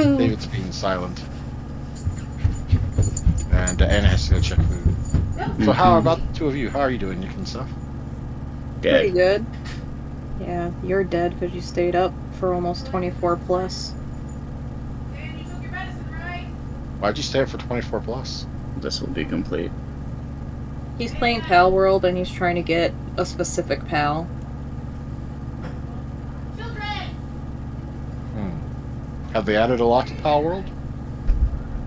David's being silent. And Anna has to go check food. So how about the two of you? How are you doing, Nick and stuff? Pretty good. Yeah, you're dead because you stayed up for almost 24 plus. Dan, you took your medicine, right? Why'd you stay up for 24 plus? This will be complete. He's playing Pal World and he's trying to get a specific pal. Children! Have they added a lot to Pal World?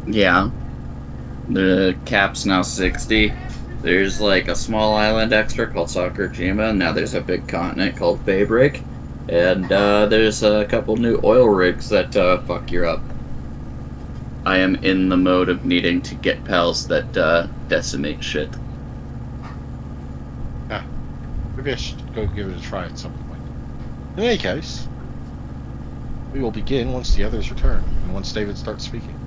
Yeah. The cap's now 60. There's like a small island extra called Sakurajima, and now there's a big continent called Fabric. And there's a couple new oil rigs that fuck you up. I am in the mode of needing to get pals that decimate shit. Yeah. Maybe I should go give it a try at some point. In any case, we will begin once the others return, and once David starts speaking.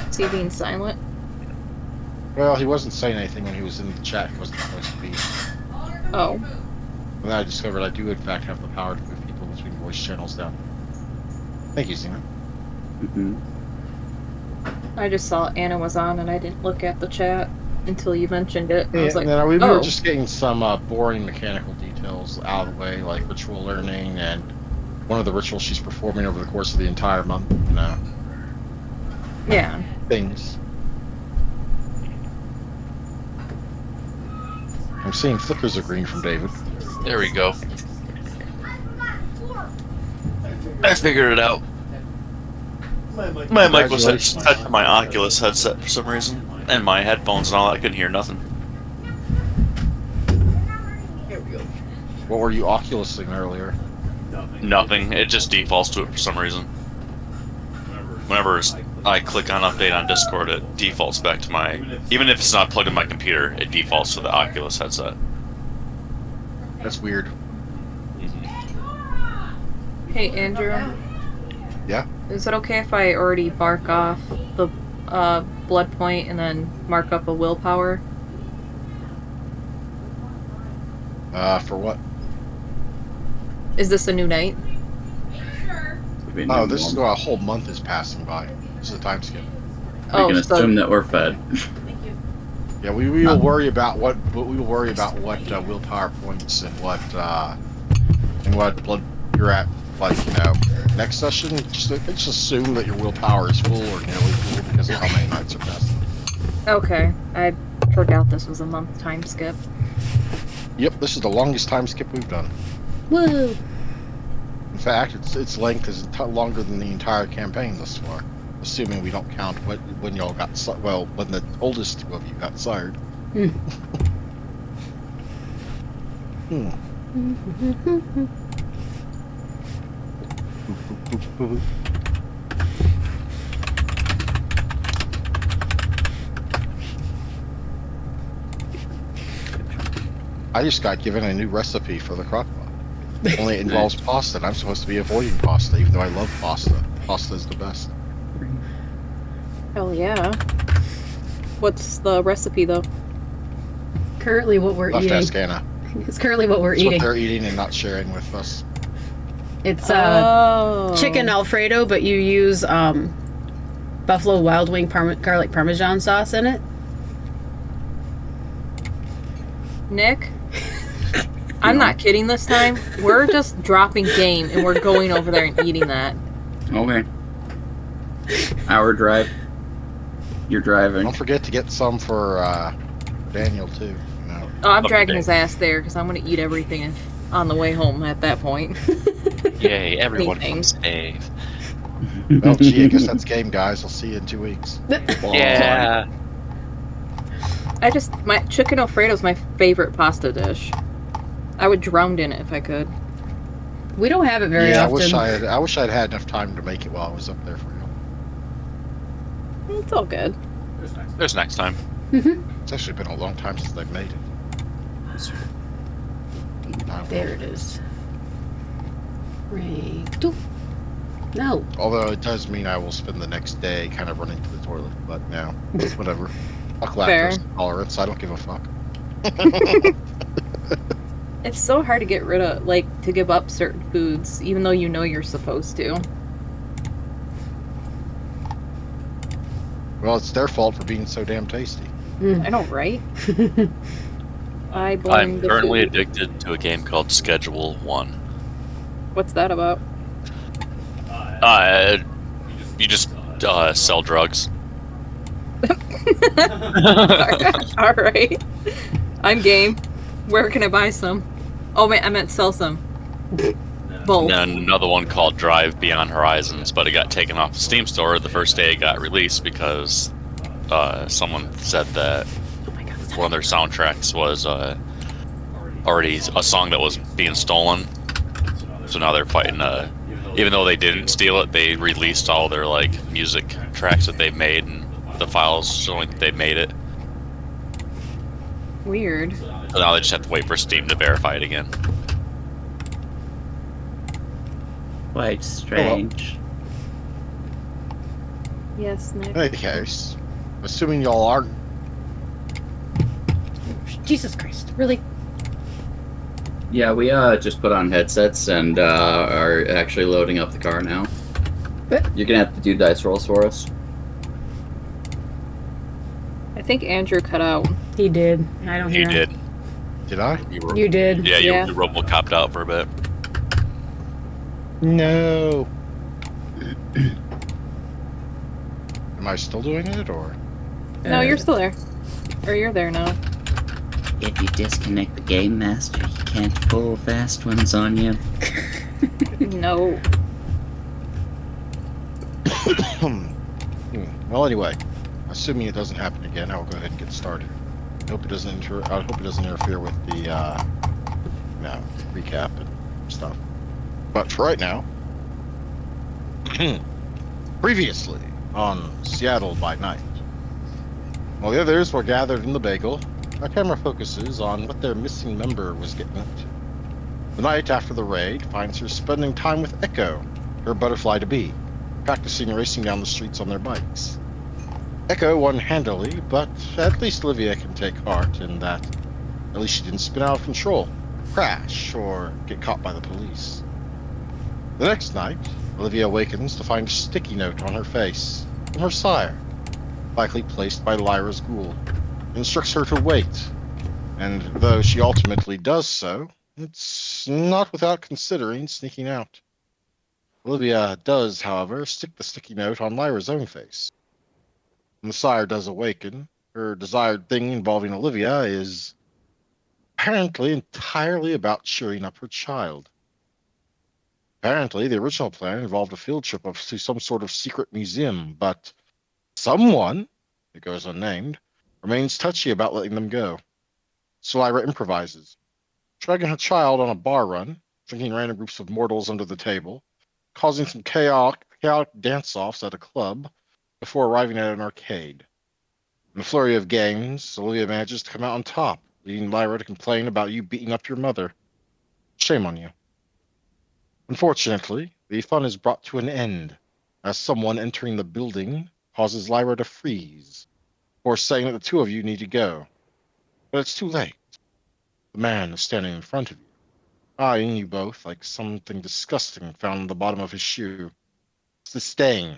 Is he being silent? Well, he wasn't saying anything when he was in the chat. He wasn't supposed to be. Oh. And then I discovered I do, in fact, have the power to move people between voice channels down. Thank you, Zena. I just saw Anna was on and I didn't look at the chat until you mentioned it. I was like, we oh. were just getting some boring mechanical details out of the way, like ritual learning and one of the rituals she's performing over the course of the entire month. Yeah. Things. I'm seeing flickers of green from David. There we go. I figured it out. My mic was set to my Oculus headset for some reason, and my headphones and all. I couldn't hear nothing. What were you Oculusing earlier? Nothing. It just defaults to it for some reason. Whenever I click on update on Discord, it defaults back to my... Even if it's not plugged in my computer, it defaults to the Oculus headset. That's weird. Hey, Andrew. Yeah? Is it okay if I already mark off the blood point and then mark up a willpower? For what? Is this a new night? Oh, this is a whole month is passing by. This is a time skip. We can assume that we're fed. Yeah, we will worry about what willpower points and what blood you're at. Like, next session, just assume that your willpower is full or nearly full because of how many nights are passing. Okay, I forgot this was a month time skip. Yep, this is the longest time skip we've done. Woo! In fact, its length is longer than the entire campaign thus far, assuming we don't count when y'all got when the oldest two of you got sired. I just got given a new recipe for the crock pot. Only it involves pasta, and I'm supposed to be avoiding pasta, even though I love pasta. Pasta is the best. Hell yeah. What's the recipe, though? Currently what we're eating. Ask Anna. It's currently what we're eating. What they're eating and not sharing with us. It's chicken Alfredo, but you use Buffalo Wild Wing garlic Parmesan sauce in it. Nick? I'm not kidding this time. We're just dropping game and we're going over there and eating that. Okay. Hour drive. You're driving. Don't forget to get some for Daniel, too. Oh, I'm dragging his ass there because I'm going to eat everything on the way home at that point. Yay, everyone comes safe. Well, gee, I guess that's game, guys. I'll see you in 2 weeks. Yeah. My chicken Alfredo's my favorite pasta dish. I would drown in it if I could. We don't have it very often. I wish I'd had enough time to make it while I was up there for you. It's all good. There's next time. It's actually been a long time since I've made it. There it is. No. Although it does mean I will spend the next day kind of running to the toilet, but no, whatever. Fuck lactose intolerance. I don't give a fuck. It's so hard to get rid of, like, to give up certain foods, even though you know you're supposed to. Well, it's their fault for being so damn tasty. I know, right? I blame I'm the currently food. addicted to a game called Schedule 1. What's that about? You just sell drugs. All right. I'm game. Where can I buy some? Oh, wait, I meant sell some. Both. And then another one called Drive Beyond Horizons, but it got taken off the Steam store the first day it got released because someone said that Oh my god. one of their soundtracks was already a song that was being stolen. So now they're fighting. Even though they didn't steal it, they released all their like music tracks that they made and the files showing that they made it. Weird. So now they just have to wait for Steam to verify it again. Quite strange. Yes, Nick. In any case, assuming y'all aren't. Jesus Christ. Really? Yeah, we just put on headsets and are actually loading up the car now. What? You're gonna have to do dice rolls for us. I think Andrew cut out. He did. I don't You hear him. did. Did I? You did. Yeah, Yeah. you Robo-copped out for a bit. No. Am I still doing it, or? No, you're still there. Or you're there now. If you disconnect the game master, you can't pull fast ones on you. No. Well, anyway, assuming it doesn't happen again, I'll go ahead and get started. I hope it doesn't interfere with the recap and stuff. But for right now, previously on Seattle by Night, while the others were gathered in the bagel, our camera focuses on what their missing member was getting up to. The night after the raid finds her spending time with Echo, her butterfly-to-be, practicing racing down the streets on their bikes. Echo won handily, but at least Olivia can take heart in that at least she didn't spin out of control, crash, or get caught by the police. The next night, Olivia awakens to find a sticky note on her face from her sire, likely placed by Lyra's ghoul. It instructs her to wait, and though she ultimately does so, it's not without considering sneaking out. Olivia does, however, stick the sticky note on Lyra's own face. When the sire does awaken, her desired thing involving Olivia is apparently entirely about cheering up her child. Apparently, the original plan involved a field trip to some sort of secret museum, but someone, it goes unnamed, remains touchy about letting them go. So Lyra improvises, dragging her child on a bar run, drinking random groups of mortals under the table, causing some chaotic dance-offs at a club, before arriving at an arcade. In the flurry of games, Olivia manages to come out on top, leading Lyra to complain about you beating up your mother. Shame on you. Unfortunately, the fun is brought to an end, as someone entering the building causes Lyra to freeze, before saying that the two of you need to go. But it's too late. The man is standing in front of you, eyeing you both like something disgusting found on the bottom of his shoe. It's the stain,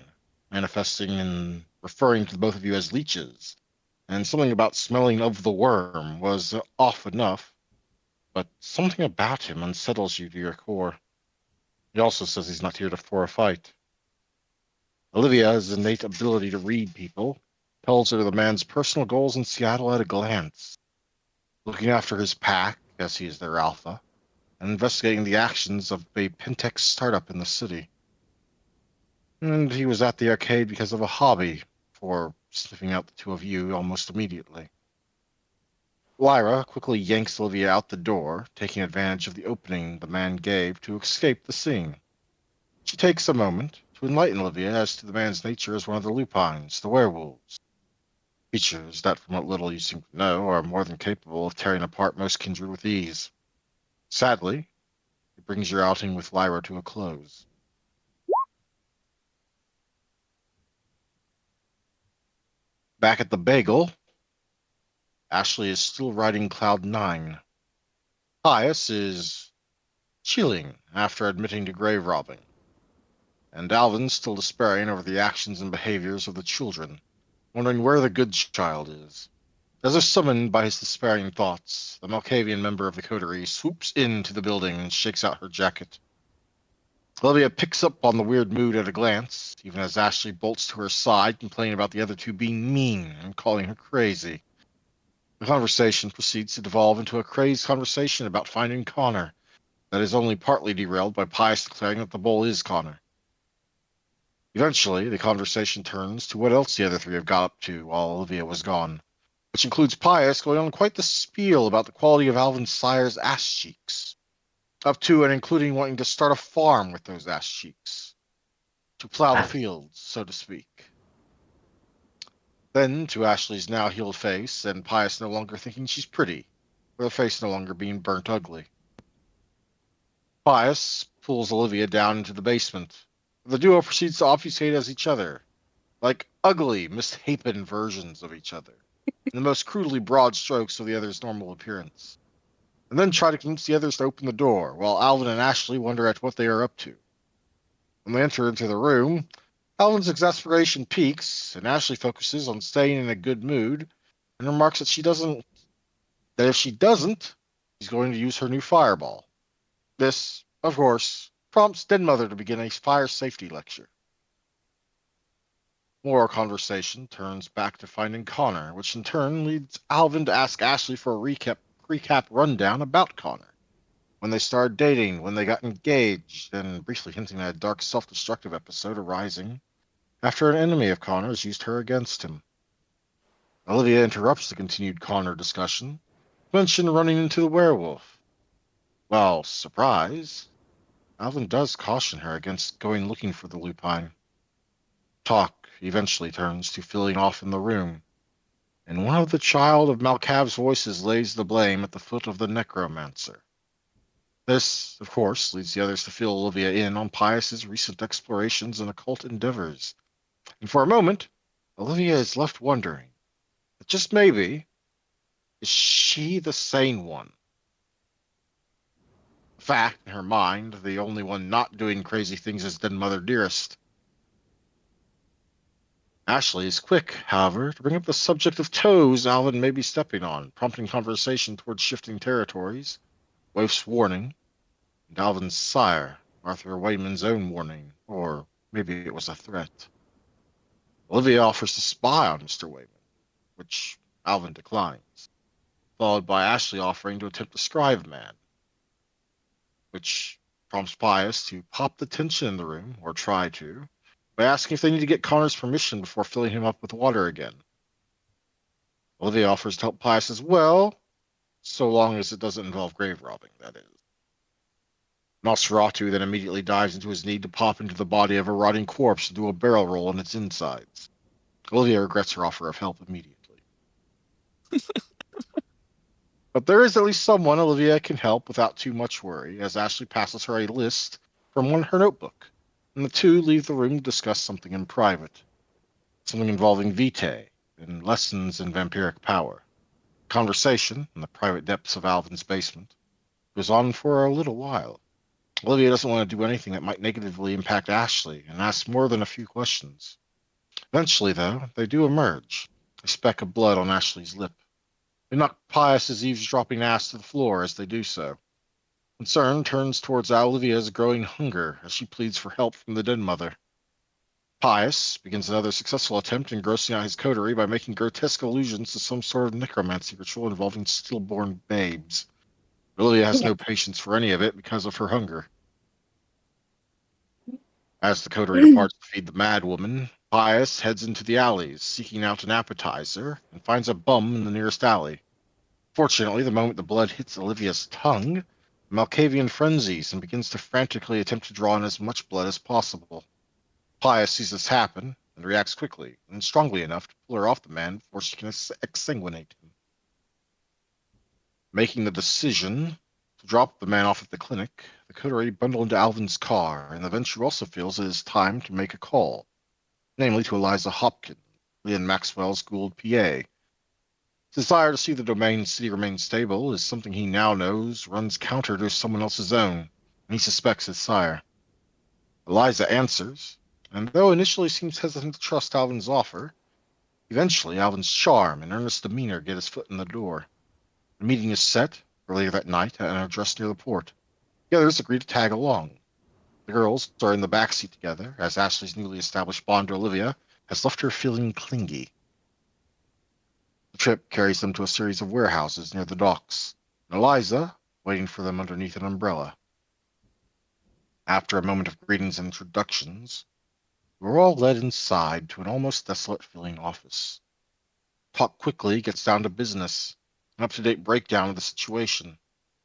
manifesting and referring to both of you as leeches, and something about smelling of the worm was off enough, but something about him unsettles you to your core. He also says he's not here for a fight. Olivia's innate ability to read people tells her the man's personal goals in Seattle at a glance, looking after his pack, as he is their alpha, and investigating the actions of a Pentex startup in the city. And he was at the arcade because of a hobby, for sniffing out the two of you almost immediately. Lyra quickly yanks Olivia out the door, taking advantage of the opening the man gave to escape the scene. She takes a moment to enlighten Olivia as to the man's nature as one of the lupines, the werewolves. Creatures that, from what little you seem to know, are more than capable of tearing apart most kindred with ease. Sadly, it brings your outing with Lyra to a close. Back at the bagel, Ashley is still riding Cloud 9. Pius is chilling after admitting to grave robbing, and Alvin still despairing over the actions and behaviors of the children, wondering where the good child is. As if summoned by his despairing thoughts, the Malkavian member of the coterie swoops into the building and shakes out her jacket. Olivia picks up on the weird mood at a glance, even as Ashley bolts to her side, complaining about the other two being mean and calling her crazy. The conversation proceeds to devolve into a crazed conversation about finding Connor that is only partly derailed by Pius declaring that the bull is Connor. Eventually, the conversation turns to what else the other three have got up to while Olivia was gone, which includes Pius going on quite the spiel about the quality of Alvin Sire's ass cheeks, up to and including wanting to start a farm with those ass cheeks, to plow the fields, so to speak. Then to Ashley's now healed face, and Pius no longer thinking she's pretty, or the face no longer being burnt ugly. Pius pulls Olivia down into the basement. The duo proceeds to obfuscate as each other, like ugly, misshapen versions of each other, in the most crudely broad strokes of the other's normal appearance, and then try to convince the others to open the door, while Alvin and Ashley wonder at what they are up to. When they enter into the room, Alvin's exasperation peaks, and Ashley focuses on staying in a good mood, and remarks that if she doesn't, she's going to use her new fireball. This, of course, prompts Den Mother to begin a fire safety lecture. More conversation turns back to finding Connor, which in turn leads Alvin to ask Ashley for a recap rundown about Connor. When they started dating, when they got engaged, and briefly hinting at a dark self-destructive episode arising after an enemy of Connor's used her against him. Olivia interrupts the continued Connor discussion, mention running into the werewolf. Well, surprise, Alvin does caution her against going looking for the lupine. Talk eventually turns to filling off in the room, and one of the child of Malkav's voices lays the blame at the foot of the necromancer. This, of course, leads the others to fill Olivia in on Pius's recent explorations and occult endeavors. And for a moment, Olivia is left wondering, that just maybe, is she the sane one? In fact, in her mind, the only one not doing crazy things is Den Mother Dearest. Ashley is quick, however, to bring up the subject of toes Alvin may be stepping on, prompting conversation towards shifting territories, Waif's warning, and Alvin's sire, Arthur Wayman's own warning, or maybe it was a threat. Olivia offers to spy on Mr. Wayman, which Alvin declines, followed by Ashley offering to attempt to scribe man, which prompts Pius to pop the tension in the room, or try to, by asking if they need to get Connor's permission before filling him up with water again. Olivia offers to help Pius as well, so long as it doesn't involve grave robbing, that is. Nosferatu then immediately dives into his need to pop into the body of a rotting corpse and do a barrel roll on its insides. Olivia regrets her offer of help immediately. But there is at least someone Olivia can help without too much worry, as Ashley passes her a list from her notebook, and the two leave the room to discuss something in private. Something involving Vitae and lessons in vampiric power. Conversation, in the private depths of Alvin's basement, goes on for a little while. Olivia doesn't want to do anything that might negatively impact Ashley and asks more than a few questions. Eventually, though, they do emerge, a speck of blood on Ashley's lip. They knock Pius's eavesdropping ass to the floor as they do so. Concern turns towards Olivia's growing hunger as she pleads for help from the Den Mother. Pius begins another successful attempt in grossing out his coterie by making grotesque allusions to some sort of necromancy ritual involving stillborn babes. Olivia has no patience for any of it because of her hunger. As the coterie departs to feed the mad woman, Pius heads into the alleys, seeking out an appetizer, and finds a bum in the nearest alley. Fortunately, the moment the blood hits Olivia's tongue, Malkavian frenzies and begins to frantically attempt to draw in as much blood as possible. Pius sees this happen and reacts quickly and strongly enough to pull her off the man before she can exsanguinate him. Making the decision to drop the man off at the clinic, the coterie bundle into Alvin's car, and the venture also feels it is time to make a call, namely to Eliza Hopkins, Leon Maxwell's Gould PA. His desire to see the domain city remain stable is something he now knows runs counter to someone else's own, and he suspects his sire. Eliza answers, and though initially seems hesitant to trust Alvin's offer, eventually Alvin's charm and earnest demeanor get his foot in the door. The meeting is set earlier that night at an address near the port. The others agree to tag along. The girls are in the back seat together, as Ashley's newly established bond to Olivia has left her feeling clingy. The trip carries them to a series of warehouses near the docks, and Eliza waiting for them underneath an umbrella. After a moment of greetings and introductions, we're all led inside to an almost desolate feeling office. Talk quickly gets down to business, an up-to-date breakdown of the situation,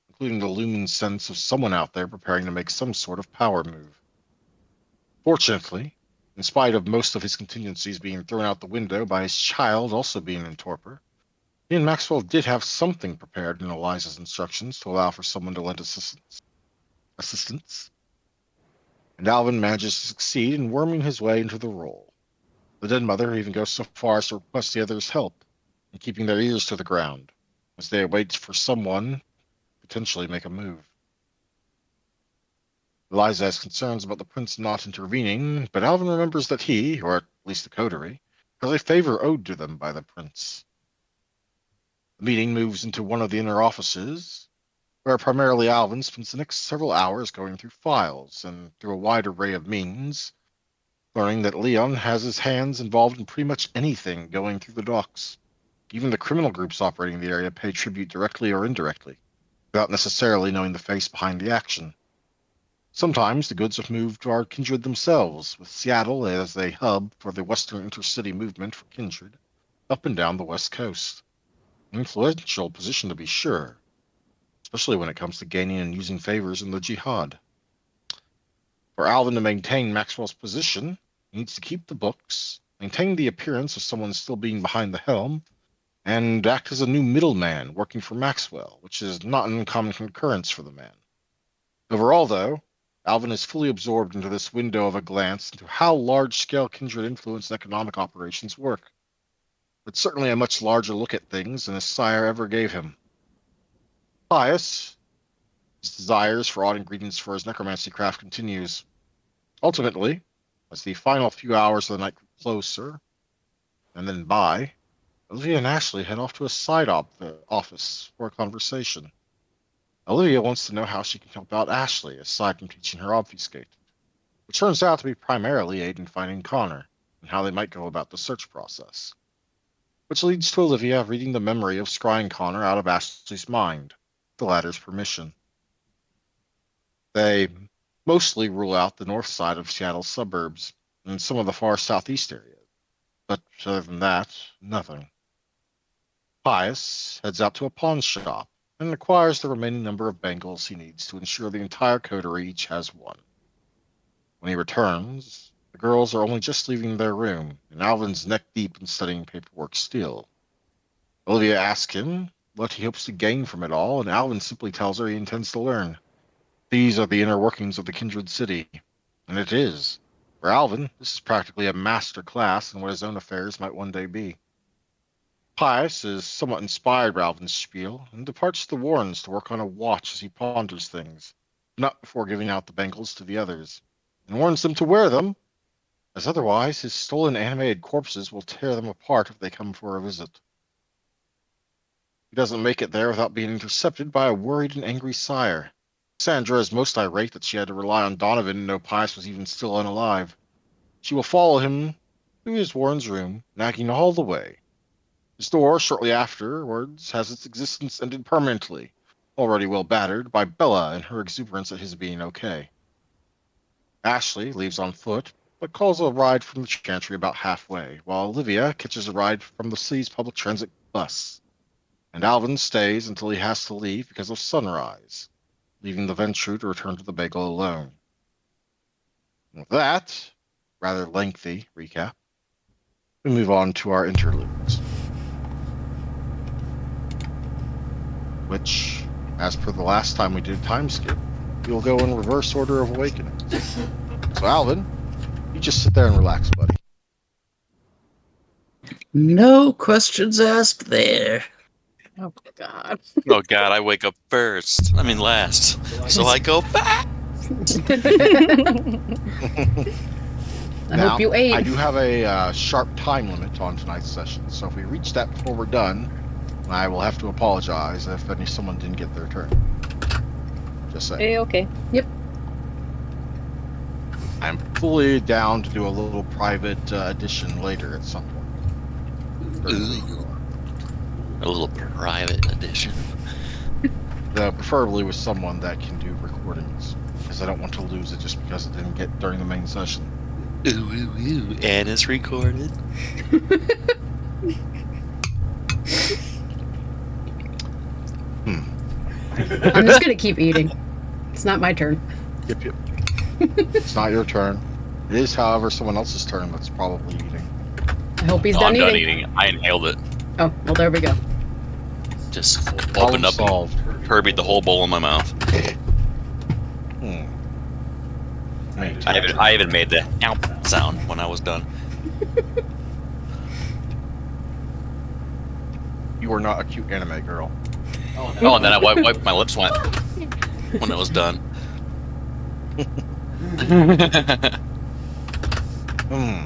including the looming sense of someone out there preparing to make some sort of power move. Fortunately, in spite of most of his contingencies being thrown out the window by his child also being in torpor, he and Maxwell did have something prepared in Eliza's instructions to allow for someone to lend assistance, and Alvin manages to succeed in worming his way into the role. The dead mother even goes so far as to request the others' help in keeping their ears to the ground as they await for someone to potentially make a move. Eliza has concerns about the prince not intervening, but Alvin remembers that he, or at least the coterie, has a favor owed to them by the prince. The meeting moves into one of the inner offices, where primarily Alvin spends the next several hours going through files and through a wide array of means, learning that Leon has his hands involved in pretty much anything going through the docks. Even the criminal groups operating in the area pay tribute directly or indirectly, without necessarily knowing the face behind the action. Sometimes the goods have moved to our kindred themselves, with Seattle as a hub for the Western intercity movement for kindred, up and down the West Coast. An influential position to be sure, especially when it comes to gaining and using favors in the jihad. For Alvin to maintain Maxwell's position, he needs to keep the books, maintain the appearance of someone still being behind the helm, and act as a new middleman working for Maxwell, which is not an uncommon concurrence for the man. Overall, though, Alvin is fully absorbed into this window of a glance into how large-scale kindred influence and economic operations work. It's certainly a much larger look at things than his sire ever gave him. Pious, his desires for odd ingredients for his necromancy craft continues. Ultimately, as the final few hours of the night grew closer, and then by, Olivia and Ashley head off to a side office for a conversation. Olivia wants to know how she can help out Ashley, aside from teaching her obfuscate, which turns out to be primarily aid in finding Connor, and how they might go about the search process. Which leads to Olivia reading the memory of scrying Connor out of Ashley's mind, with the latter's permission. They mostly rule out the north side of Seattle's suburbs, and some of the far southeast areas, but other than that, nothing. Pius heads out to a pawn shop and acquires the remaining number of bangles he needs to ensure the entire coterie each has one. When he returns, the girls are only just leaving their room, and Alvin's neck deep in studying paperwork still. Olivia asks him what he hopes to gain from it all, and Alvin simply tells her he intends to learn. These are the inner workings of the kindred city, and it is. For Alvin, this is practically a master class in what his own affairs might one day be. Pius is somewhat inspired by Alvin's spiel, and departs to the Warrens to work on a watch as he ponders things, not before giving out the bangles to the others, and warns them to wear them, as otherwise his stolen animated corpses will tear them apart if they come for a visit. He doesn't make it there without being intercepted by a worried and angry sire. Sandra is most irate that she had to rely on Donovan and know Pius was even still unalive. She will follow him to his Warren's room, nagging all the way. His door, shortly afterwards, has its existence ended permanently, already well battered by Bella and her exuberance at his being okay. Ashley leaves on foot, but calls a ride from the chantry about halfway, while Olivia catches a ride from the city's public transit bus. And Alvin stays until he has to leave because of sunrise, leaving the Ventru to return to the bagel alone. And with that, rather lengthy recap, we move on to our interludes, which, as per the last time we did time skip, we will go in reverse order of awakenings. So Alvin, you just sit there and relax, buddy. No questions asked there. Oh God. Oh God, I wake up first. I mean last. So I go back. I hope you ate. I do have a sharp time limit on tonight's session, so if we reach that before we're done, I will have to apologize if someone didn't get their turn. Just saying. Okay. I'm fully down to do a little private edition later at some point. During the week. A little private edition. Preferably with someone that can do recordings, because I don't want to lose it just because it didn't get during the main session. Ooh, ooh, ooh. And it's recorded. I'm just gonna keep eating. It's not my turn. Yep. It's not your turn. It is, however, someone else's turn that's probably eating. I hope he's Oh, done I'm eating. done eating. I inhaled it. Oh, well, there we go. Just Problem opened up solved. and Kirby'd the whole bowl in my mouth. I even made the "ow" sound when I was done. You are not a cute anime girl. Oh, and then I wiped my lips when it was done. I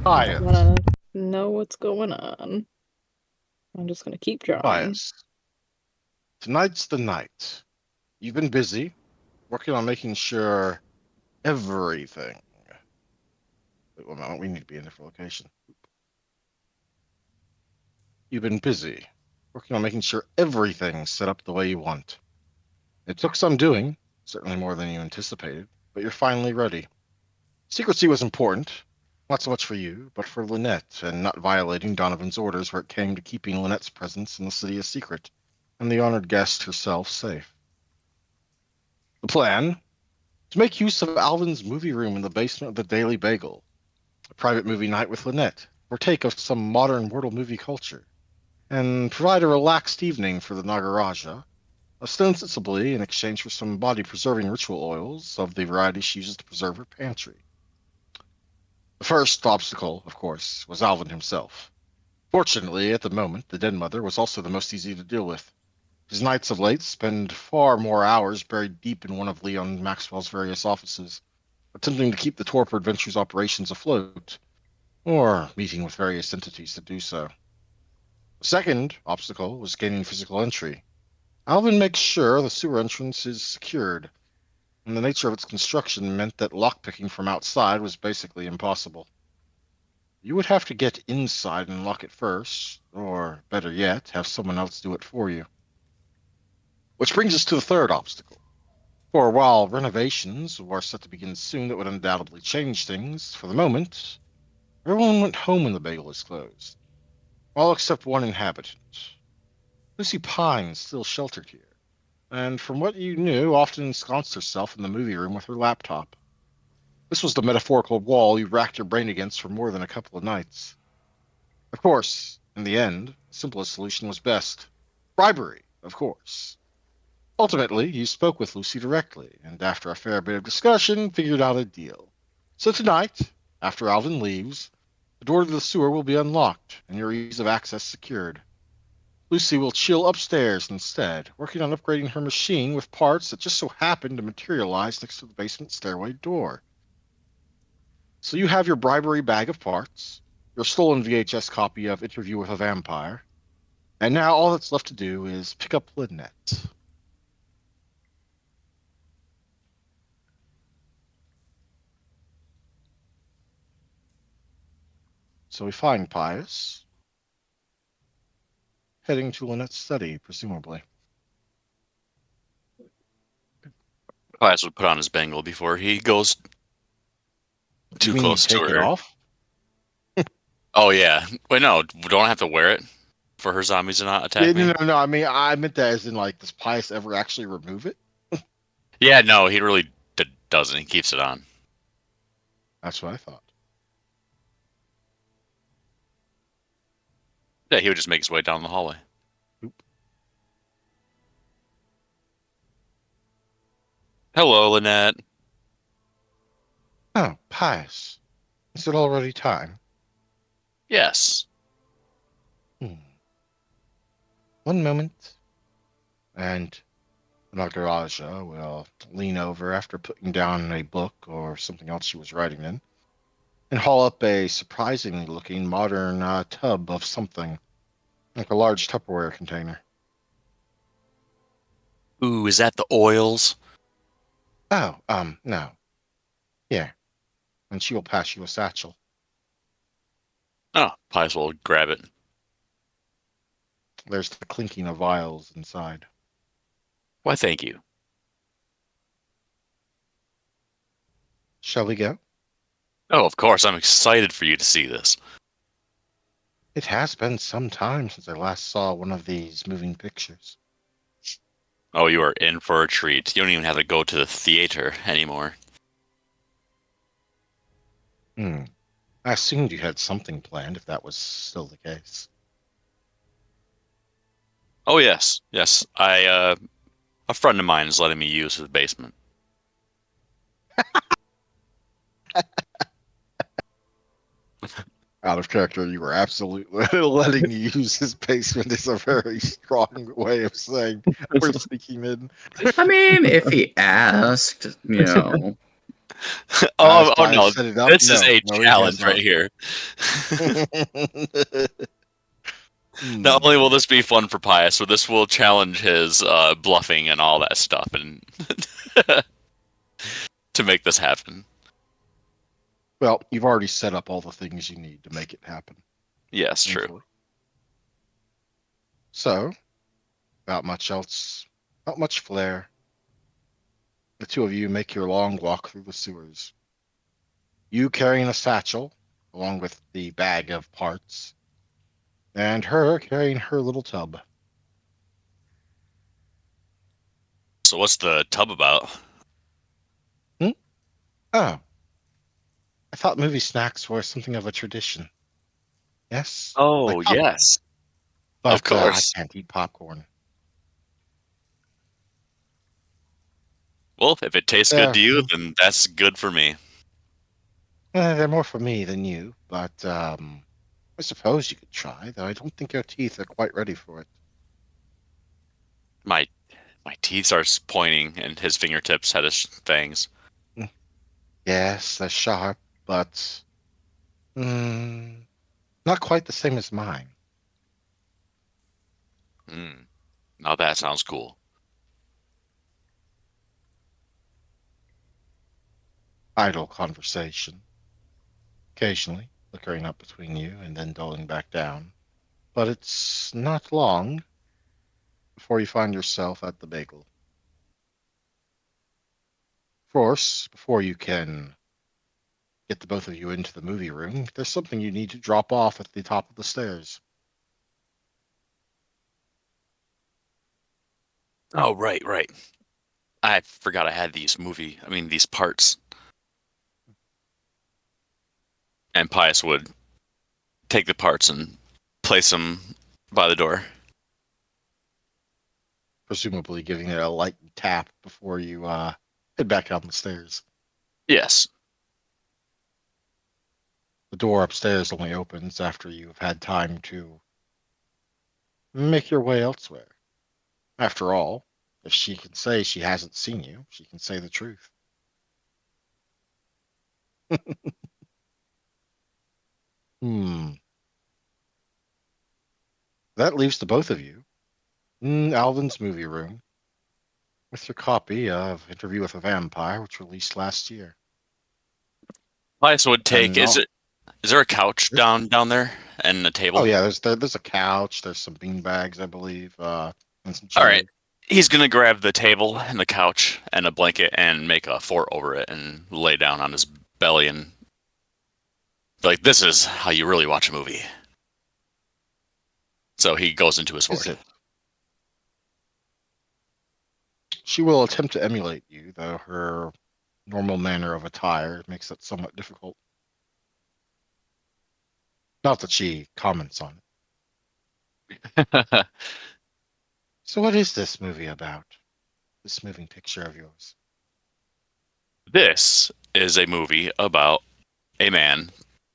Pious. want to know what's going on. I'm just gonna keep drawing. Pious. Tonight's the night. You've been busy working on making sure everything. Wait one moment, we need to be in a different location. You've been busy working on making sure everything's set up the way you want. It took some doing, certainly more than you anticipated, but you're finally ready. Secrecy was important, not so much for you, but for Lynette, and not violating Donovan's orders where it came to keeping Lynette's presence in the city a secret, and the honored guest herself safe. The plan? To make use of Alvin's movie room in the basement of the Daily Bagel, a private movie night with Lynette, partake of some modern mortal movie culture, and provide a relaxed evening for the Nagaraja, ostensibly in exchange for some body-preserving ritual oils of the variety she uses to preserve her pantry. The first obstacle, of course, was Alvin himself. Fortunately, at the moment, the dead mother was also the most easy to deal with. His nights of late spend far more hours buried deep in one of Leon Maxwell's various offices, attempting to keep the Torpor Adventures operations afloat, or meeting with various entities to do so. The second obstacle was gaining physical entry. Alvin makes sure the sewer entrance is secured, and the nature of its construction meant that lockpicking from outside was basically impossible. You would have to get inside and lock it first, or better yet, have someone else do it for you. Which brings us to the third obstacle. For while renovations were set to begin soon that would undoubtedly change things, for the moment, everyone went home when the bagel was closed. All except one inhabitant. Lucy Pine still sheltered here, and from what you knew, often ensconced herself in the movie room with her laptop. This was the metaphorical wall you racked your brain against for more than a couple of nights. Of course, in the end, the simplest solution was best. Bribery, of course. Ultimately, you spoke with Lucy directly, and after a fair bit of discussion, figured out a deal. So tonight, after Alvin leaves, the door to the sewer will be unlocked and your ease of access secured. Lucy will chill upstairs instead, working on upgrading her machine with parts that just so happen to materialize next to the basement stairway door. So you have your bribery bag of parts, your stolen VHS copy of Interview with a Vampire, and now all that's left to do is pick up Lynette. So we find Pius heading to Lynette's study, presumably. Class would put on his bangle before he goes too You mean you close to take it her. off? Oh yeah. Wait, no, don't I have to wear it for her zombies to not attack me? No. I mean, I meant that as in, like, does Pius ever actually remove it? Yeah, no, he really doesn't. He keeps it on. That's what I thought. Yeah, he would just make his way down the hallway. Oop. Hello, Lynette. Oh, Pius. Is it already time? Yes. Hmm. One moment. And Nagaraj will lean over after putting down a book or something else she was writing in and haul up a surprisingly looking modern tub of something, like a large Tupperware container. Ooh, is that the oils? Oh, no. Here. And she will pass you a satchel. Oh, might as well grab it. There's the clinking of vials inside. Why, thank you. Shall we go? Oh, of course, I'm excited for you to see this. It has been some time since I last saw one of these moving pictures. Oh, you are in for a treat. You don't even have to go to the theater anymore. Hmm. I assumed you had something planned if that was still the case. Oh, yes. Yes. A friend of mine is letting me use his basement. Out of character, you were absolutely letting you use his basement is a very strong way of saying we're sneaking in. I mean, if he asked, you know. Oh, oh I no. set it up. This is a No, he has challenge right not. here. Not Hmm. only will this be fun for Pius, but this will challenge his bluffing and all that stuff and to make this happen. Well, you've already set up all the things you need to make it happen. Yes, true. Thankfully. So, not much else, not much flair. The two of you make your long walk through the sewers. You carrying a satchel, along with the bag of parts, and her carrying her little tub. So what's the tub about? Hmm? Oh, I thought movie snacks were something of a tradition. Yes? Like Oh, popcorn. yes. Of But I course. can't eat popcorn. Well, if it tastes good They're, to you, then that's good for me. they're more for me than you, but I suppose you could try, though I don't think your teeth are quite ready for it. My my teeth starts pointing, and his fingertips had his fangs. Mm, yes, they're sharp, but mm, not quite the same as mine. Mm, now that sounds cool. Idle conversation, occasionally flickering up between you and then dulling back down. But it's not long before you find yourself at the bagel. Of course, before you can get the both of you into the movie room, there's something you need to drop off at the top of the stairs. Oh, right, right. I forgot I had these parts. And Pius would take the parts and place them by the door. Presumably giving it a light tap before you head back down the stairs. Yes. The door upstairs only opens after you have had time to make your way elsewhere. After all, if she can say she hasn't seen you, she can say the truth. Hmm. That leaves the both of you in Alvin's movie room with your copy of Interview with a Vampire, which released last year. Pius would take. And Is there a couch down there and a oh table? yeah, there's a couch, there's some bean bags, I believe, and some All right. chairs. He's gonna grab the table and the couch and a blanket and make a fort over it and lay down on his belly and be like, "This is how you really watch a movie." So he goes into his Is fort. it? She will attempt to emulate you, though her normal manner of attire makes it somewhat difficult. Not that she comments on it. So, what is this movie about? This moving picture of yours? This is a movie about a man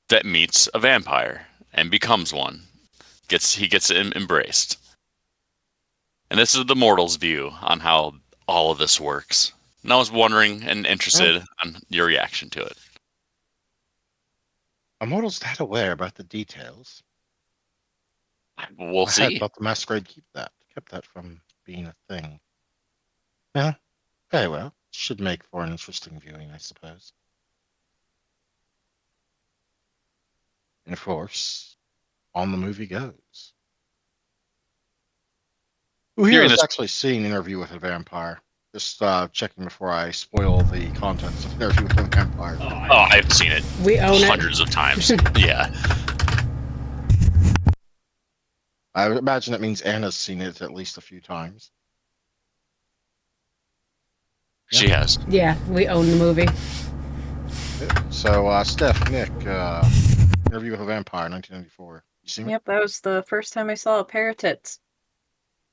that meets a vampire and becomes one. He gets embraced. And this is the mortal's view on how all of this works. And I was wondering and interested on your reaction to it. A mortal's that aware about the details. We'll I had see. thought the masquerade kept that from being a thing. Yeah, very well. Should make for an interesting viewing, I suppose. And of course, on the movie goes. Who here You're has gonna- actually seen Interview with a Vampire? Just checking before I spoil the contents of Interview with a Vampire. Oh, I've seen it We own it. hundreds of times. Yeah. I would imagine that means Anna's seen it at least a few times. She has. Yeah, we own the movie. So, Steph, Nick, Interview with a Vampire, 1994. You seen it? Yep, that was the first time I saw a pair of tits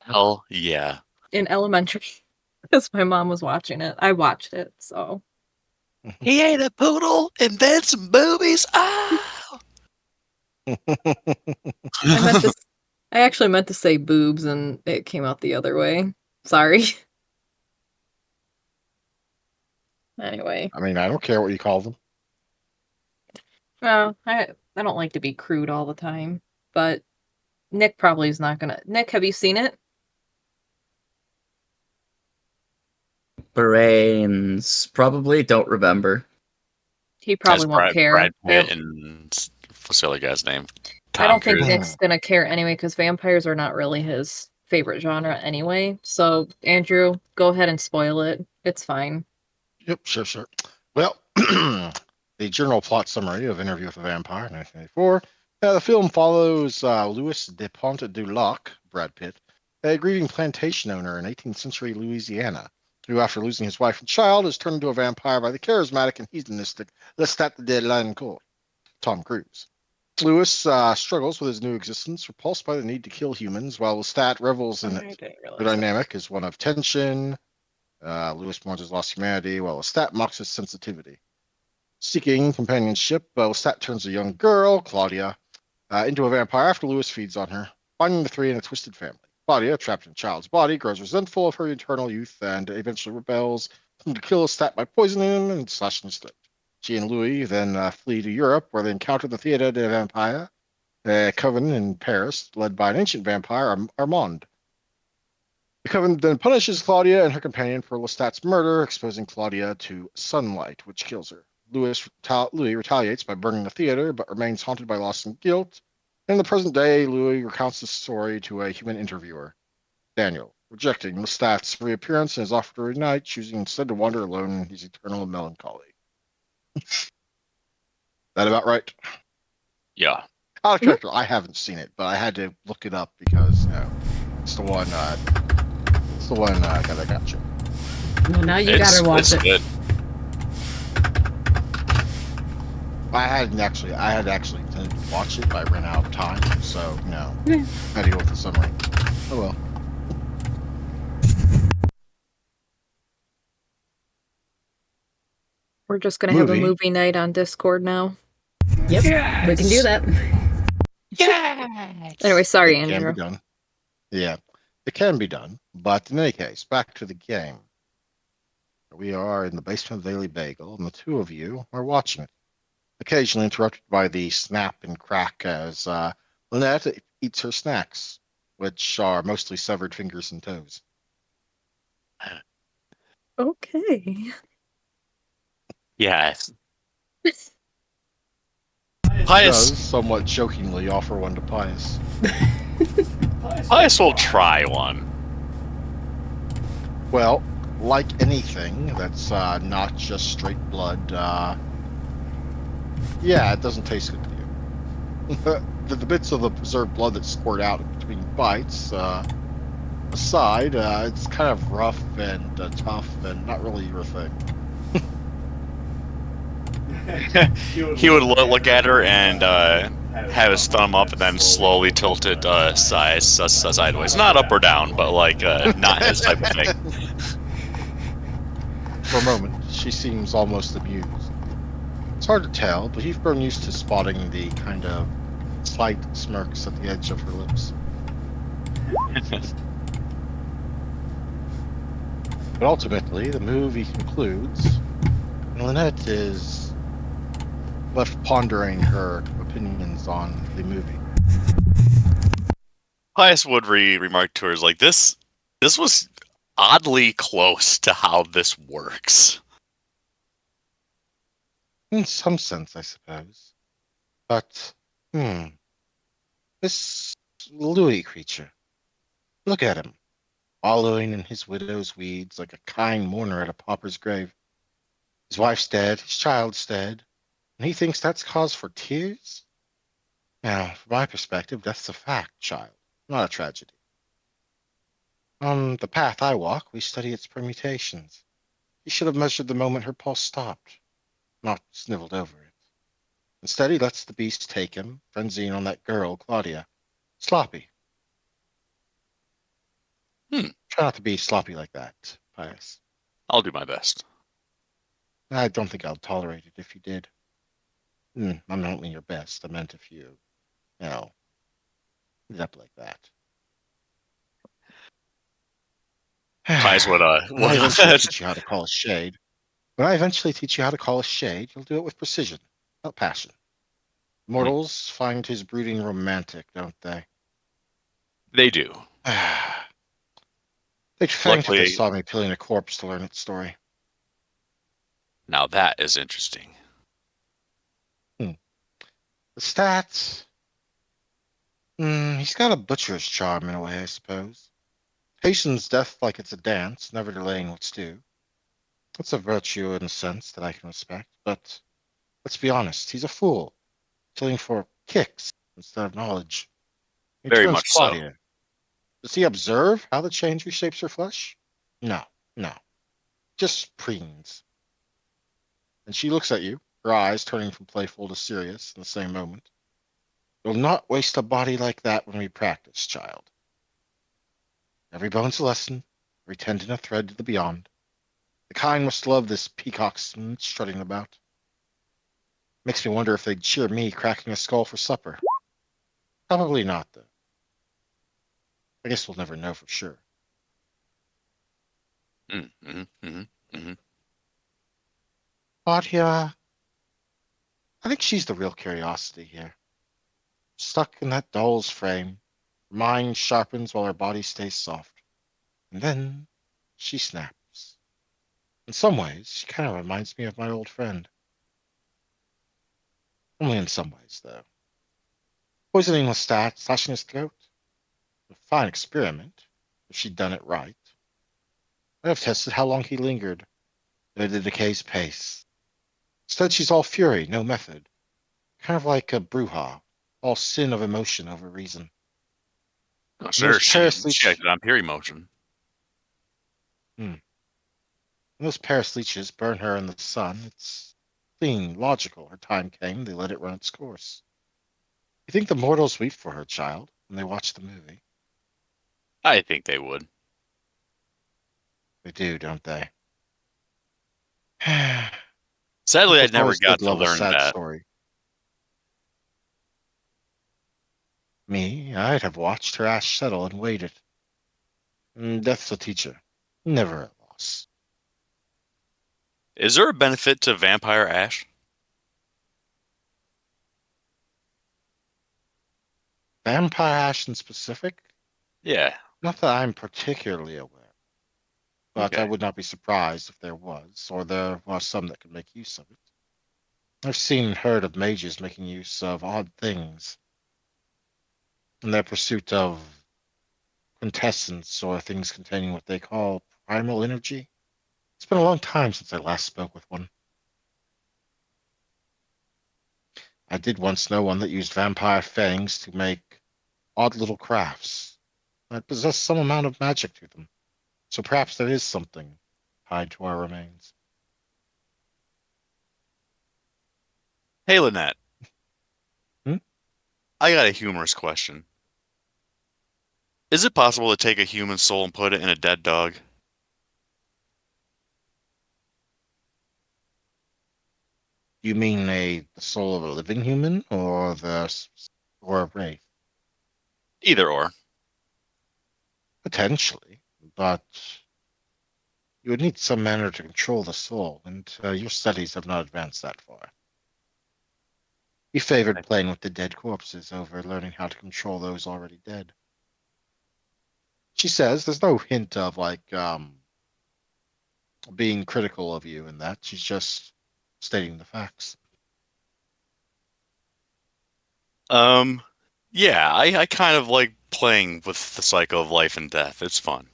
Hell yeah. in elementary. Because my mom was watching it. I watched it, so. He ate a poodle and then some boobies. Ah! I actually meant to say boobs, and it came out the other way. Sorry. Anyway. I mean, I don't care what you call them. Well, I don't like to be crude all the time, but Nick probably is not gonna. Nick, have you seen it? Brains. Probably don't remember. He probably That's won't care. Brad Pitt and what's the other guy's name? I don't think Cruise. Nick's gonna care anyway, because vampires are not really his favorite genre anyway. So, Andrew, go ahead and spoil it. It's fine. Yep, sure. Well, the general plot summary of Interview with a Vampire, 1994. The film follows Louis de Ponte du Lac, Brad Pitt, a grieving plantation owner in 18th century Louisiana, who, after losing his wife and child, is turned into a vampire by the charismatic and hedonistic Lestat de Lancourt, Tom Cruise. Louis struggles with his new existence, repulsed by the need to kill humans, while Lestat revels in it. The dynamic is one of tension. Louis mourns his lost humanity, while Lestat mocks his sensitivity. Seeking companionship, Lestat turns a young girl, Claudia, into a vampire after Louis feeds on her, finding the three in a twisted family. Claudia, trapped in a child's body, grows resentful of her eternal youth and eventually rebels to kill Lestat by poisoning him and slashing his throat. She and Louis then flee to Europe, where they encounter the Theatre des Vampires, a coven in Paris led by an ancient vampire, Armand. The coven then punishes Claudia and her companion for Lestat's murder, exposing Claudia to sunlight, which kills her. Louis retaliates by burning the theater, but remains haunted by loss and guilt. In the present day, Louis recounts the story to a human interviewer, Daniel, rejecting Lestat's reappearance and is offered to reunite, choosing instead to wander alone in his eternal melancholy. That about right? Yeah. Out of character, I haven't seen it, but I had to look it up because it's the one. It's the one that I got you. Well, now you gotta watch it. Good. I had actually intended to watch it, but I ran out of time, so no. I had to go with the summary. Oh well. We're just gonna have a Movie. movie night on Discord now. Yep, we can do that. Anyway, sorry, It can Andrew. be done. Yeah, it can be done. But in any case, back to the game. We are in the basement of Daily Bagel, and the two of you are watching it. Occasionally interrupted by the snap and crack as Lynette eats her snacks, which are mostly severed fingers and toes. Okay. Yes. Does Pius somewhat jokingly offer one to Pius. will try one. Well, like anything that's not just straight blood, yeah, it doesn't taste good to you. the bits of the preserved blood that squirt out in between bites, aside, it's kind of rough and tough and not really your thing. He would look at her and have his thumb up and then slowly tilt it sideways. Not up or down, but like not his type of thing. For a moment, she seems almost amused. It's hard to tell, but you've grown used to spotting the kind of slight smirks at the edge of her lips. But ultimately, the movie concludes, and Lynette is left pondering her opinions on the movie. Pius would remark to her is like this was oddly close to how this works. In some sense, I suppose. But, this Louis creature, look at him, wallowing in his widow's weeds like a kind mourner at a pauper's grave. His wife's dead, his child's dead, and he thinks that's cause for tears? Now, from my perspective, death's a fact, child, not a tragedy. On the path I walk, we study its permutations. He should have measured the moment her pulse stopped, not sniveled over it. Instead, he lets the beast take him, frenzying on that girl, Claudia. Sloppy. Try not to be sloppy like that, Pius. I'll do my best. I don't think I'll tolerate it if you did. I don't mean your best. I meant if you ended up like that. Pius would When I eventually teach you how to call a shade, you'll do it with precision, not passion. Mortals find his brooding romantic, don't they? They do. They'd faint if they Luckily, saw me peeling a corpse to learn its story. now that is interesting. The stats. He's got a butcher's charm in a way, I suppose. Hasten's death like it's a dance, never delaying what's due. That's a virtue in a sense that I can respect, but let's be honest, he's a fool, killing for kicks instead of knowledge. He Very turns much so. Claudia. Does he observe how the change reshapes her flesh? No, no. Just preens. And she looks at you, her eyes turning from playful to serious in the same moment. You'll not waste a body like that when we practice, child. Every bone's a lesson, every tendon a thread to the beyond. The kind must love this peacock strutting about. Makes me wonder if they'd cheer me cracking a skull for supper. Probably not, though. I guess we'll never know for sure. Claudia, I think she's the real curiosity here. Stuck in that doll's frame, her mind sharpens while her body stays soft. And then she snaps. In some ways, she kind of reminds me of my old friend. Only in some ways, though. Poisoning Lestat, slashing his throat. A fine experiment, if she'd done it right. I'd have tested how long he lingered, at the decay's pace. Instead, she's all fury, no method. Kind of like a bruja, all sin of emotion over reason. Oh, And those sure, she parasleech, acted on pure emotion. and those parasleeches burn her in the sun. It's clean, logical. Her time came, they let it run its course. You think the mortals weep for her, child, when they watch the movie? I think they would. They do, don't they? Sadly, I Mortals never always got did to love a learn sad that. story. Me, I'd have watched her ash settle and waited. Death's a teacher. Never a loss. Is there a benefit to vampire ash? Vampire ash in specific? Yeah. Not that I'm particularly aware, but I Okay. would not be surprised if there was, or there was some that could make use of it. I've seen and heard of mages making use of odd things in their pursuit of quintessence or things containing what they call primal energy. It's been a long time since I last spoke with one. I did once know one that used vampire fangs to make odd little crafts that possess some amount of magic to them. So perhaps there is something tied to our remains. Hey, Lynette. Hmm? I got a humorous question. Is it possible to take a human soul and put it in a dead dog? You mean the soul of a living human, or or a wraith? Either or. Potentially, but You would need some manner to control the soul, and your studies have not advanced that far. You favored playing with the dead corpses over learning how to control those already dead. She says there's no hint of, being critical of you in that. She's just stating the facts. Um, yeah, I kind of like playing with the cycle of life and death. It's fun.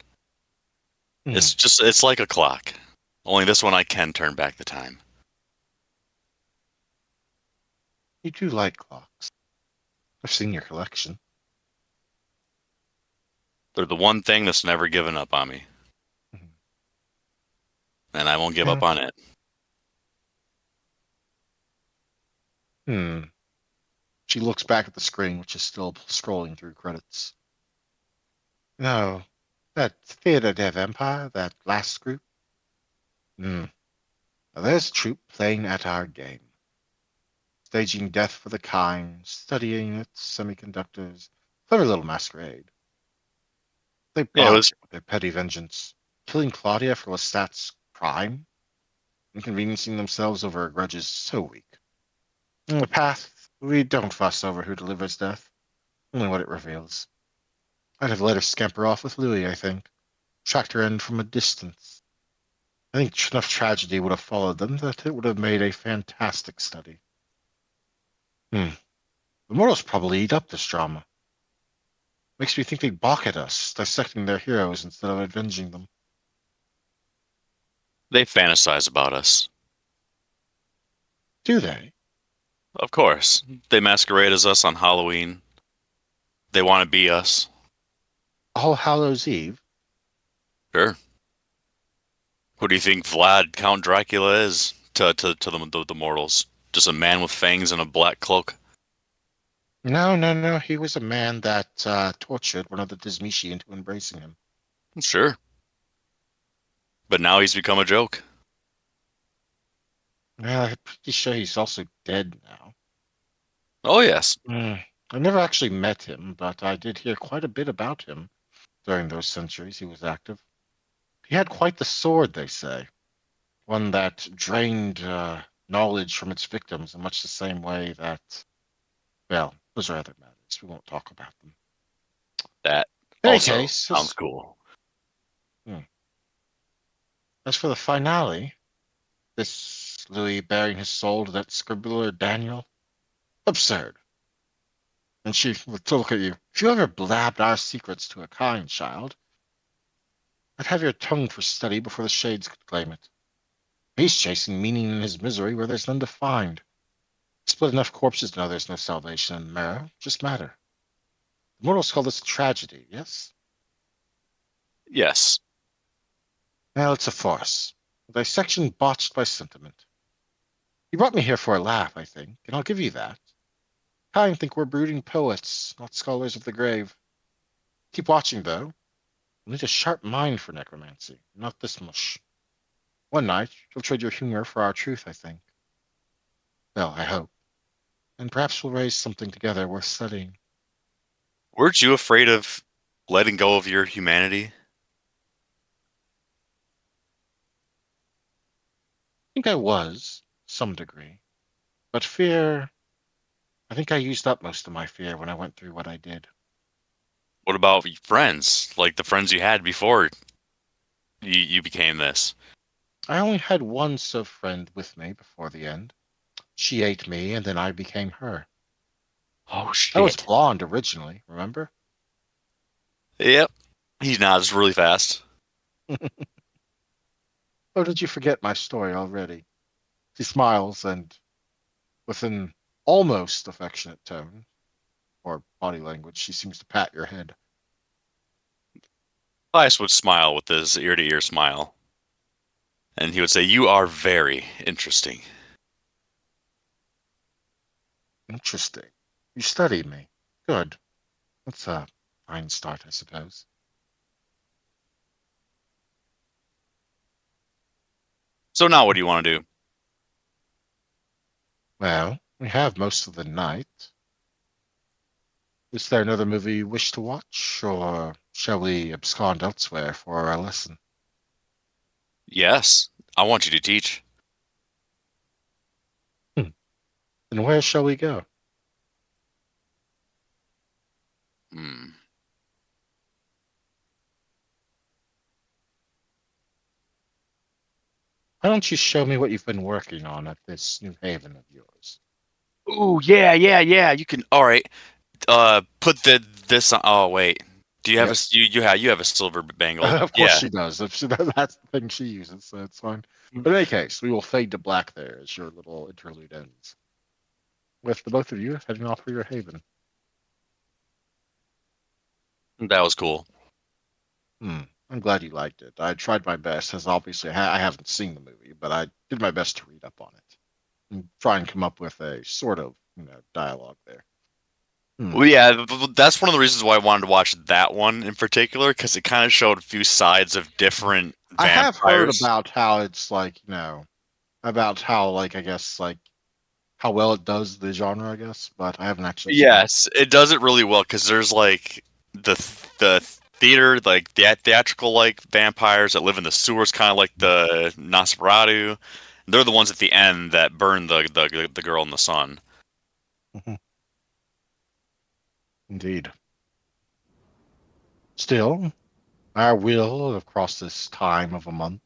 Hmm. It's like a clock. Only this one I can turn back the time. You do like clocks. I've seen your collection. They're the one thing that's never given up on me, Mhm. and I won't give Yeah. up on it. Hmm. She looks back at the screen, which is still scrolling through credits. No, that Theatre Dev Empire, that last group. Hmm. Now there's a troupe playing at our game, staging death for the kind, studying its semiconductors. Clever little masquerade. They Yeah, it botched was. with their petty vengeance, killing Claudia for Lestat's crime, inconveniencing themselves over grudges so weak. In the path, we don't fuss over who delivers death, only what it reveals. I'd have let her scamper off with Louis, I think. Tracked her in from a distance. I think enough tragedy would have followed them that it would have made a fantastic study. Hmm. The mortals probably eat up this drama. Makes me think they balk at us, dissecting their heroes instead of avenging them. They fantasize about us. Do they? Of course. They masquerade as us on Halloween. They want to be us. All Hallows Eve? Sure. Who do you think Vlad Count Dracula is to the mortals? Just a man with fangs and a black cloak? No, no, no. He was a man that tortured one of the Dismishi into embracing him. Sure. But now he's become a joke. I'm pretty sure he's also dead now. Oh, yes. I never actually met him, but I did hear quite a bit about him during those centuries he was active. He had quite the sword, they say, one that drained knowledge from its victims in much the same way that, well, those are other matters. We won't talk about them. That In any also case, sounds cool. hmm, as for the finale, this Louis bearing his soul to that scribbler Daniel, absurd. And she would look at you. If you ever blabbed our secrets to a kind child, I'd have your tongue for study before the shades could claim it. He's chasing meaning in his misery where there's none to find. Split enough corpses to know there's no salvation in marrow, just matter. The mortals call this a tragedy, yes? Yes. Well, it's a farce. A dissection botched by sentiment. You brought me here for a laugh, I think, and I'll give you that. Kind think we're brooding poets, not scholars of the grave. Keep watching, though. You'll need a sharp mind for necromancy, not this mush. One night, you'll trade your humor for our truth, I think. Well, I hope. And perhaps we'll raise something together worth studying. Weren't you afraid of letting go of your humanity? I think I was, some degree. But fear, I think I used up most of my fear when I went through what I did. What about friends? Like the friends you had before you became this? I only had one sov friend with me before the end. She ate me, and then I became her. Oh, I was shit. blonde originally, remember? Yep. He nods really fast. Oh, did you forget my story already? She smiles, and with an almost affectionate tone, or body language, she seems to pat your head. Elias would smile with his ear to ear smile. And he would say, "You are very interesting." Interesting. You studied me. Good. That's a fine start, I suppose. So now what do you want to do? Well, we have most of the night. Is there another movie you wish to watch, or shall we abscond elsewhere for our lesson? Yes, I want you to teach. Then where shall we go? Hmm. Why don't you show me what you've been working on at this New Haven of yours? Ooh, yeah. You can. All right. Put this on. Oh wait. Do you have Yes. you have a silver bangle? Of course Yeah. she does. That's the thing she uses, so it's fine. But in any case, we will fade to black there as your little interlude ends. With the both of you heading off for your haven. That was cool. Hmm. I'm glad you liked it. I tried my best, as obviously I haven't seen the movie, but I did my best to read up on it and try and come up with a sort of, dialogue there. Hmm. Well, yeah, that's one of the reasons why I wanted to watch that one in particular because it kind of showed a few sides of different I have heard vampires. about how it's like, about how like I guess like how well it does the genre, I guess, but I haven't actually seen it. Yes, it does it really well because there's like the theater, like the theatrical like vampires that live in the sewers, kind of like the Nosferatu. They're the ones at the end that burn the girl in the sun. Mhm. Indeed. Still, our will across this time of a month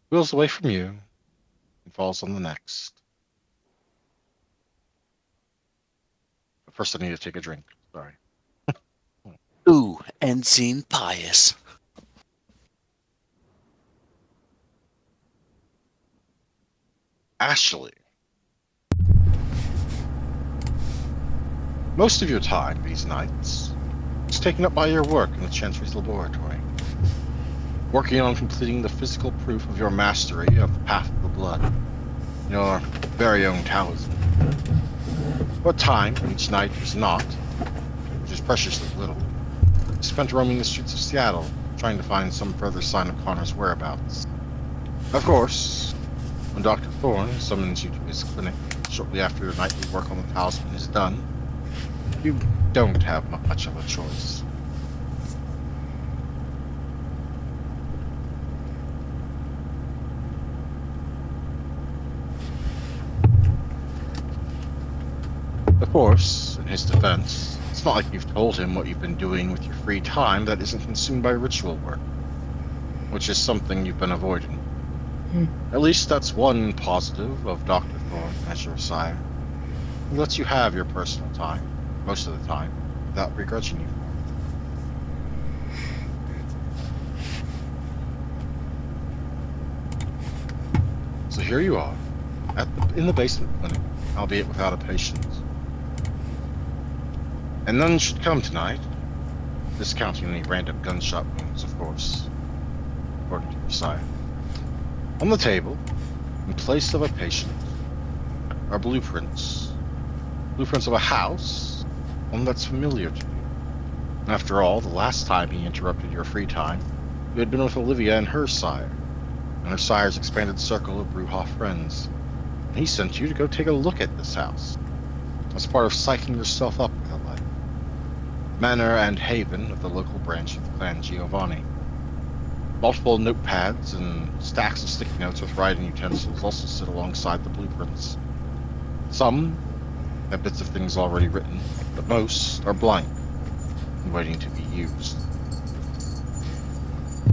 wheels away from you and falls on the next. But first, I need to take a drink. Sorry. Ooh, Ensign Pius. Ashley, most of your time these nights is taken up by your work in the Chantry's laboratory, working on completing the physical proof of your mastery of the path of the blood, your very own talisman. What time each night is not, which is preciously little, is spent roaming the streets of Seattle, trying to find some further sign of Connor's whereabouts. Of course, when Dr. Thorne summons you to his clinic shortly after your nightly work on the talisman is done, you don't have much of a choice. Of course, in his defense, it's not like you've told him what you've been doing with your free time that isn't consumed by ritual work, which is something you've been avoiding. At least that's one positive of Dr. Thorne as your sire. He lets you have your personal time, most of the time, without begrudging you for it. So here you are, in the basement clinic, albeit without a patient. And none should come tonight, discounting any random gunshot wounds, of course, according to your sire. On the table, in place of a patient, are blueprints. Blueprints of a house, one that's familiar to you. After all, the last time he interrupted your free time, you had been with Olivia and her sire, and her sire's expanded circle of Brujah friends. And he sent you to go take a look at this house, as part of psyching yourself up with a life. Manor and haven of the local branch of the clan Giovanni. Multiple notepads and stacks of sticky notes with writing utensils also sit alongside the blueprints. Some have bits of things already written, but most are blank and waiting to be used.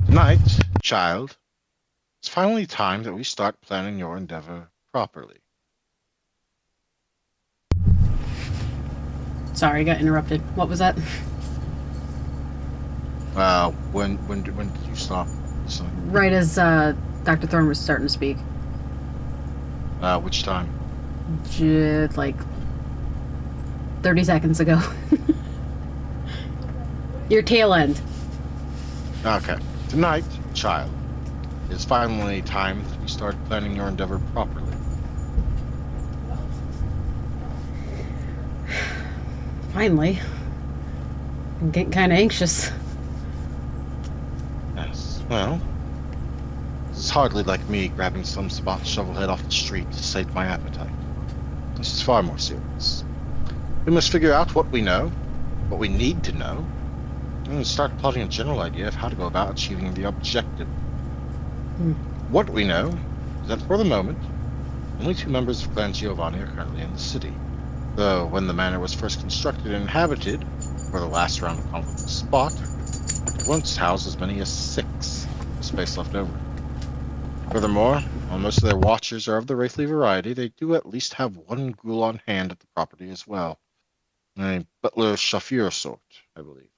Tonight, child, it's finally time that we start planning your endeavor properly. Sorry, I got interrupted. What was that? When did you stop listening? Right as Dr. Thorne was starting to speak. Which time? Like 30 seconds ago. Your tail end. Okay. Tonight, child, it's finally time that we start planning your endeavor properly. Finally. I'm getting kind of anxious. Yes. Well, this is hardly like me grabbing some spot shovelhead off the street to sate my appetite. This is far more serious. We must figure out what we know, what we need to know, and start plotting a general idea of how to go about achieving the objective What we know is that for the moment, only 2 members of Clan Giovanni are currently in the city. Though when the manor was first constructed and inhabited, for the last round of conflict was fought, it once housed as many as 6, with space left over. Furthermore, while most of their watchers are of the Wraithly variety, they do at least have one ghoul on hand at the property as well. A butler Shafir sort, I believe.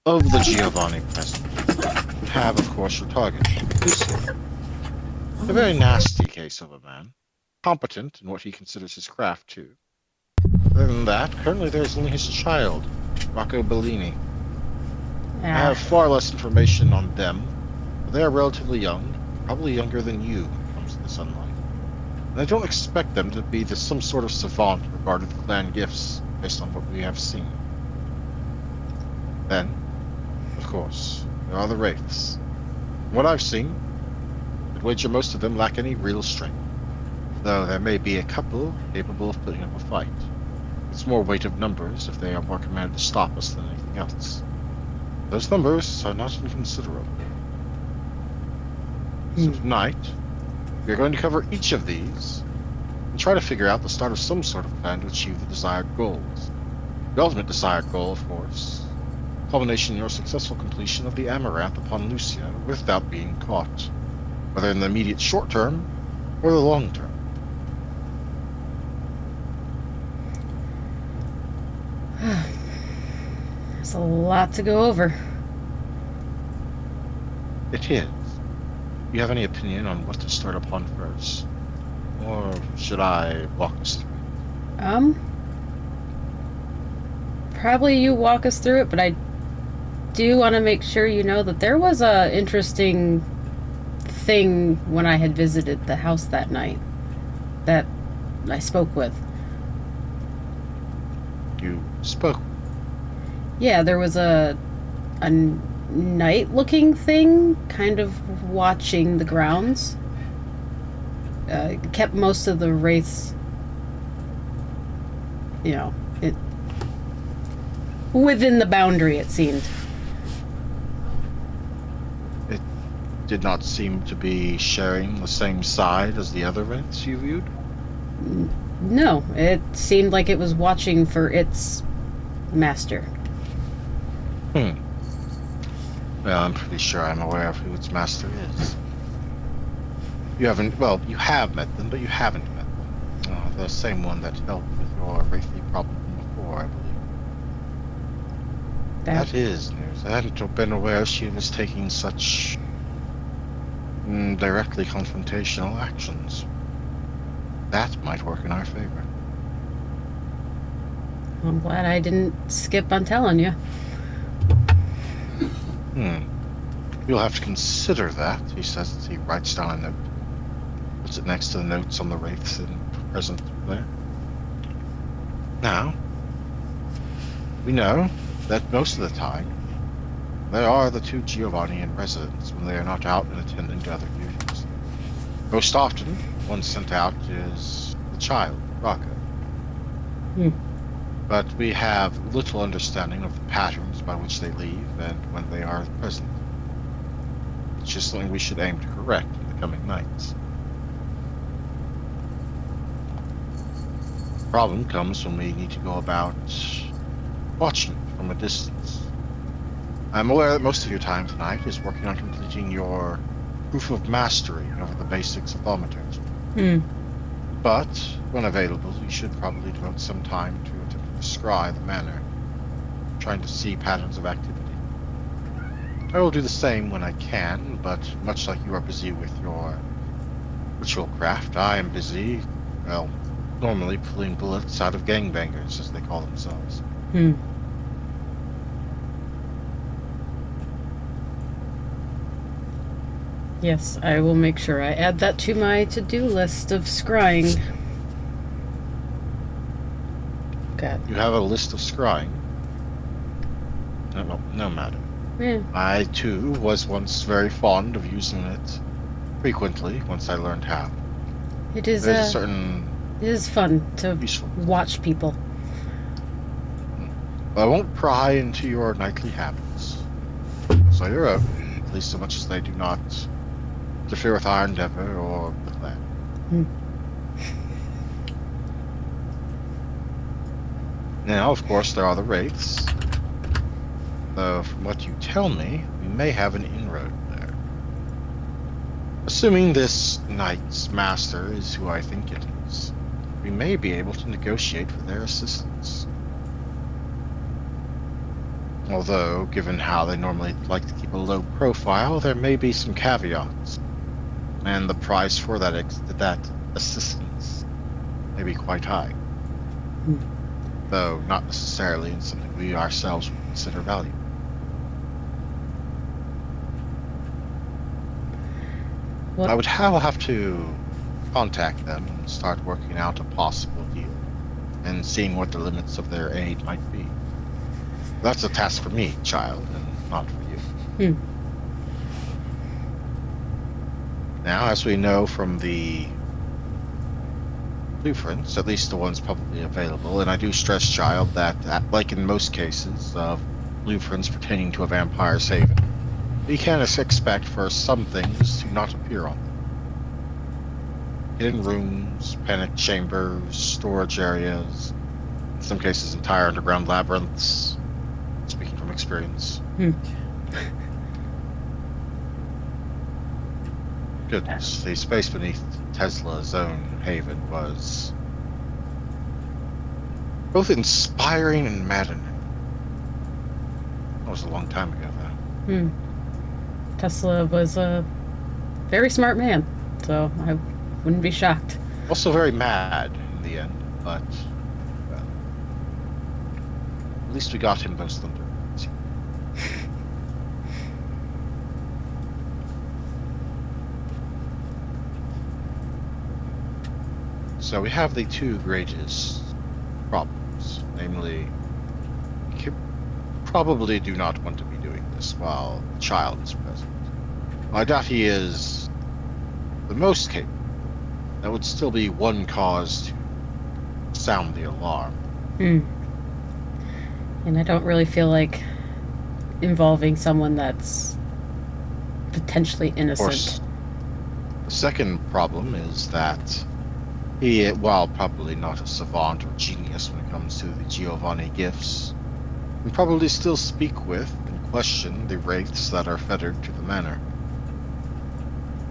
Of the Giovanni present, you have, of course, your target, Lucio. A very nasty case of a man, competent in what he considers his craft, too. Other than that, currently there is only his child, Rocco Bellini. I have far less information on them, but they are relatively young, probably younger than you when it comes to the sunlight. And I don't expect them to be some sort of savant regarding the clan gifts, based on what we have seen. Then, of course, there are the wraiths. From what I've seen, I'd wager most of them lack any real strength, though there may be a couple capable of putting up a fight. It's more weight of numbers if they are more commanded to stop us than anything else. Those numbers are not inconsiderable. So tonight, we are going to cover each of these and try to figure out the start of some sort of plan to achieve the desired goals. The ultimate desired goal, of course, culmination in your successful completion of the Amaranth upon Lucia without being caught, whether in the immediate short term or the long term. There's a lot to go over. It is. Do you have any opinion on what to start upon first? Or should I walk us through it? Probably you walk us through it, but I do want to make sure you know that there was a interesting thing when I had visited the house that night that I spoke with. You spoke. Yeah, there was a night-looking thing kind of watching the grounds. Kept most of the wraiths, within the boundary, it seemed. It did not seem to be sharing the same side as the other wraiths you viewed? No, it seemed like it was watching for its master. Well, I'm pretty sure I'm aware of who its master is. You have met them, but you haven't met them. The same one that helped with your wraithly problem before, I believe. That is news. I hadn't been aware she was taking such directly confrontational actions. That might work in our favor. I'm glad I didn't skip on telling you. You'll have to consider that, he says as he writes down a note. Puts it next to the notes on the wraiths and present there. Now, we know that most of the time, there are the 2 Giovanni in residence when they are not out and attending to other duties. Most often, one sent out is the child, Rocco. But we have little understanding of the patterns by which they leave and when they are present. It's just something we should aim to correct in the coming nights. The problem comes when we need to go about watching from a distance. I'm aware that most of your time tonight is working on completing your proof of mastery over the basics of thaumaturgy. But, when available, you should probably devote some time to attempt to scry the manor, trying to see patterns of activity. I will do the same when I can, but much like you are busy with your ritual craft, I am busy, normally pulling bullets out of gangbangers, as they call themselves. Yes, I will make sure I add that to my to-do list of scrying. God. You have a list of scrying? No matter. Yeah. I, too, was once very fond of using it frequently once I learned how. It is There's a certain it is fun to useful. watch people. I won't pry into your nightly habits. So you're out. at least so much as they do not interfere with our endeavor or with that. Now, of course, there are the wraiths. Though, from what you tell me, we may have an inroad there. Assuming this knight's master is who I think it is, we may be able to negotiate for their assistance. Although, given how they normally like to keep a low profile, there may be some caveats, and the price for that assistance may be quite high. Though not necessarily in something we ourselves would consider valuable. What? I will have to contact them and start working out a possible deal, and seeing what the limits of their aid might be. That's a task for me, child, and not for you. Now, as we know from the blueprints, at least the ones publicly available, and I do stress, child, that like in most cases of blueprints pertaining to a vampire's haven, we can expect for some things to not appear on them. Hidden rooms, panic chambers, storage areas, in some cases entire underground labyrinths, speaking from experience. Goodness, the space beneath Tesla's own haven was both inspiring and maddening. That was a long time ago, though. Tesla was a very smart man, so I wouldn't be shocked. Also very mad in the end, but well, at least we got him those thunder. So we have the two greatest problems, namely, we probably do not want to be doing this while the child is present. I doubt he is the most capable. That would still be one cause to sound the alarm. And I don't really feel like involving someone that's potentially innocent. Of course, the second problem is that he, while probably not a savant or genius when it comes to the Giovanni gifts, can probably still speak with and question the wraiths that are fettered to the manor.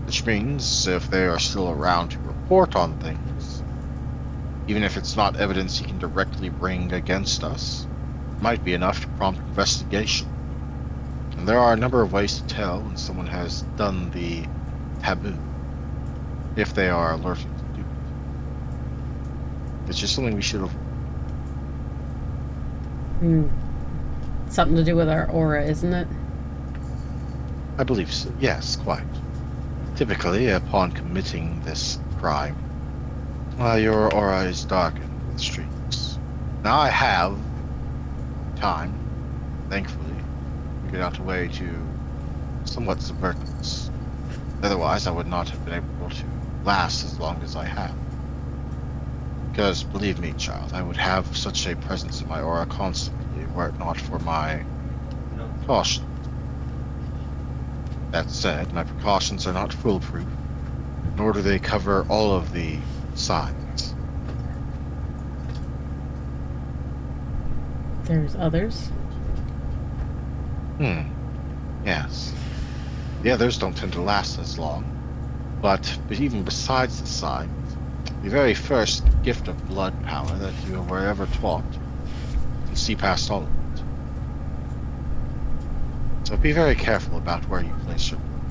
Which means, if they are still around to report on things, even if it's not evidence he can directly bring against us, it might be enough to prompt investigation. And there are a number of ways to tell when someone has done the taboo, if they are alerted to do it. It's just something we should avoid. Something to do with our aura, isn't it? I believe so. Yes, quite. Typically, upon committing this crime, your aura is darkened with streaks. Now I have time, thankfully, figured out a way to somewhat subvert this. Otherwise, I would not have been able to last as long as I have. Because, believe me, child, I would have such a presence in my aura constantly were it not for my caution. That said, my precautions are not foolproof, nor do they cover all of the signs. There's others. Yes. The others don't tend to last as long, but even besides the signs, the very first gift of blood power that you were ever taught can see past all of it. So be very careful about where you place your blood.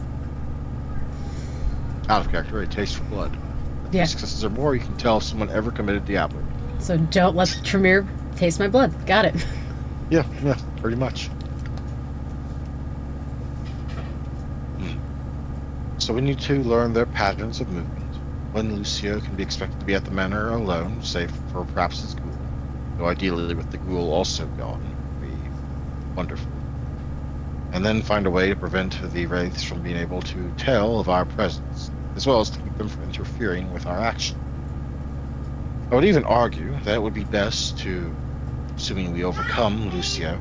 Out of character, a taste for blood. Yeah. Successes or more, you can tell if someone ever committed Diablo. So don't let Tremere taste my blood. Got it. Yeah, pretty much. So we need to learn their patterns of movement. When Lucio can be expected to be at the manor alone, save for perhaps his ghoul. Though ideally with the ghoul also gone, would be wonderful. And then find a way to prevent the wraiths from being able to tell of our presence, as well as to keep them from interfering with our action. I would even argue that it would be best to, assuming we overcome Lucio,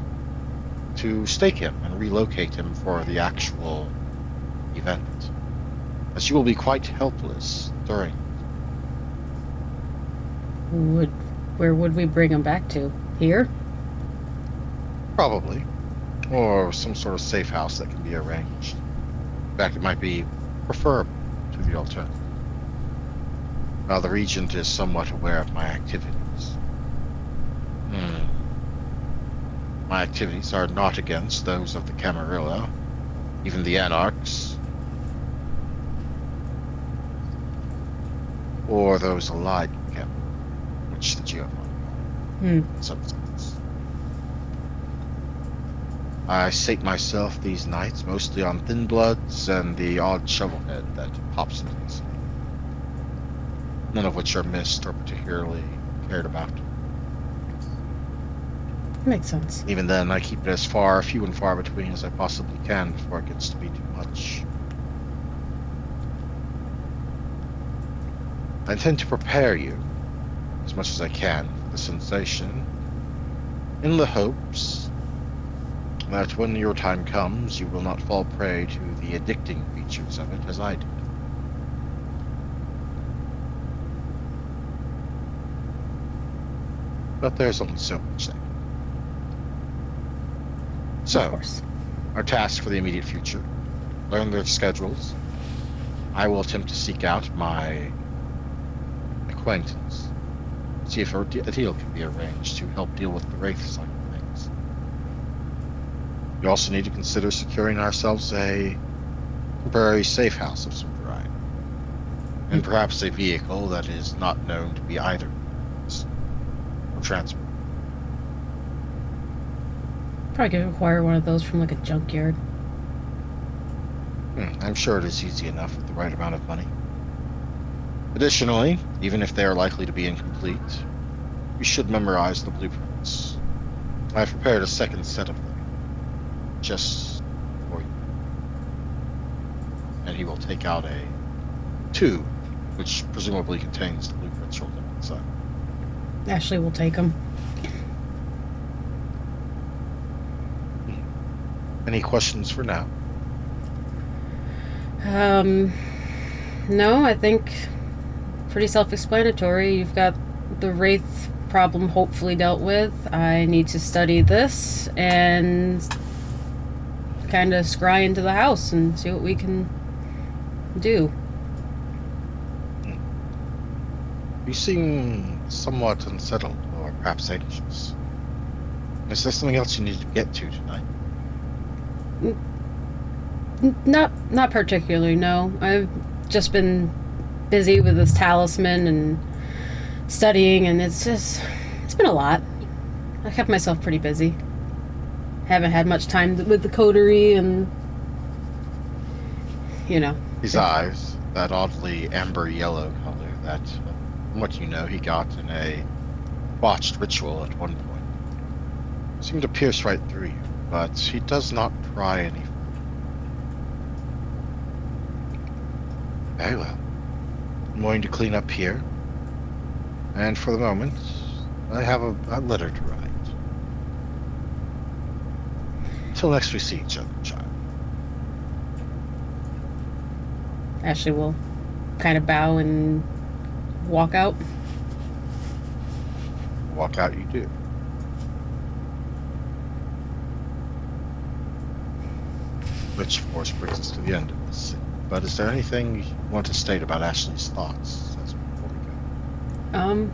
to stake him and relocate him for the actual event, as you will be quite helpless during. Where would we bring him back to? Here? Probably. Or some sort of safe house that can be arranged. In fact, it might be preferable to the alternative. Now, the Regent is somewhat aware of my activities. My activities are not against those of the Camarilla, even the Anarchs, or those allied to the Camarilla, which the Geophon in some sense. I sate myself these nights mostly on thin bloods and the odd shovelhead that pops into the city, none of which are missed or particularly cared about. Makes sense. Even then, I keep it as few and far between as I possibly can before it gets to be too much. I intend to prepare you, as much as I can, for the sensation, in the hopes that when your time comes, you will not fall prey to the addicting features of it as I did. But there's only so much there. Of So, course. our task for the immediate future: learn their schedules. I will attempt to seek out my acquaintance, see if a deal can be arranged to help deal with the Wraith side of things. We also need to consider securing ourselves a temporary safe house of some variety, and perhaps a vehicle that is not known to be either for transport. Probably could acquire one of those from like a junkyard. I'm sure it is easy enough with the right amount of money. Additionally, even if they are likely to be incomplete, you should memorize the blueprints. I've prepared a second set of them, just for you. And he will take out a tube, which presumably contains the blueprints rolled up inside. Ashley will take them. Any questions for now? No, I think pretty self-explanatory. You've got the Wraith problem hopefully dealt with. I need to study this and kind of scry into the house and see what we can do. You seem somewhat unsettled, or perhaps anxious. Is there something else you need to get to tonight? Not particularly, no. I've just been busy with this talisman and studying, and it's been a lot. I kept myself pretty busy. Haven't had much time with the coterie and, you know. His eyes, that oddly amber yellow color that, from what you know, he got in a botched ritual at one point, seem to pierce right through you, but he does not pry any further. Very well. I'm going to clean up here, and for the moment, I have a letter to write. Until next we see each other, child. Ashley will kind of bow and walk out. Walk out you do. Which, of course, brings us to the end of this scene. But is there anything you want to state about Ashley's thoughts as before we go?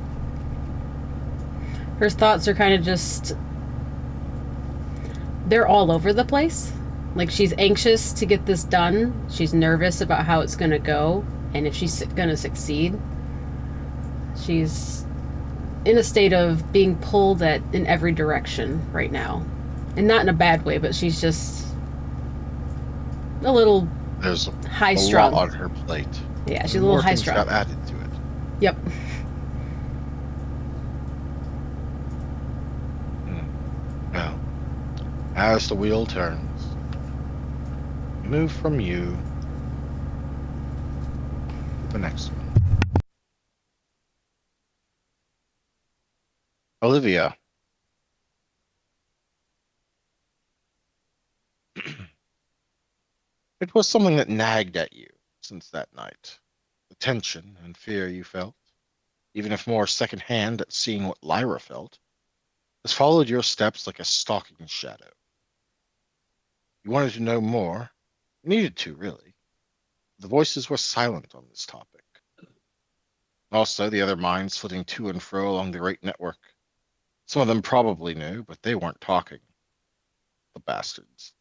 Her thoughts are kind of just, they're all over the place. Like, she's anxious to get this done. She's nervous about how it's going to go and if she's going to succeed. She's in a state of being pulled in every direction right now. And not in a bad way, but she's just a little There's high a strung. lot on her plate. Yeah, she's And a little more high things strung. got added to it. Yep. Well, as the wheel turns, we move from you to the next one. Olivia. It was something that nagged at you since that night. The tension and fear you felt, even if more secondhand at seeing what Lyra felt, has followed your steps like a stalking shadow. You wanted to know more. You needed to, really. The voices were silent on this topic. Also, the other minds flitting to and fro along the great network. Some of them probably knew, but they weren't talking. The bastards.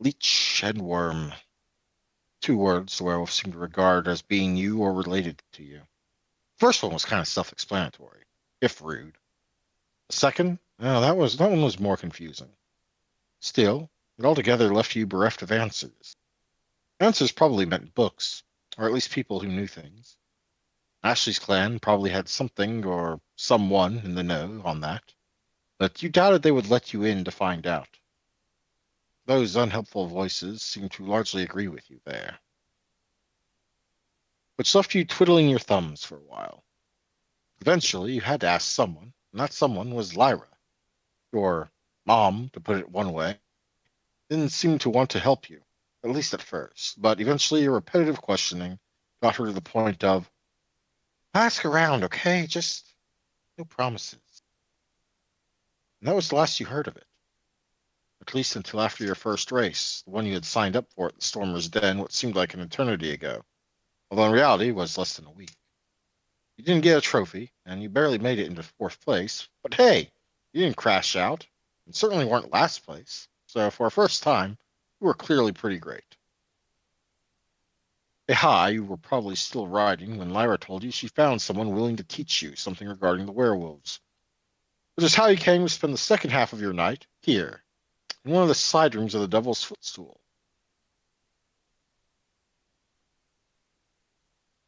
Leech and worm. Two words the werewolf seemed to regard as being you or related to you. The first one was kind of self-explanatory, if rude. The second, oh, that one was more confusing. Still, it altogether left you bereft of answers. Answers probably meant books, or at least people who knew things. Ashley's clan probably had something or someone in the know on that, but you doubted they would let you in to find out. Those unhelpful voices seemed to largely agree with you there, which left you twiddling your thumbs for a while. Eventually, you had to ask someone, and that someone was Lyra. Your mom, to put it one way, didn't seem to want to help you, at least at first, but eventually your repetitive questioning got her to the point of, ask around, okay? Just no promises. And that was the last you heard of it, at least until after your first race, the one you had signed up for at the Stormer's Den what seemed like an eternity ago, although in reality was less than a week. You didn't get a trophy, and you barely made it into fourth place, but hey, you didn't crash out, and certainly weren't last place, so for a first time, you were clearly pretty great. A high you were probably still riding when Lyra told you she found someone willing to teach you something regarding the werewolves, which is how you came to spend the second half of your night here, in one of the side rooms of the Devil's Footstool,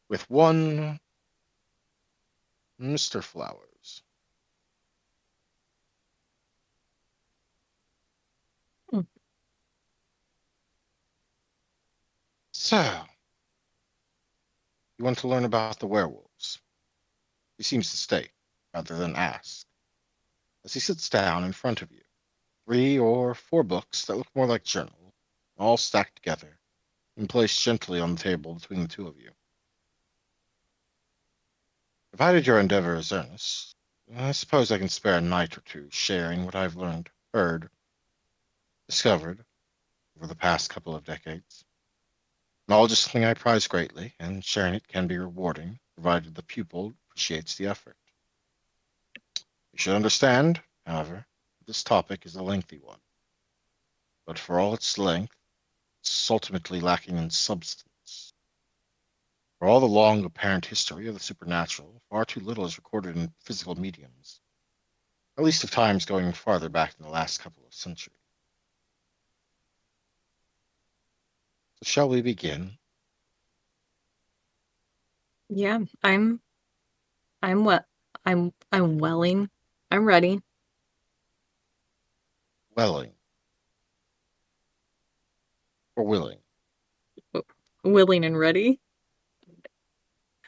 with one Mr. Flowers. Hmm. So, you want to learn about the werewolves? He seems to state, rather than ask, as he sits down in front of you. 3 or 4 books that look more like journals, all stacked together and placed gently on the table between the two of you. Provided your endeavor is earnest, I suppose I can spare a night or two sharing what I've learned, heard, discovered over the past couple of decades. Knowledge is something I prize greatly, and sharing it can be rewarding, provided the pupil appreciates the effort. You should understand, however, this topic is a lengthy one, but for all its length, it's ultimately lacking in substance. For all the long apparent history of the supernatural, far too little is recorded in physical mediums, at least of times going farther back than the last couple of centuries. So shall we begin? Yeah, I'm what I'm welling. I'm ready. Welling, or willing, Willing and ready.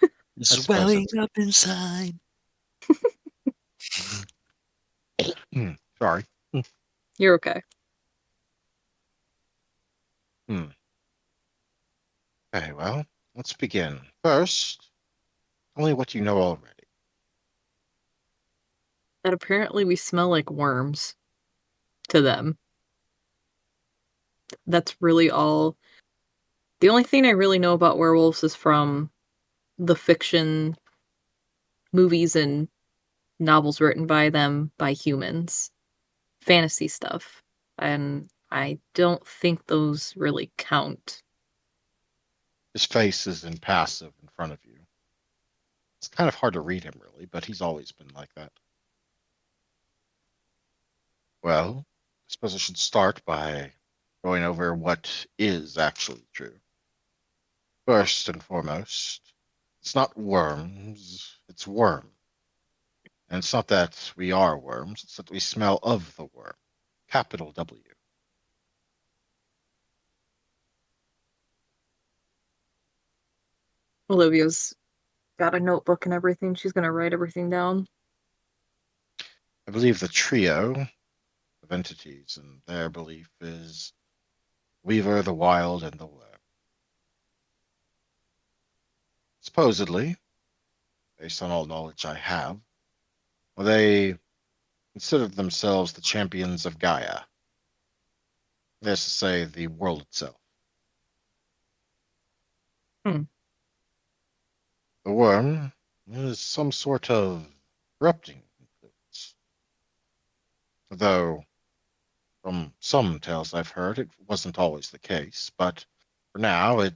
I It's suppose welling that's up inside. sorry. You're okay. Hmm. Okay, well, let's begin. First, tell me what you know already. That apparently we smell like worms to them. That's really all. The only thing I really know about werewolves is from the fiction movies and novels written by them by humans, fantasy stuff. And I don't think those really count. His face is impassive in front of you. It's kind of hard to read him, really, but he's always been like that. Well, I suppose I should start by going over what is actually true. First and foremost, it's not worms, it's worm. And it's not that we are worms, it's that we smell of the worm. Capital W. Olivia's got a notebook and everything. She's gonna write everything down. I believe the trio of entities and their belief is Weaver, the Wild, and the Worm. Supposedly, based on all knowledge I have, they considered themselves the champions of Gaia. That is to say, the world itself. Hmm. The worm is some sort of corrupting influence. Though, from some tales I've heard, it wasn't always the case, but for now it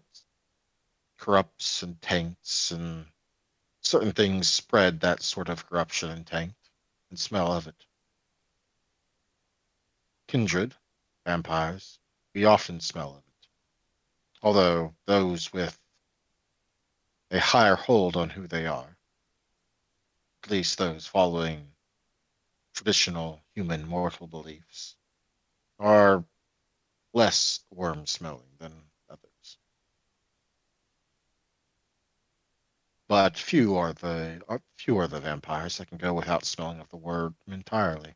corrupts and taints, and certain things spread that sort of corruption and taint and smell of it. Kindred, vampires, we often smell of it, although those with a higher hold on who they are, at least those following traditional human mortal beliefs, are less worm smelling than others. But few are the vampires that can go without smelling of the worm entirely.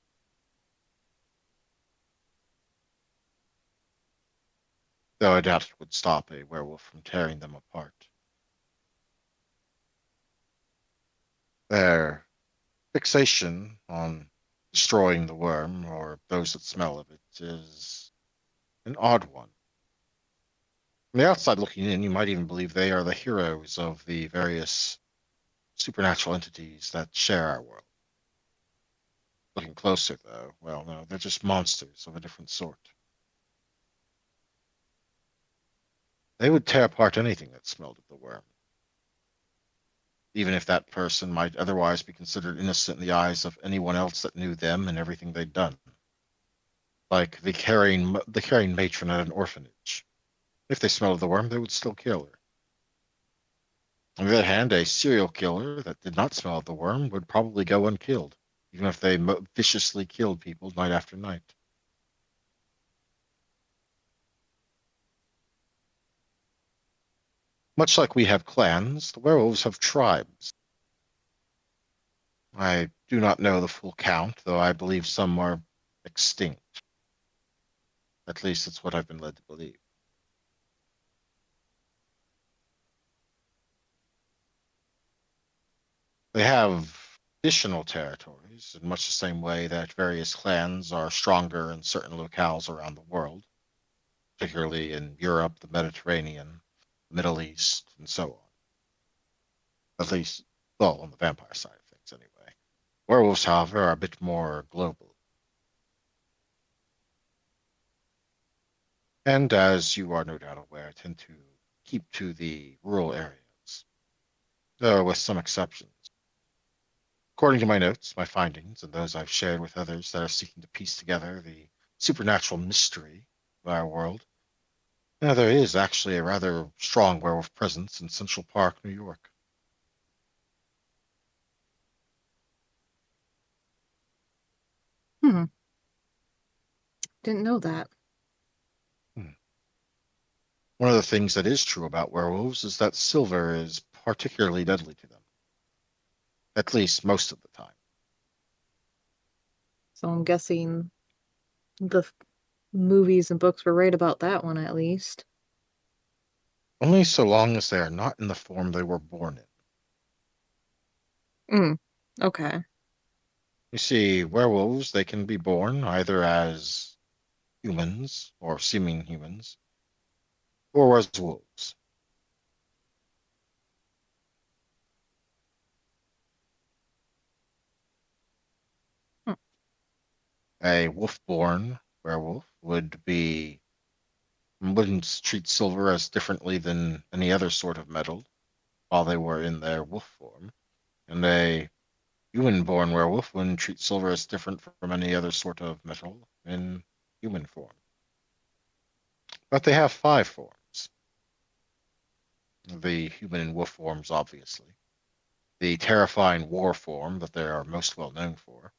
Though I doubt it would stop a werewolf from tearing them apart. Their fixation on destroying the worm, or those that smell of it, is an odd one. From the outside looking in, you might even believe they are the heroes of the various supernatural entities that share our world. Looking closer, though, well, no, they're just monsters of a different sort. They would tear apart anything that smelled of the worm, even if that person might otherwise be considered innocent in the eyes of anyone else that knew them and everything they'd done. Like the caring matron at an orphanage. If they smelled of the worm, they would still kill her. On the other hand, a serial killer that did not smell of the worm would probably go unkilled, even if they viciously killed people night after night. Much like we have clans, the werewolves have tribes. I do not know the full count, though I believe some are extinct. At least that's what I've been led to believe. They have additional territories in much the same way that various clans are stronger in certain locales around the world, particularly in Europe, the Mediterranean, the Middle East, and so on. At least, well, on the vampire side of things, anyway. Werewolves, however, are a bit more global. And as you are no doubt aware, tend to keep to the rural areas, though with some exceptions. According to my notes, my findings, and those I've shared with others that are seeking to piece together the supernatural mystery of our world, there is actually a rather strong werewolf presence in Central Park, New York. Hmm. Didn't know that. Hmm. One of the things that is true about werewolves is that silver is particularly deadly to them, at least most of the time. So I'm guessing the movies and books were right about that one at least. Only so long as they are not in the form they were born in. Mm. Okay. You see, werewolves, they can be born either as humans or seeming humans, or as wolves. Hmm. A wolf-born werewolf wouldn't treat silver as differently than any other sort of metal while they were in their wolf form, and a human-born werewolf wouldn't treat silver as different from any other sort of metal in human form. But they have five forms: the human and wolf forms, obviously, the terrifying war form that they are most well known for,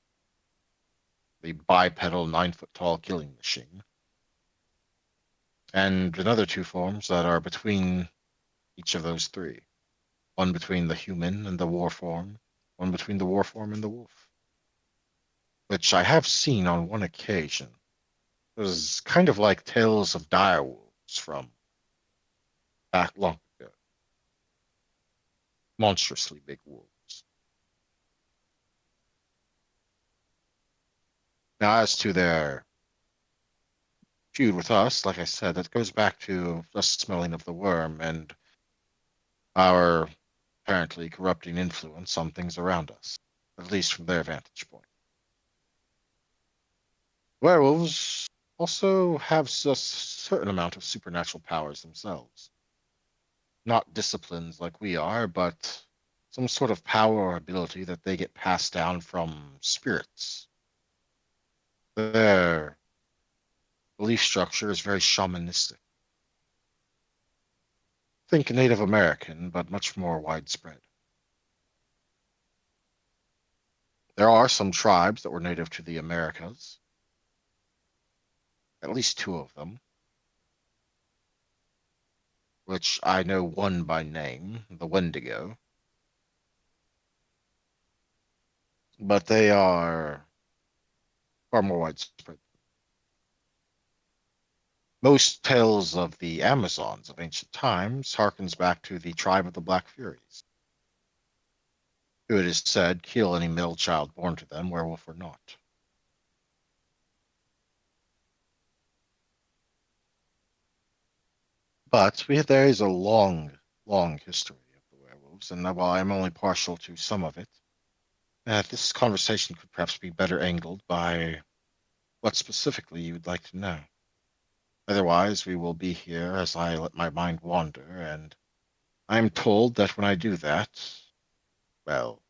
the bipedal 9 foot tall killing machine, and another two forms that are between each of those three. One between the human and the war form, one between the war form and the wolf, which I have seen on one occasion. It was kind of like tales of direwolves from back long ago. Monstrously big wolves. Now, as to their feud with us, like I said, that goes back to us smelling of the worm and our apparently corrupting influence on things around us, at least from their vantage point. Werewolves also have a certain amount of supernatural powers themselves. Not disciplines like we are, but some sort of power or ability that they get passed down from spirits. Their belief structure is very shamanistic. Think Native American, but much more widespread. There are some tribes that were native to the Americas, at least two of them, which I know one by name, the Wendigo, but they are far more widespread. Most tales of the Amazons of ancient times harkens back to the tribe of the Black Furies, who it is said kill any male child born to them, werewolf or not. But there is a long, long history of the werewolves, and while I'm only partial to some of it, this conversation could perhaps be better angled by what specifically you would like to know. Otherwise, we will be here as I let my mind wander, and I am told that when I do that, well,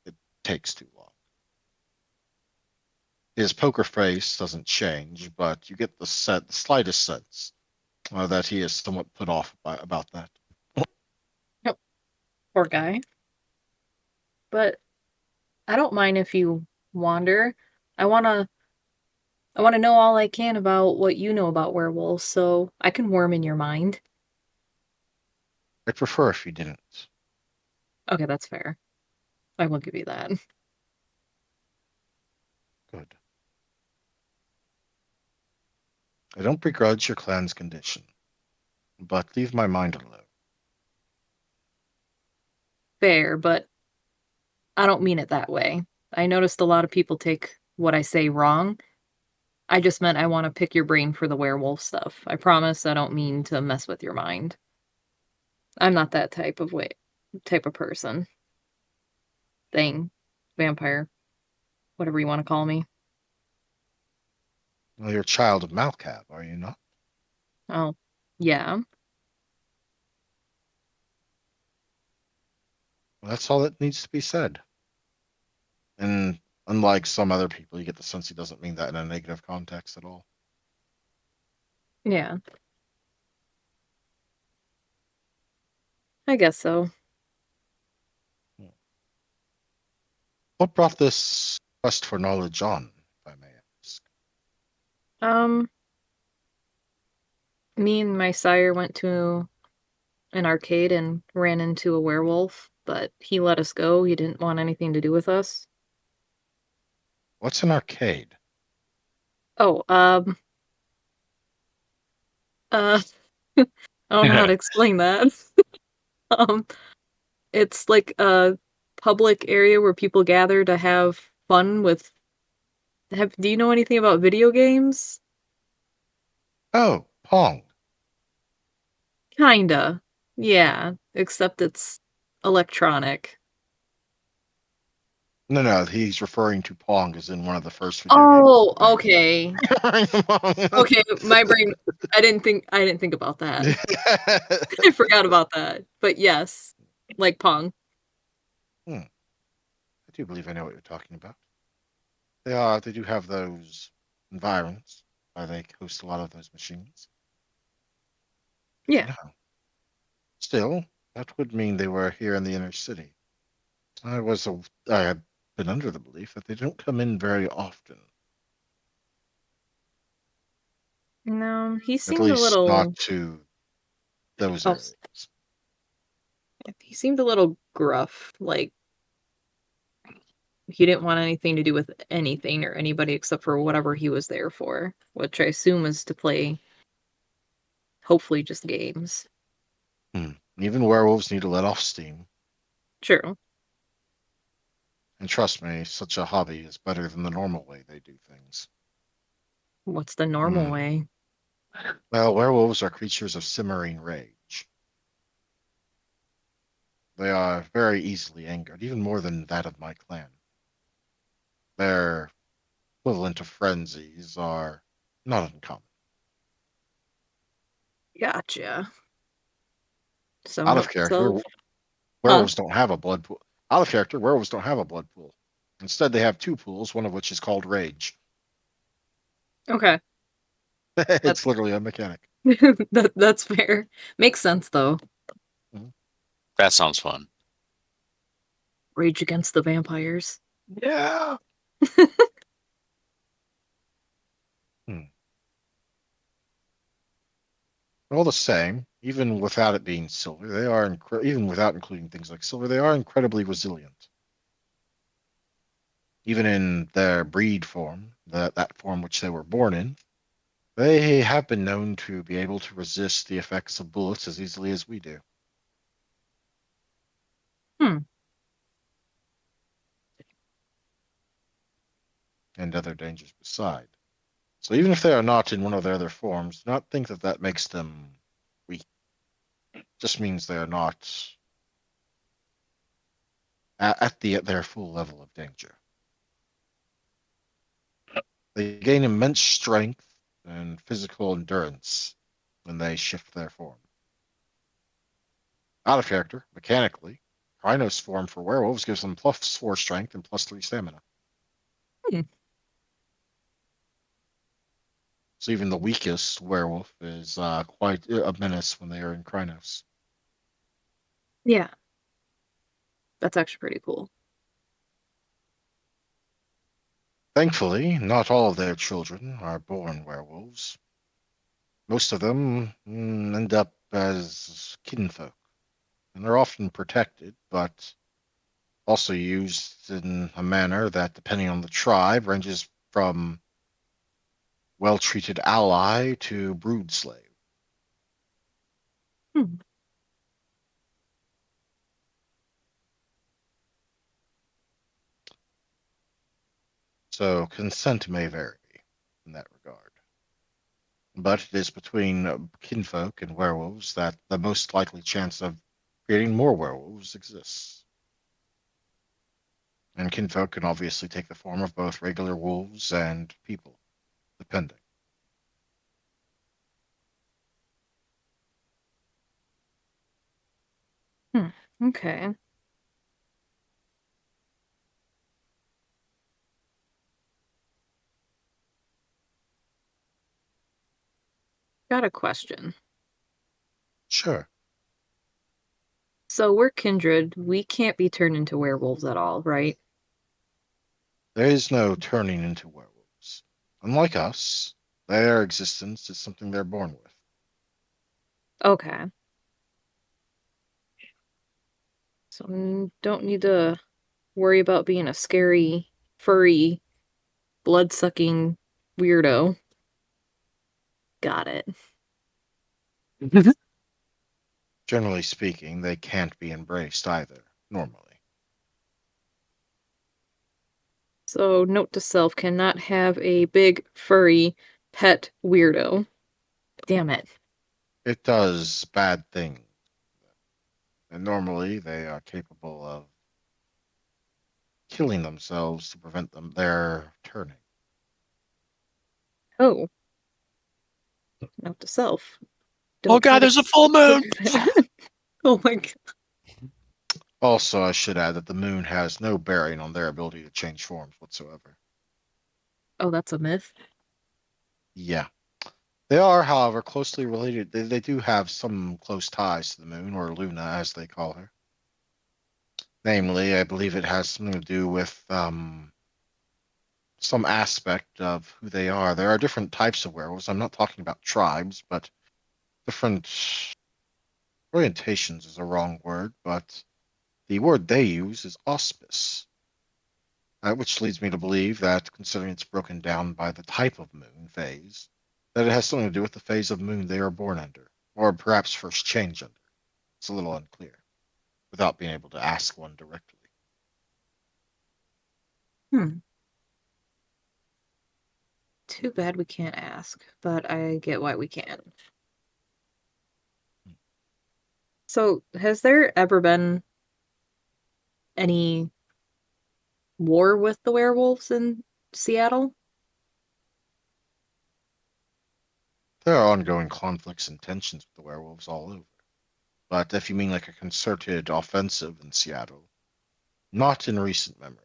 it takes too long. His poker face doesn't change, but you get the slightest sense that he is somewhat put off about that. Yep. Poor guy. But I don't mind if you wander. I wanna I wanna know all I can about what you know about werewolves, so I can worm in your mind. I'd prefer if you didn't. Okay, that's fair. I will give you that. Good. I don't begrudge your clan's condition, but leave my mind alone. Fair, but I don't mean it that way. I noticed a lot of people take what I say wrong. I just meant I want to pick your brain for the werewolf stuff. I promise I don't mean to mess with your mind. I'm not that type of person. Thing. Vampire. Whatever you want to call me. Well, you're a child of Malcab, are you not? Oh, yeah. Well, that's all that needs to be said. And unlike some other people, you get the sense he doesn't mean that in a negative context at all. Yeah. I guess so. What brought this quest for knowledge on, if I may ask? Um, Me and my sire went to an arcade and ran into a werewolf, but he let us go. He didn't want anything to do with us. What's an arcade? Oh, uh, I don't know how to explain that. Um, it's like a public area where people gather to have fun with. Do you know anything about video games? Oh, Pong. Kinda. Yeah, except it's electronic. No, he's referring to Pong as in one of the first video games. Oh, okay. Okay, my brain I didn't think about that. I forgot about that. But yes, like Pong. I do believe I know what you're talking about. They do have those environs where they host a lot of those machines. Yeah. No. Still, that would mean they were here in the inner city. I had been under the belief that they don't come in very often. No, At least not to those oh, areas. he seemed a little gruff. Like he didn't want anything to do with anything or anybody except for whatever he was there for, which I assume is to play, hopefully, just games. Even werewolves need to let off steam. True. And trust me, such a hobby is better than the normal way they do things. What's the normal Hmm. way? Well, werewolves are creatures of simmering rage. They are very easily angered, even more than that of my clan. Their equivalent of frenzies are not uncommon. Gotcha. So Out of note to character, self. werewolves don't have a blood pool. Out of character, werewolves don't have a blood pool. Instead, they have two pools, one of which is called rage. Okay. It's literally a mechanic. That's fair. Makes sense though. That sounds fun. Rage against the vampires. Yeah. All the same, even without it being silver, they are even without including things like silver, they are incredibly resilient. Even in their breed form, that form which they were born in, they have been known to be able to resist the effects of bullets as easily as we do. Hmm. And other dangers beside. So even if they are not in one of their other forms, do not think that that makes them weak. Just means they are not at their full level of danger. They gain immense strength and physical endurance when they shift their form. Out of character, mechanically, Rhino's form for werewolves gives them +4 strength and +3 stamina. Hmm. So even the weakest werewolf is quite a menace when they are in Krynos. Yeah. That's actually pretty cool. Thankfully, not all of their children are born werewolves. Most of them end up as kinfolk, and they're often protected, but also used in a manner that, depending on the tribe, ranges from well-treated ally to brood slave. Hmm. So consent may vary in that regard. But it is between kinfolk and werewolves that the most likely chance of creating more werewolves exists. And kinfolk can obviously take the form of both regular wolves and people, depending. Okay. Got a question. Sure, So we're kindred. We can't be turned into werewolves at all, right? there is no turning into werewolves. Unlike us, their existence is something they're born with. Okay. So don't need to worry about being a scary, furry, blood-sucking weirdo. Got it. Generally speaking, they can't be embraced either, normally. So note to self, cannot have a big, furry, pet weirdo. Damn it. It does bad things, and normally they are capable of killing themselves to prevent their turning. Oh, note to self. Oh Don't try god, to there's a full moon. Oh my god. Also, I should add that the moon has no bearing on their ability to change forms whatsoever. Oh, that's a myth. Yeah. They are, however, closely related. They do have some close ties to the moon, or Luna, as they call her. Namely, I believe it has something to do with some aspect of who they are. There are different types of werewolves. I'm not talking about tribes, but different orientations is a wrong word, but the word they use is auspice. Which leads me to believe that, considering it's broken down by the type of moon phase, that it has something to do with the phase of moon they are born under, or perhaps first change under. It's a little unclear, without being able to ask one directly. Hmm. Too bad we can't ask, but I get why we can't. So, has there ever been any war with the werewolves in Seattle? There are ongoing conflicts and tensions with the werewolves all over. But if you mean like a concerted offensive in Seattle, not in recent memory.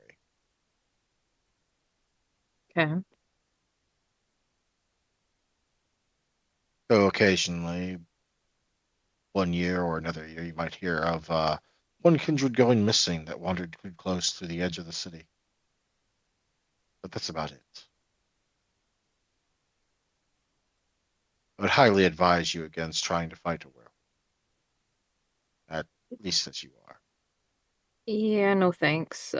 Okay. Though occasionally, one year or another year, you might hear of one kindred going missing that wandered too close to the edge of the city. But that's about it. I would highly advise you against trying to fight a werewolf, at least as you are. Yeah, no thanks.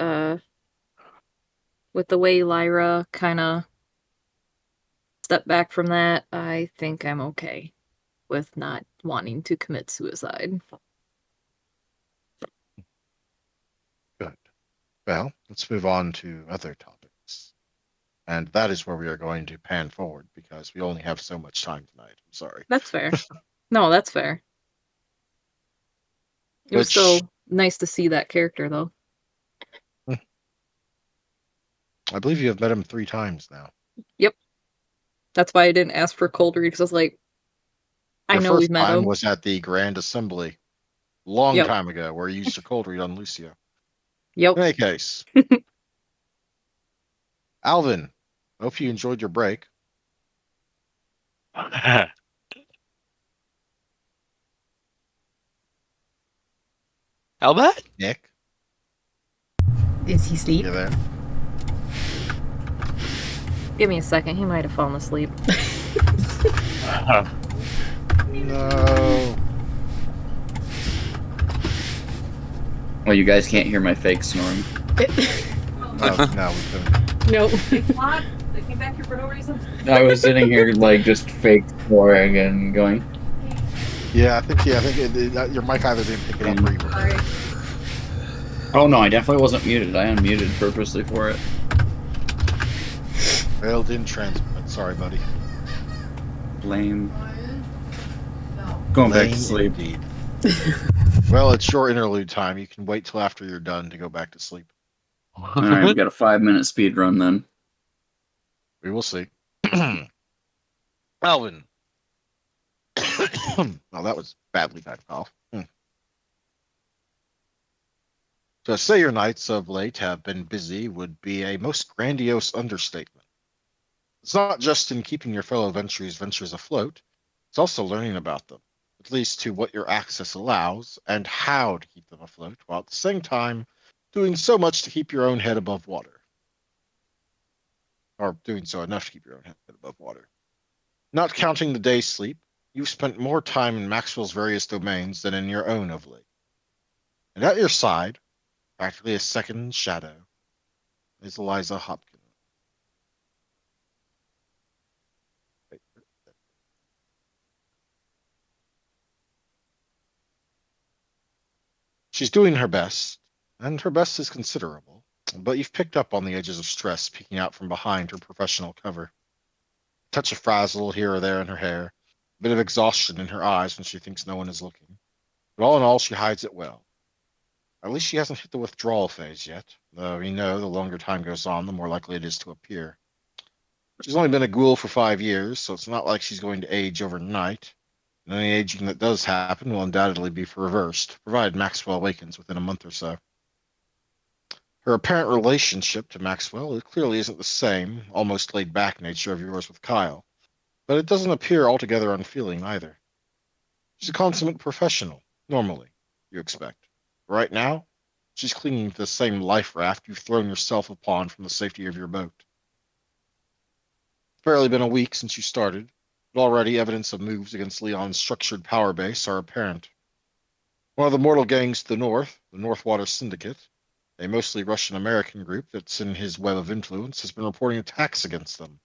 With the way Lyra kind of stepped back from that, I think I'm okay with not wanting to commit suicide. Good. Well, let's move on to other topics. And that is where we are going to pan forward because we only have so much time tonight. I'm sorry. That's fair. No, that's fair. It was Which, still nice to see that character, though. I believe you have met him 3 times now. Yep. That's why I didn't ask for cold read, because I was like, I Your know we've first met time him. was at the Grand Assembly, long Yep. time ago, where you used to cold read on Lucio. Yep. In any case, Alvin, hope you enjoyed your break. Albert? Nick, Is he asleep? you there? Give me a second. He might have fallen asleep. No. Well, you guys can't hear my fake snoring. No, we couldn't. Nope. What? They came back here for no reason? I was sitting here like just fake snoring and going. Yeah, I think your mic either didn't pick it up or you were. Alright. Oh no, I definitely wasn't muted. I unmuted purposely for it. Failed in transmit. Sorry, buddy. Lame. Going back Lame to sleep. indeed. Well, it's your interlude time. You can wait till after you're done to go back to sleep. All right, we got a 5-minute speed run then. We will see. Alvin. Well, that was badly timed off. To say your nights of late have been busy would be a most grandiose understatement. It's not just in keeping your fellow ventures afloat, it's also learning about them, at least to what your access allows, and how to keep them afloat, while at the same time doing so much to keep your own head above water. Or doing so enough to keep your own head above water. Not counting the day's sleep, you've spent more time in Maxwell's various domains than in your own of late. And at your side, practically a second shadow, is Eliza Hopkins. She's doing her best, and her best is considerable, but you've picked up on the edges of stress peeking out from behind her professional cover. A touch of frazzle here or there in her hair, a bit of exhaustion in her eyes when she thinks no one is looking. But all in all, she hides it well. At least she hasn't hit the withdrawal phase yet, though you know the longer time goes on, the more likely it is to appear. She's only been a ghoul for 5 years, so it's not like she's going to age overnight. And any aging that does happen will undoubtedly be reversed, provided Maxwell awakens within a month or so. Her apparent relationship to Maxwell clearly isn't the same, almost laid-back nature of yours with Kyle, but it doesn't appear altogether unfeeling either. She's a consummate professional, normally, you expect. Right now, she's clinging to the same life raft you've thrown yourself upon from the safety of your boat. It's barely been a week since you started, but already evidence of moves against Leon's structured power base are apparent. One of the mortal gangs to the north, the Northwater Syndicate, a mostly Russian-American group that's in his web of influence, has been reporting attacks against them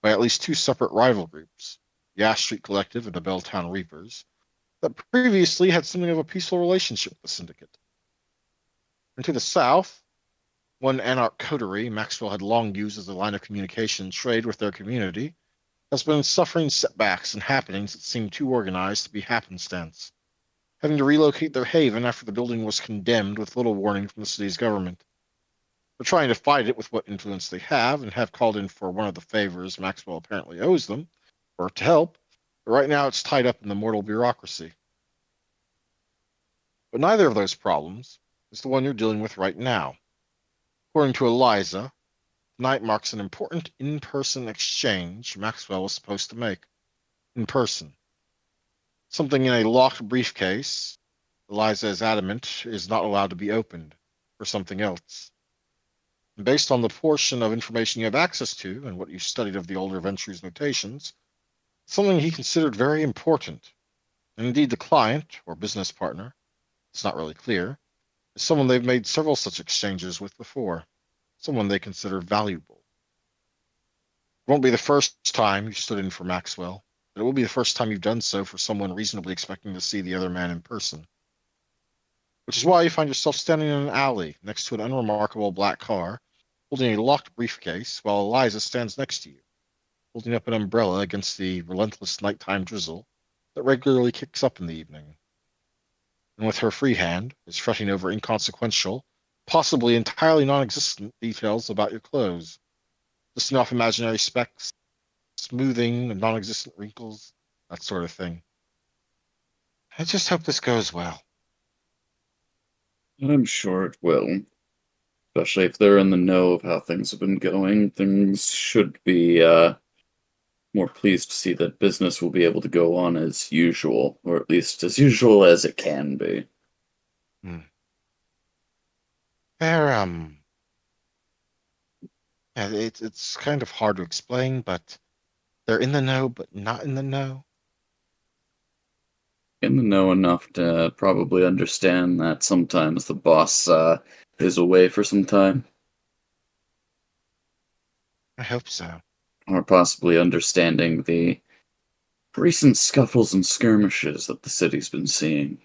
by at least two separate rival groups, the Ash Street Collective and the Belltown Reapers, that previously had something of a peaceful relationship with the Syndicate. And to the south, one anarch coterie Maxwell had long used as a line of communication and trade with their community has been suffering setbacks and happenings that seem too organized to be happenstance, having to relocate their haven after the building was condemned with little warning from the city's government. They're trying to fight it with what influence they have and have called in for one of the favors Maxwell apparently owes them, or to help, but right now it's tied up in the mortal bureaucracy. But neither of those problems is the one you're dealing with right now. According to Eliza, tonight marks an important in-person exchange Maxwell was supposed to make. In person. Something in a locked briefcase, Eliza is adamant, is not allowed to be opened for something else. And based on the portion of information you have access to and what you studied of the older Ventures notations, something he considered very important. And indeed, the client, or business partner, it's not really clear, is someone they've made several such exchanges with before, someone they consider valuable. It won't be the first time you stood in for Maxwell, but it will be the first time you've done so for someone reasonably expecting to see the other man in person. Which is why you find yourself standing in an alley next to an unremarkable black car, holding a locked briefcase, while Eliza stands next to you, holding up an umbrella against the relentless nighttime drizzle that regularly kicks up in the evening. And with her free hand is fretting over inconsequential, possibly entirely non-existent details about your clothes, listing off imaginary specks, smoothing and non-existent wrinkles, that sort of thing. I just hope this goes well. I'm sure it will. Especially if they're in the know of how things have been going, things should be more pleased to see that business will be able to go on as usual, or at least as usual as it can be. Hmm. They're yeah, it's kind of hard to explain, but they're in the know, but not in the know. In the know enough to probably understand that sometimes the boss is away for some time, I hope so. or possibly understanding the recent scuffles and skirmishes that the city's been seeing.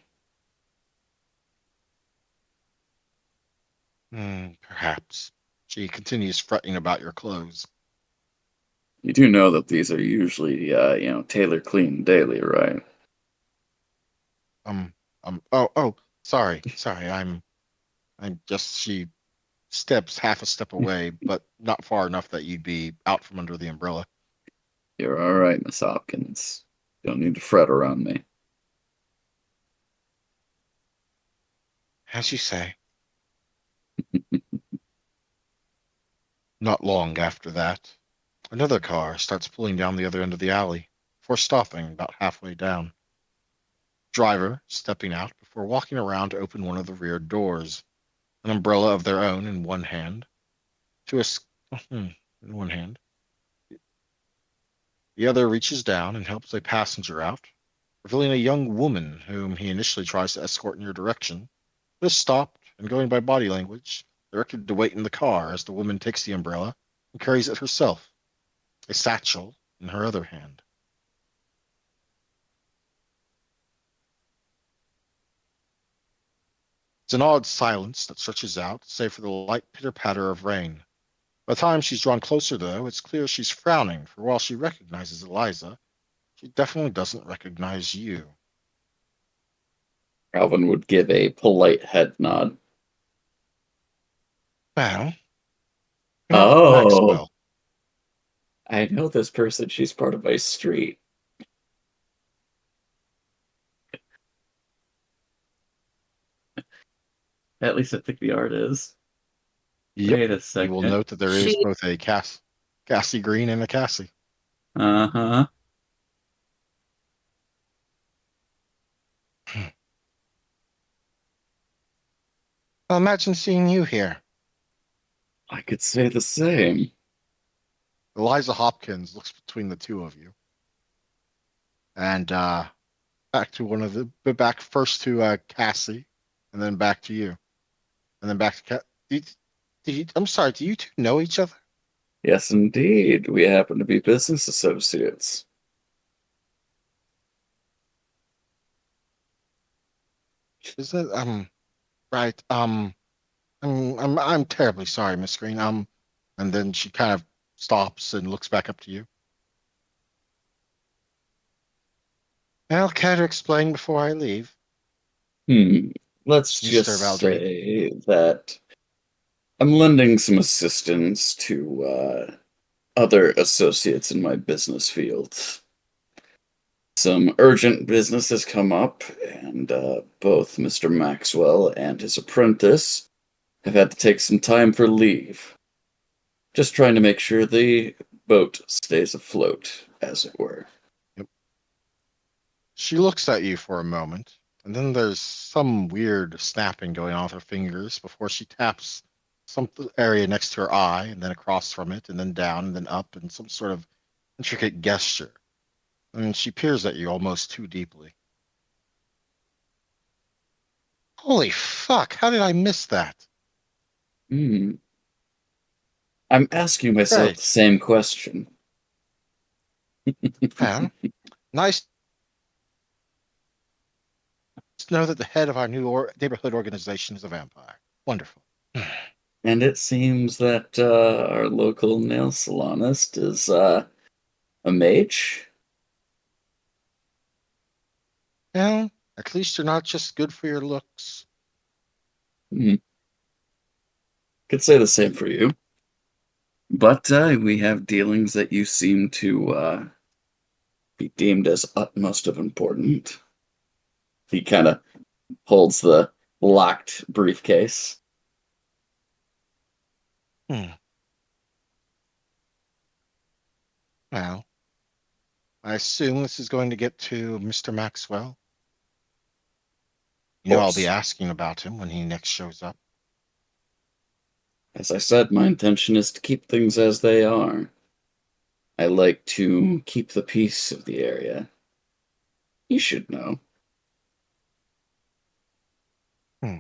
Perhaps. She continues fretting about your clothes. You do know that these are usually, tailor clean daily, right? Um, oh, sorry. I'm just, she steps half a step away, but not far enough that you'd be out from under the umbrella. You're all right, Miss Hopkins. Don't need to fret around me. As you say. Not long after that, another car starts pulling down the other end of the alley, before stopping about halfway down. Driver stepping out before walking around to open one of the rear doors, an umbrella of their own in one hand, to a in one hand. The other reaches down and helps a passenger out, revealing a young woman whom he initially tries to escort in your direction, but is stopped and going by body language, directed to wait in the car as the woman takes the umbrella and carries it herself, a satchel in her other hand. It's an odd silence that stretches out, save for the light pitter-patter of rain. By the time she's drawn closer, though, it's clear she's frowning, for while she recognizes Eliza, she definitely doesn't recognize you. Alvin would give a polite head nod. Well, you're not Oh, Maxwell. I know this person. She's part of my street. At least I think the art is. Yep. Wait a You will second. note that there is She both a Cassie Green and a Cassie. Uh-huh. Well, imagine seeing you here. I could say the same. Eliza Hopkins looks between the two of you. And back to back first to Cassie, and then back to you. And then back to I'm sorry, do you two know each other? Yes, indeed. We happen to be business associates. Is that right? I'm terribly sorry, Miss Green. And then she kind of stops and looks back up to you. I'll care to explain before I leave, Hmm. Let's Mr. just Valdry. say that I'm lending some assistance to other associates in my business field. Some urgent business has come up, and both Mr. Maxwell and his apprentice have had to take some time for leave. Just trying to make sure the boat stays afloat, as it were. Yep. She looks at you for a moment, and then there's some weird snapping going on with her fingers before she taps some area next to her eye, and then across from it, and then down, and then up, in some sort of intricate gesture. And she peers at you almost too deeply. Holy fuck, how did I miss that? Hmm. I'm asking myself the Great. same question. Well, nice to know that the head of our new neighborhood organization is a vampire. Wonderful. And it seems that our local nail salonist is a mage. Well, at least you're not just good for your looks. Hmm. Could say the same for you. But we have dealings that you seem to be deemed as utmost of important. He kind of holds the locked briefcase. Hmm. Well, I assume this is going to get to Mr. Maxwell. Of You know, I'll be course. asking about him when he next shows up. As I said, my intention is to keep things as they are. I like to keep the peace of the area. You should know. Hmm.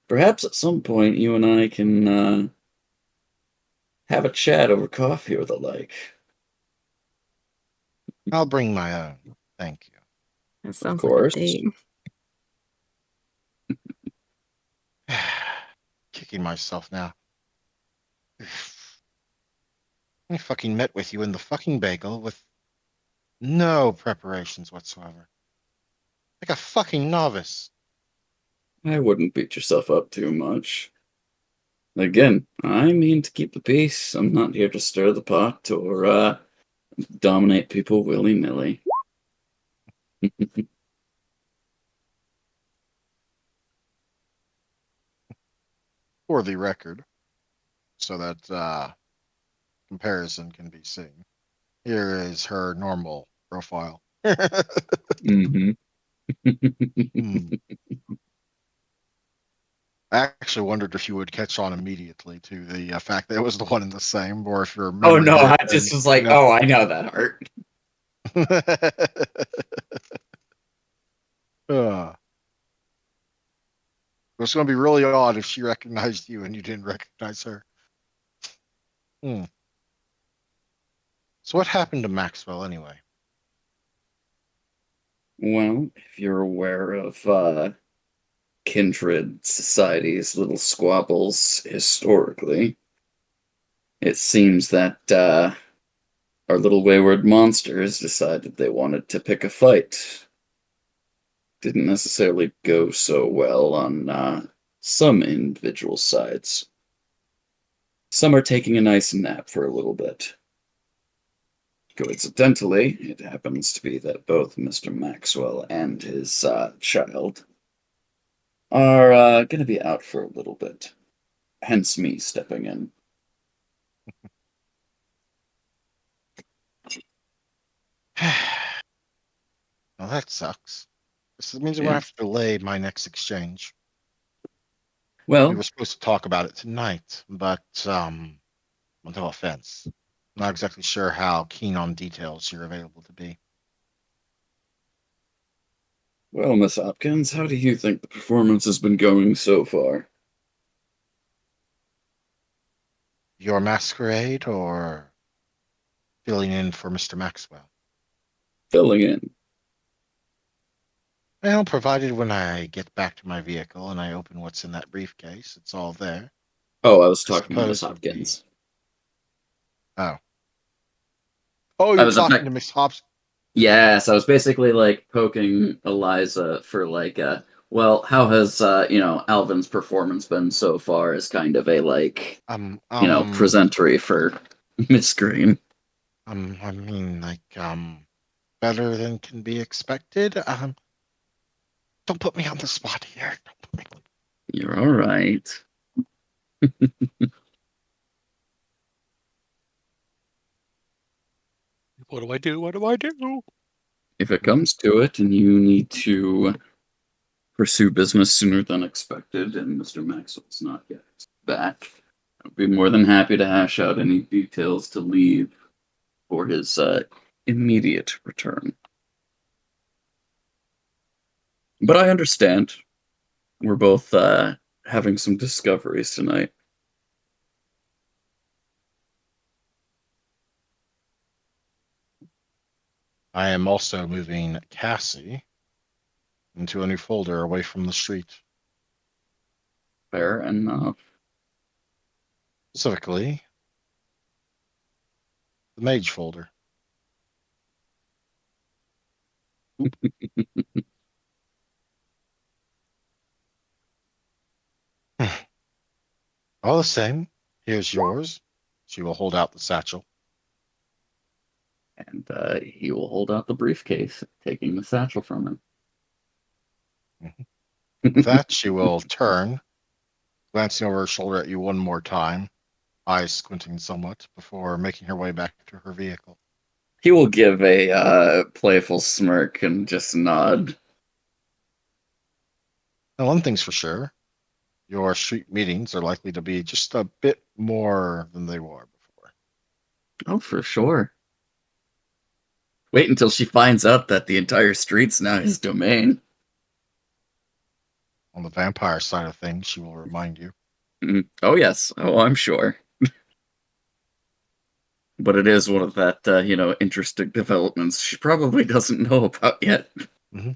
Perhaps at some point you and I can have a chat over coffee or the like. I'll bring my own. Thank you. That Of sounds like a course. date. Kicking myself now. I fucking met with you in the fucking bagel with no preparations whatsoever. Like a fucking novice. I wouldn't beat yourself up too much. Again, I mean to keep the peace. I'm not here to stir the pot or dominate people willy-nilly. For the record, so that comparison can be seen. Here is her normal profile. Mm-hmm. Hmm. I actually wondered if you would catch on immediately to the fact that it was the one and the same, or if your Oh memory no, hit it I and just was you like, know. oh, I know that art. uh, it's going to be really odd if she recognized you and you didn't recognize her. Hmm. So what happened to Maxwell anyway? Well, if you're aware of kindred societies' little squabbles historically, it seems that our little wayward monsters decided they wanted to pick a fight. Didn't necessarily go so well on some individual sides. Some are taking a nice nap for a little bit. Coincidentally, it happens to be that both Mr. Maxwell and his child are going to be out for a little bit. Hence me stepping in. Well, that sucks. This means we're going to have Yes. to delay my next exchange. We Well, were supposed to talk about it tonight, but no offense. Not exactly sure how keen on details you're available to be. Well, Miss Hopkins, how do you think the performance has been going so far? Your masquerade or filling in for Mr. Maxwell? Filling in. Well, provided when I get back to my vehicle and I open what's in that briefcase, it's all there. Oh, I was I talking to Miss suppose it would be. Hopkins. Oh. Oh, I you're was talking effect- to Miss Hobbs. Yes, I was basically like poking Eliza for like well, how has Alvin's performance been so far as kind of a like, Um, um, presentery for Miss Green. I mean, like, better than can be expected. Don't put me on the spot here. Don't put me. You're all right. What do I do? What do I do? If it comes to it and you need to pursue business sooner than expected and Mr. Maxwell's not yet back, I'd be more than happy to hash out any details to leave for his immediate return. But I understand. We're both having some discoveries tonight. I am also moving Cassie into a new folder away from the street. Fair enough. Specifically, the mage folder. Oop. All the same, here's yours. She will hold out the satchel. And he will hold out the briefcase, taking the satchel from him. With that, she will turn, glancing over her shoulder at you one more time, eyes squinting somewhat, before making her way back to her vehicle. He will give a playful smirk and just nod. Now, one thing's for sure, your street meetings are likely to be just a bit more than they were before. Oh, for sure. Wait until she finds out that the entire street's now his domain. On the vampire side of things, she will remind you. Oh, yes. Oh, I'm sure. But it is one of that, interesting developments she probably doesn't know about yet. Mm-hmm.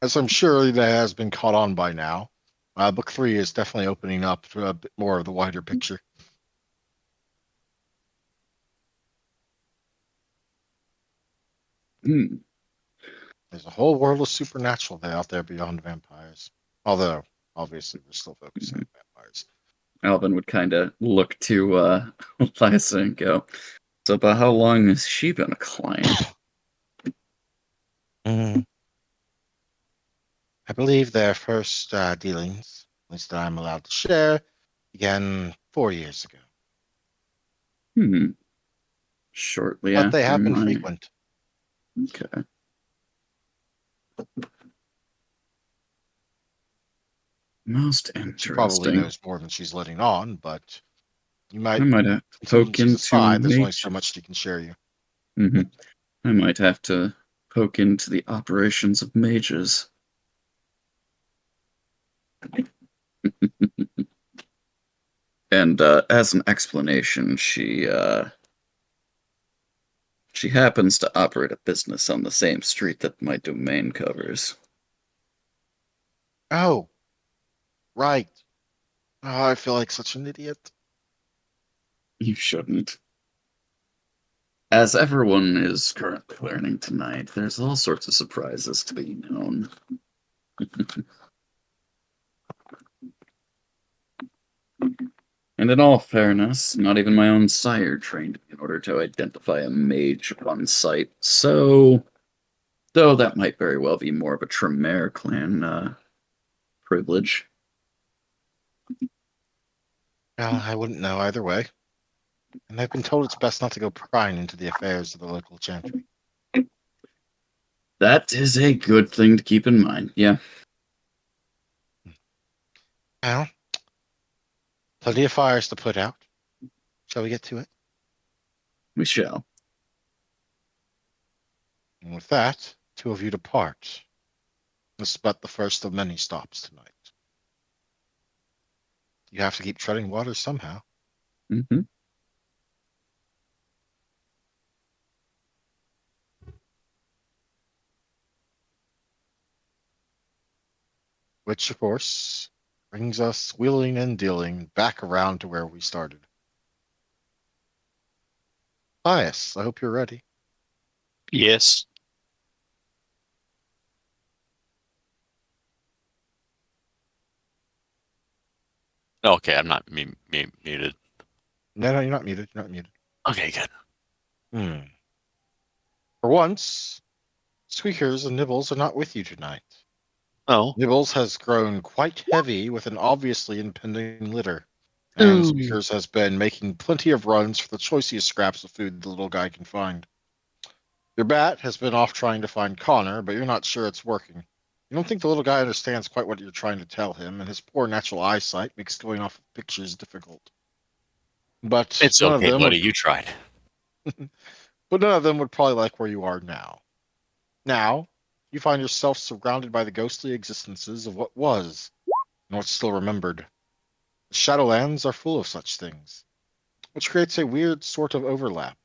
As I'm sure that has been caught on by now, book 3 is definitely opening up to a bit more of the wider picture. Hmm. There's a whole world of supernatural out there beyond vampires. Although, obviously, we're still focusing on vampires. Alvin would kind of look to Liza and go, so about how long has she been a client? Mm. I believe their first dealings, at least that I'm allowed to share, began 4 years ago. Hmm. Shortly But they after have been my... frequent. Okay. Most She probably interesting. knows more than she's letting on, but you I might might have to continue poke to into decide. There's only so mages. much she can share you. I might have to poke into the operations of mages. And as an explanation, she happens to operate a business on the same street that my domain covers. Oh, right. Oh, I feel like such an idiot. You shouldn't. As everyone is currently learning tonight, there's all sorts of surprises to be known. And in all fairness, not even my own sire trained me in order to identify a mage on sight. So, though that might very well be more of a Tremere clan privilege. Well, I wouldn't know either way. And I've been told it's best not to go prying into the affairs of the local chantry. That is a good thing to keep in mind, yeah. Well, plenty of fires to put out. Shall we get to it? We shall. And with that, two of you depart. This is but the first of many stops tonight. You have to keep treading water somehow. Mm-hmm. Which, of course, brings us wheeling and dealing back around to where we started. Pius, I hope you're ready. Yes. Okay, I'm not muted. No, you're not muted. You're not muted. Okay, good. For once, Squeakers and Nibbles are not with you tonight. Oh. Nibbles has grown quite heavy with an obviously impending litter, and Squeakers has been making plenty of runs for the choicest scraps of food the little guy can find. Your bat has been off trying to find Connor, but you're not sure it's working. You don't think the little guy understands quite what you're trying to tell him, and his poor natural eyesight makes going off of pictures difficult. But It's none of okay, them buddy. would, You tried. but none of them would probably like where you are now. Now, you find yourself surrounded by the ghostly existences of what was and what's still remembered. The Shadowlands are full of such things, which creates a weird sort of overlap.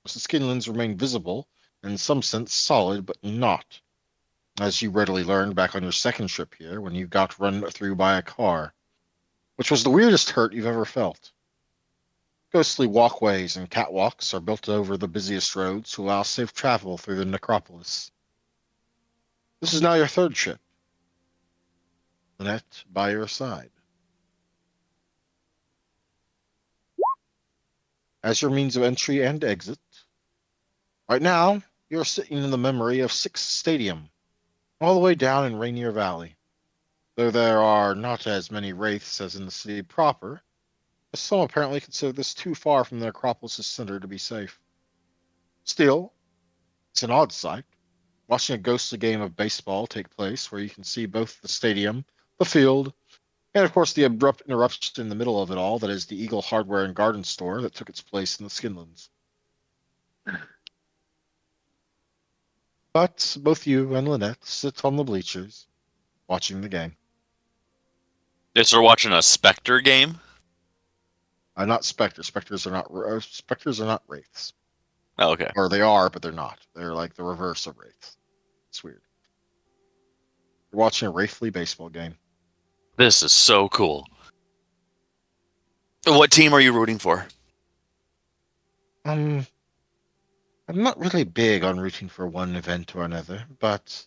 The skinlands remain visible, and in some sense solid, but not, as you readily learned back on your second trip here when you got run through by a car, which was the weirdest hurt you've ever felt. Ghostly walkways and catwalks are built over the busiest roads to allow safe travel through the necropolis. This is now your third trip. Lynette by your side. As your means of entry and exit, right now, you're sitting in the memory of Six Stadium, all the way down in Rainier Valley. Though there are not as many wraiths as in the city proper, as some apparently consider this too far from the necropolis' center to be safe. Still, it's an odd sight, watching a ghostly game of baseball take place where you can see both the stadium, the field, and of course the abrupt interruption in the middle of it all that is the Eagle Hardware and Garden Store that took its place in the Skinlands. But both you and Lynette sit on the bleachers, watching the game. Yes, we're watching a Spectre game. Not Spectre. Spectres are not wraiths. Oh, okay. Or they are, but they're not. They're like the reverse of wraiths. It's weird. You're watching a wraithly baseball game. This is so cool. What team are you rooting for? I'm not really big on rooting for one event or another, but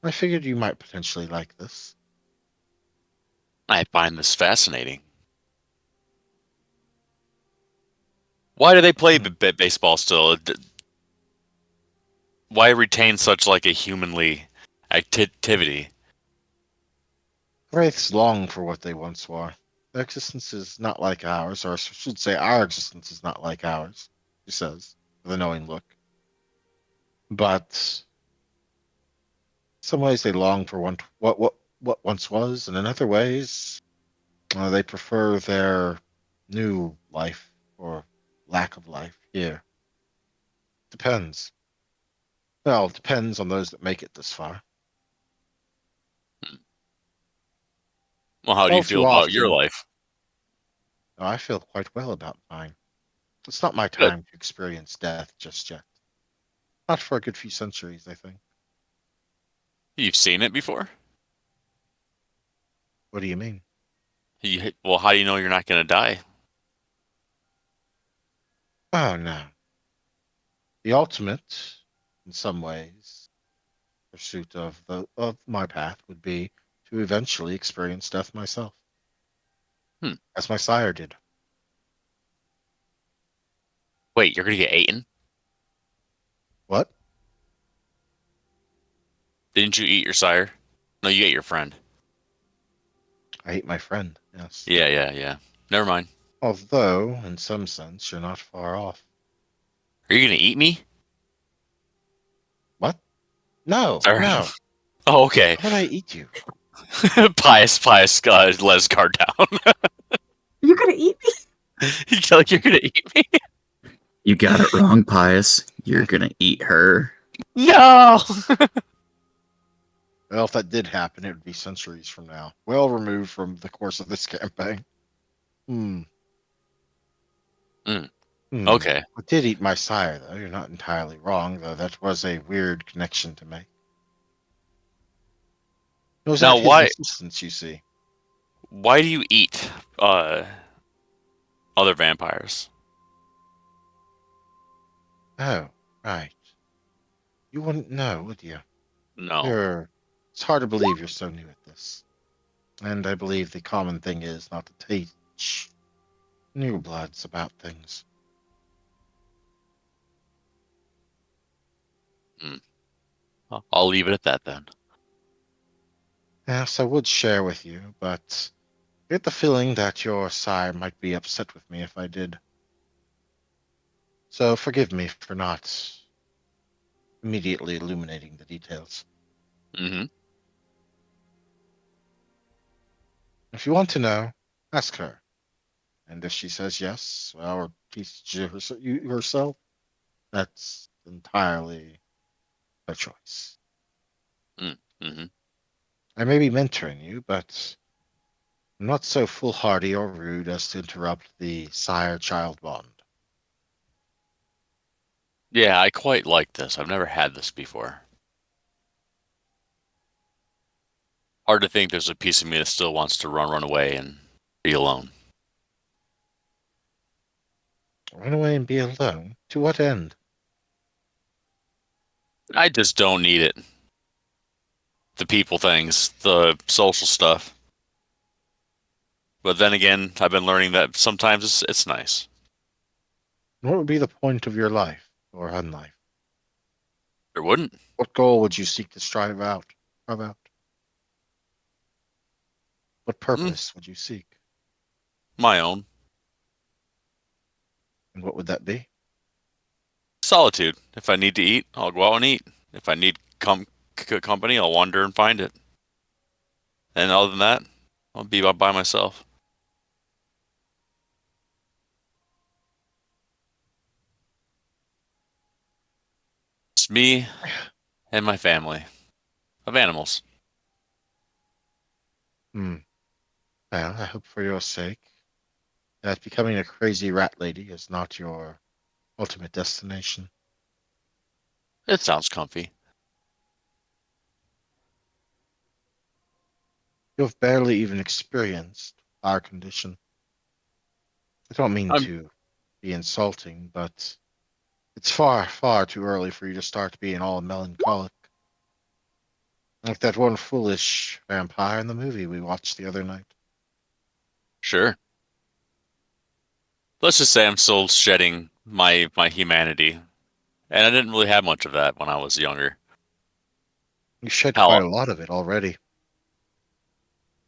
I figured you might potentially like this. I find this fascinating. Why do they play baseball still? Why retain such like a humanly activity? Wraiths long for what they once were. Their existence is not like ours, or I should say our existence is not like ours, she says, with a knowing look. But in some ways they long for what once was, and in other ways they prefer their new life or lack of life here. Depends. Well, it depends on those that make it this far. Well, how do All you feel too about your often, life? I feel quite well about mine. It's not my Good. time to experience death just yet. Not for a good few centuries, I think. You've seen it before? What do you mean? Well, how do you know you're not going to die? Oh, no. The ultimate, in some ways, pursuit of my path would be to eventually experience death myself, Hmm. as my sire did. Wait, you're going to get eaten? What? Didn't you eat your sire? No, you ate your friend. I hate my friend, yes. Yeah. Never mind. Although, in some sense, you're not far off. Are you going to eat me? What? No, Sorry. no. Oh, okay. How would I eat you? Pious, let his guard down. You're gonna eat me? You're going to eat me? You got it wrong, Pius. You're gonna eat her. No! Well, if that did happen, it would be centuries from now. Well removed from the course of this campaign. Hmm. Mm. Hmm. Okay. I did eat my sire, though. You're not entirely wrong, though that was a weird connection to make. It was Now, at his why insistence, you see. why do you eat uh other vampires? Oh, right. You wouldn't know, would you? No. It's hard to believe you're so new at this. And I believe the common thing is not to teach new bloods about things. Mm. I'll leave it at that then. Yes, I would share with you, but I get the feeling that your sire might be upset with me if I did. So forgive me for not immediately illuminating the details. Mm-hmm. If you want to know, ask her. And if she says yes, well, or teach you herself, that's entirely her choice. Mm-hmm. I may be mentoring you, but I'm not so foolhardy or rude as to interrupt the sire-child bond. Yeah, I quite like this. I've never had this before. Hard to think there's a piece of me that still wants to run away and be alone. Run away and be alone? To what end? I just don't need it. The people things, the social stuff. But then again, I've been learning that sometimes it's nice. What would be the point of your life or unlife? There wouldn't. What goal would you seek to strive out? Carve out? What Mm, purpose would you seek? my own. And what would that be? Solitude. If I need to eat, I'll go out and eat. If I need company, I'll wander and find it. And other than that, I'll be by myself. It's me and my family of animals. Hmm. Well, I hope for your sake that becoming a crazy rat lady is not your ultimate destination. It sounds comfy. You have barely even experienced our condition. I don't mean I'm to be insulting, but it's far, far too early for you to start being all melancholic. Like that one foolish vampire in the movie we watched the other night. sure. Let's just say I'm still shedding my humanity, and I didn't really have much of that when I was younger. You shed quite Hell, a lot of it already.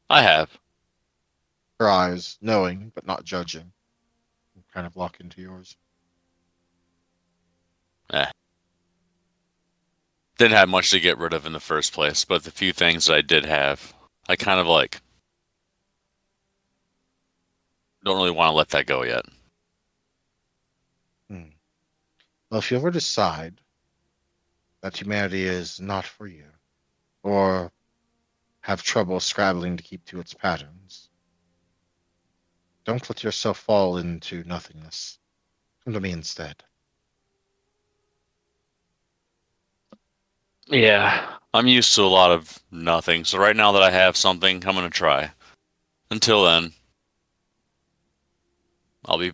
I have. Her eyes, knowing but not judging, kind of lock into yours. Eh. Didn't have much to get rid of in the first place, but the few things that I did have, I kind of like don't really want to let that go yet. Hmm. Well, if you ever decide that humanity is not for you, or have trouble scrabbling to keep to its patterns, don't let yourself fall into nothingness. Come to me instead. Yeah. I'm used to a lot of nothing, so right now that I have something, I'm gonna try. Until then, I'll be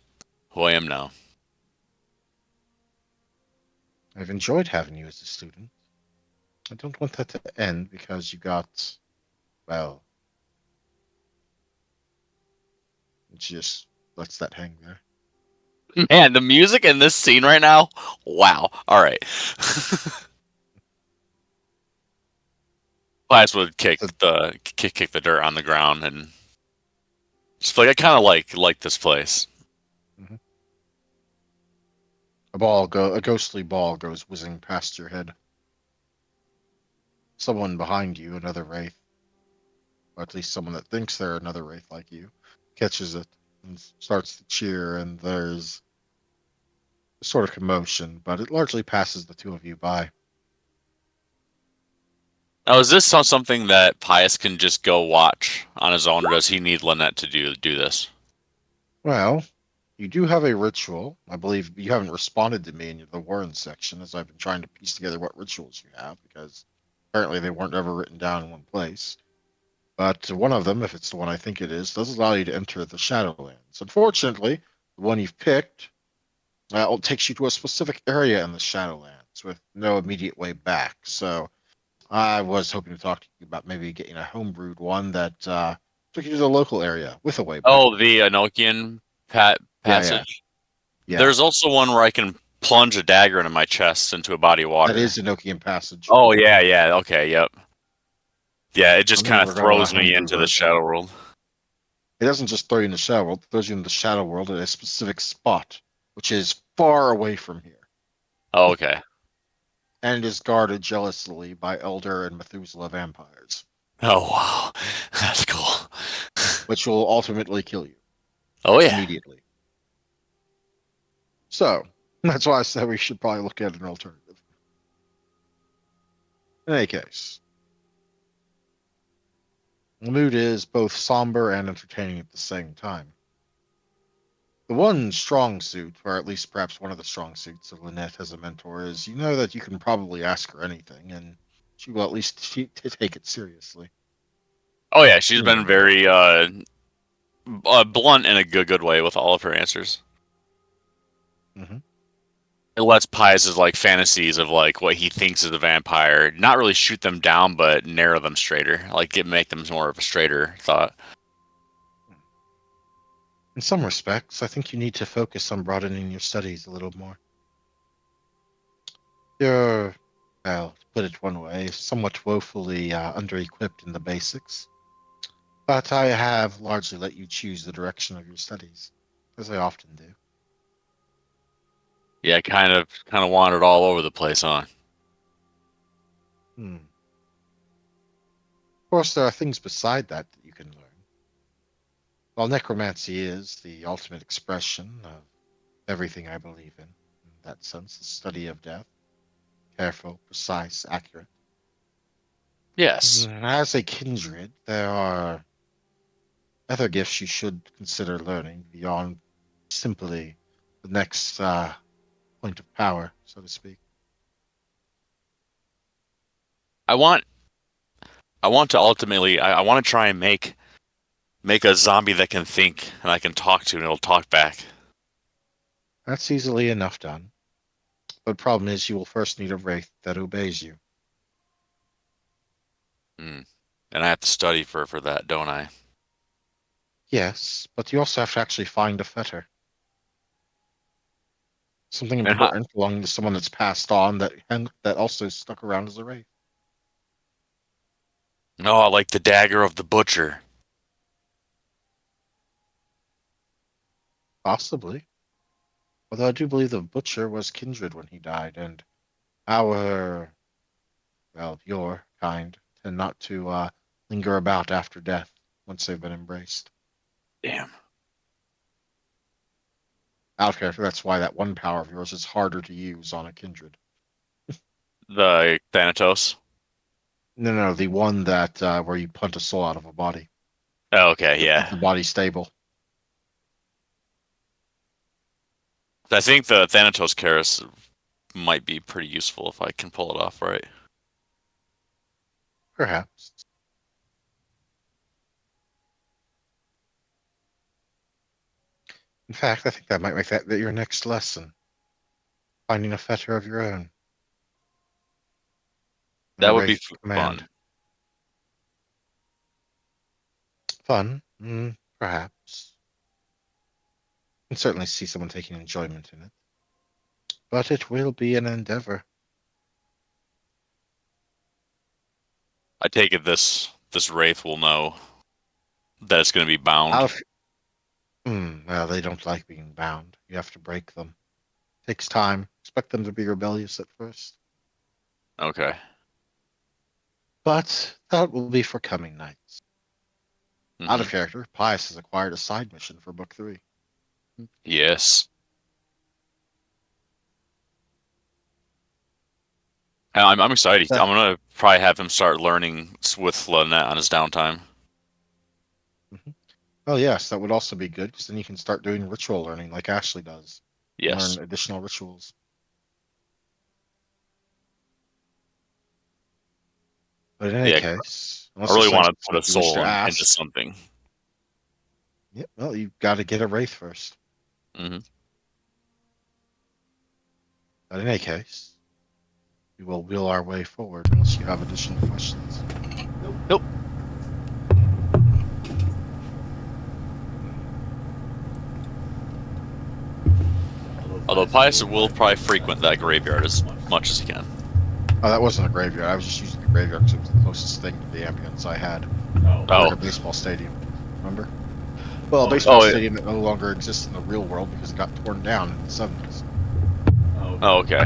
who I am now. I've enjoyed having you as a student. I don't want that to end because you got, well, it just lets that hang there. Man, the music in this scene right now, wow. All right. Class would So, kick the dirt on the ground and just like I kind of like this place. mhm. A ghostly ball goes whizzing past your head. Someone behind you, another wraith, or at least someone that thinks they're another wraith like you, catches it and starts to cheer, and there's a sort of commotion, but it largely passes the two of you by. Now, is this something that Pius can just go watch on his own, or does he need Lynette to do this? Well, you do have a ritual. I believe you haven't responded to me in the Warren section as I've been trying to piece together what rituals you have because apparently they weren't ever written down in one place. But one of them, if it's the one I think it is, does allow you to enter the Shadowlands. Unfortunately, the one you've picked takes you to a specific area in the Shadowlands with no immediate way back. So I was hoping to talk to you about maybe getting a homebrewed one that took you to the local area with a way back. Oh, the Enochian Yeah. passage. Yeah. There's also one where I can plunge a dagger into my chest into a body of water. That is Enochian Passage. Oh yeah. Okay, yep. Yeah, it just I mean, kind we're of going with throws a me homebrew into the version. shadow world. It doesn't just throw you in the shadow world; it throws you in the shadow world at a specific spot, which is far away from here, Oh, okay. and is guarded jealously by Elder and Methuselah vampires, Oh wow, that's cool. which will ultimately kill you Oh yeah. immediately. So that's why I said we should probably look at an alternative. In any case, the mood is both somber and entertaining at the same time. The one strong suit, or at least perhaps one of the strong suits of Lynette as a mentor, is you know that you can probably ask her anything, and she will at least take it seriously. Oh yeah, she's been Hmm. very blunt in a good way with all of her answers. Hmm. It lets Pius's like fantasies of like what he thinks is a vampire not really shoot them down, but narrow them straighter. Like make them more of a straighter thought. In some respects, I think you need to focus on broadening your studies a little more. You're, well, to put it one way, somewhat woefully under-equipped in the basics, but I have largely let you choose the direction of your studies, as I often do. Yeah, kind of wandered all over the place, huh? Hmm. Of course, there are things beside that you can learn. While necromancy is the ultimate expression of everything I believe in that sense, the study of death, careful, precise, accurate. Yes. As a kindred, there are other gifts you should consider learning beyond simply the next point of power, so to speak. I want I want to ultimately I want to try and make a zombie that can think and I can talk to and it'll talk back. That's easily enough done. But the problem is you will first need a wraith that obeys you. Mm. And I have to study for that, don't I? Yes, but you also have to actually find a fetter. Something And how, important belonging to someone that's passed on that also stuck around as a wraith. oh, like the dagger of the butcher. Possibly. Although I do believe the butcher was kindred when he died, and our, well, your kind tend not to linger about after death once they've been embraced. Damn. Out of character, that's why that one power of yours is harder to use on a kindred. The Thanatos. No, the one that where you punt a soul out of a body Oh, okay, to keep yeah. the body stable. I think the Thanatos Karis might be pretty useful if I can pull it off right. Perhaps. In fact, I think that might make that your next lesson. Finding a fetter of your own. And a That would be wraith to fun. command. Fun, perhaps. I can certainly see someone taking enjoyment in it. But it will be an endeavor. I take it this wraith will know that it's going to be Out bound. of, well, they don't like being bound. You have to break them. Takes time. Expect them to be rebellious at first. Okay. But that will be for coming nights. Out Hmm. of character, Pius has acquired a side mission for Book 3. Yes. I'm excited. I'm gonna probably have him start learning with Lynette on his downtime. Oh yes, that would also be good because then you can start doing ritual learning like Ashley does. Yes. Learn additional rituals. But in any Yeah, case, I unless really there's want to something put a you wish soul to into ask, something. yeah, well, you've got to get a wraith first. Hmm. But in any case, we will wheel our way forward unless you have additional questions. Nope. Although Pius will probably frequent that graveyard as much as he can. Oh, that wasn't a graveyard. I was just using the graveyard because it was the closest thing to the ambience I had. Oh. Like a baseball stadium. Remember? Well, a baseball Oh, yeah. stadium that no longer exists in the real world because it got torn down in the 70s. Oh, okay.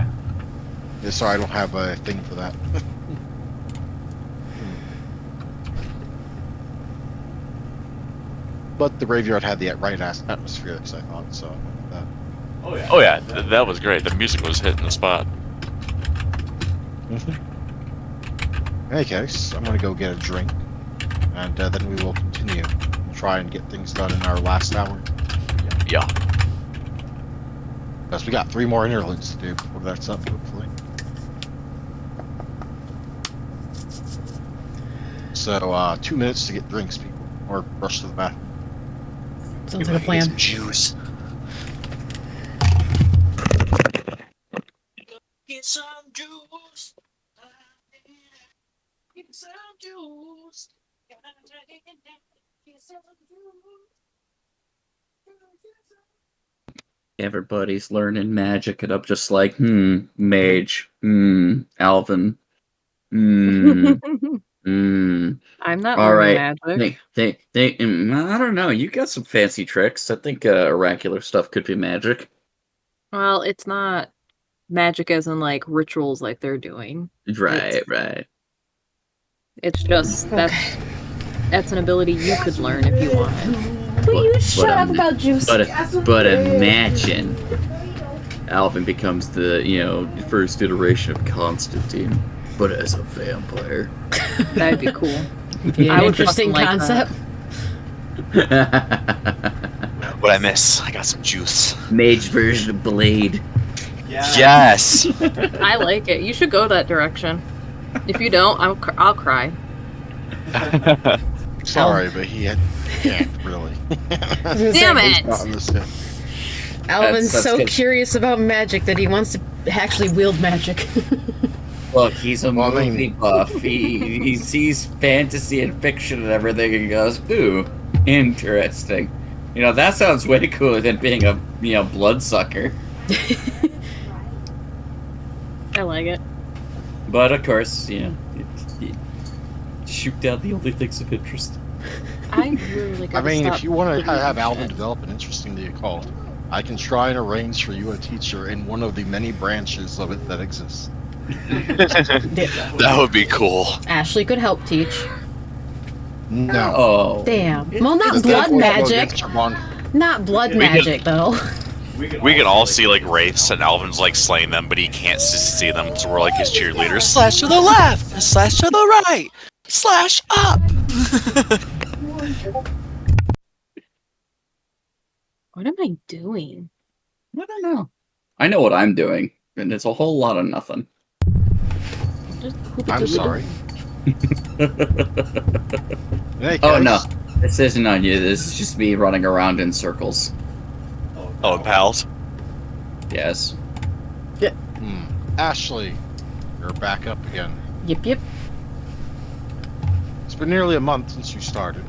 Yeah, sorry, I don't have a thing for that. But the graveyard had the right atmosphere, I thought, so I went with that. Oh yeah, that was great. The music was hitting the spot. In any case, I'm going to go get a drink, and then we will continue and try and get things done in our last hour. Yeah. Because we got 3 more interludes to do before that's up, hopefully. So, 2 minutes to get drinks, people, or rush to the bathroom. Sounds like a plan. Juice. Get some juice. Get some juice. Get some Everybody's learning magic, and I'm just like, mage, Alvin, I'm not All learning right. magic. I don't know. You got some fancy tricks. I think oracular stuff could be magic. Well, it's not magic as in like rituals like they're doing. Right, right. It's just that's an ability you could learn if you wanted. Will you But- shut but, up about juice? But imagine Alvin becomes the first iteration of Constantine, but as a vampire. That'd be cool. Be an I would interesting fucking like concept. What'd I miss? I got some juice. Mage version of Blade. Yes. I like it. You should go that direction. If you don't, I'll cry. Sorry, but he can't really. Damn it! Not in this game. Alvin's That's so good. curious about magic that he wants to actually wield magic. Look, he's a Well, I mean- movie buff. He sees fantasy and fiction and everything and goes, ooh, interesting. That sounds way cooler than being a bloodsucker. I like it. But of course, you shoot down the only things of interest. I really I gotta mean, stop if you want to putting have that Alvin shit. develop an interesting thing called, I can try and arrange for you a teacher in one of the many branches of it that exists. That would be cool. Ashley could help teach. No. Oh. Damn. Well, not Because blood that will go magic. against your bond. Not blood We could- magic, though. We can all see like wraiths and Alvin's like slaying them, but he can't see them, so we're like his cheerleaders. Slash to the left, slash to the right, slash up. What am I doing? I don't know. I know what I'm doing, and it's a whole lot of nothing. Just I'm sorry. In any Oh case, no, this isn't on you. This is just me running around in circles. Oh, and pals. Yes. Ashley, you're back up again. Yep. It's been nearly a month since you started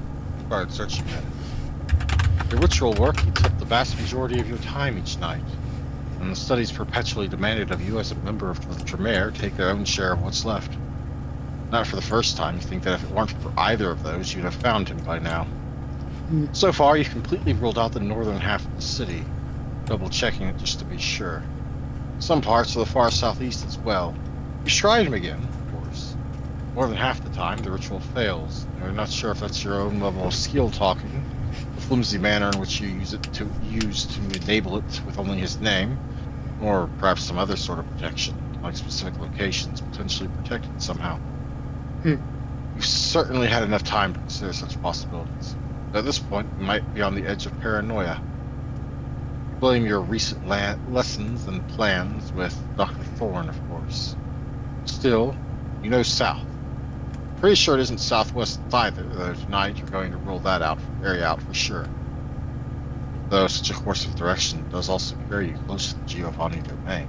searching at it. Your ritual work eats up the vast majority of your time each night, and the studies perpetually demanded of you as a member of the Tremere take their own share of what's left. Not for the first time, you think that if it weren't for either of those, you'd have found him by now. So far, you've completely ruled out the northern half of the city, double-checking it just to be sure. Some parts of the far southeast as well. You tried him again, of course. More than half the time, the ritual fails. You're not sure if that's your own level of skill talking, the flimsy manner in which you use to enable it with only his name, or perhaps some other sort of protection. like specific locations, potentially protected somehow. Hmm. You've certainly had enough time to consider such possibilities. At this point, you might be on the edge of paranoia. You blame your recent lessons and plans with Dr. Thorne, of course. Still, you know south. Pretty sure it isn't southwest either, though tonight you're going to rule that area out for sure. Though such a course of direction does also carry you close to the Giovanni domain.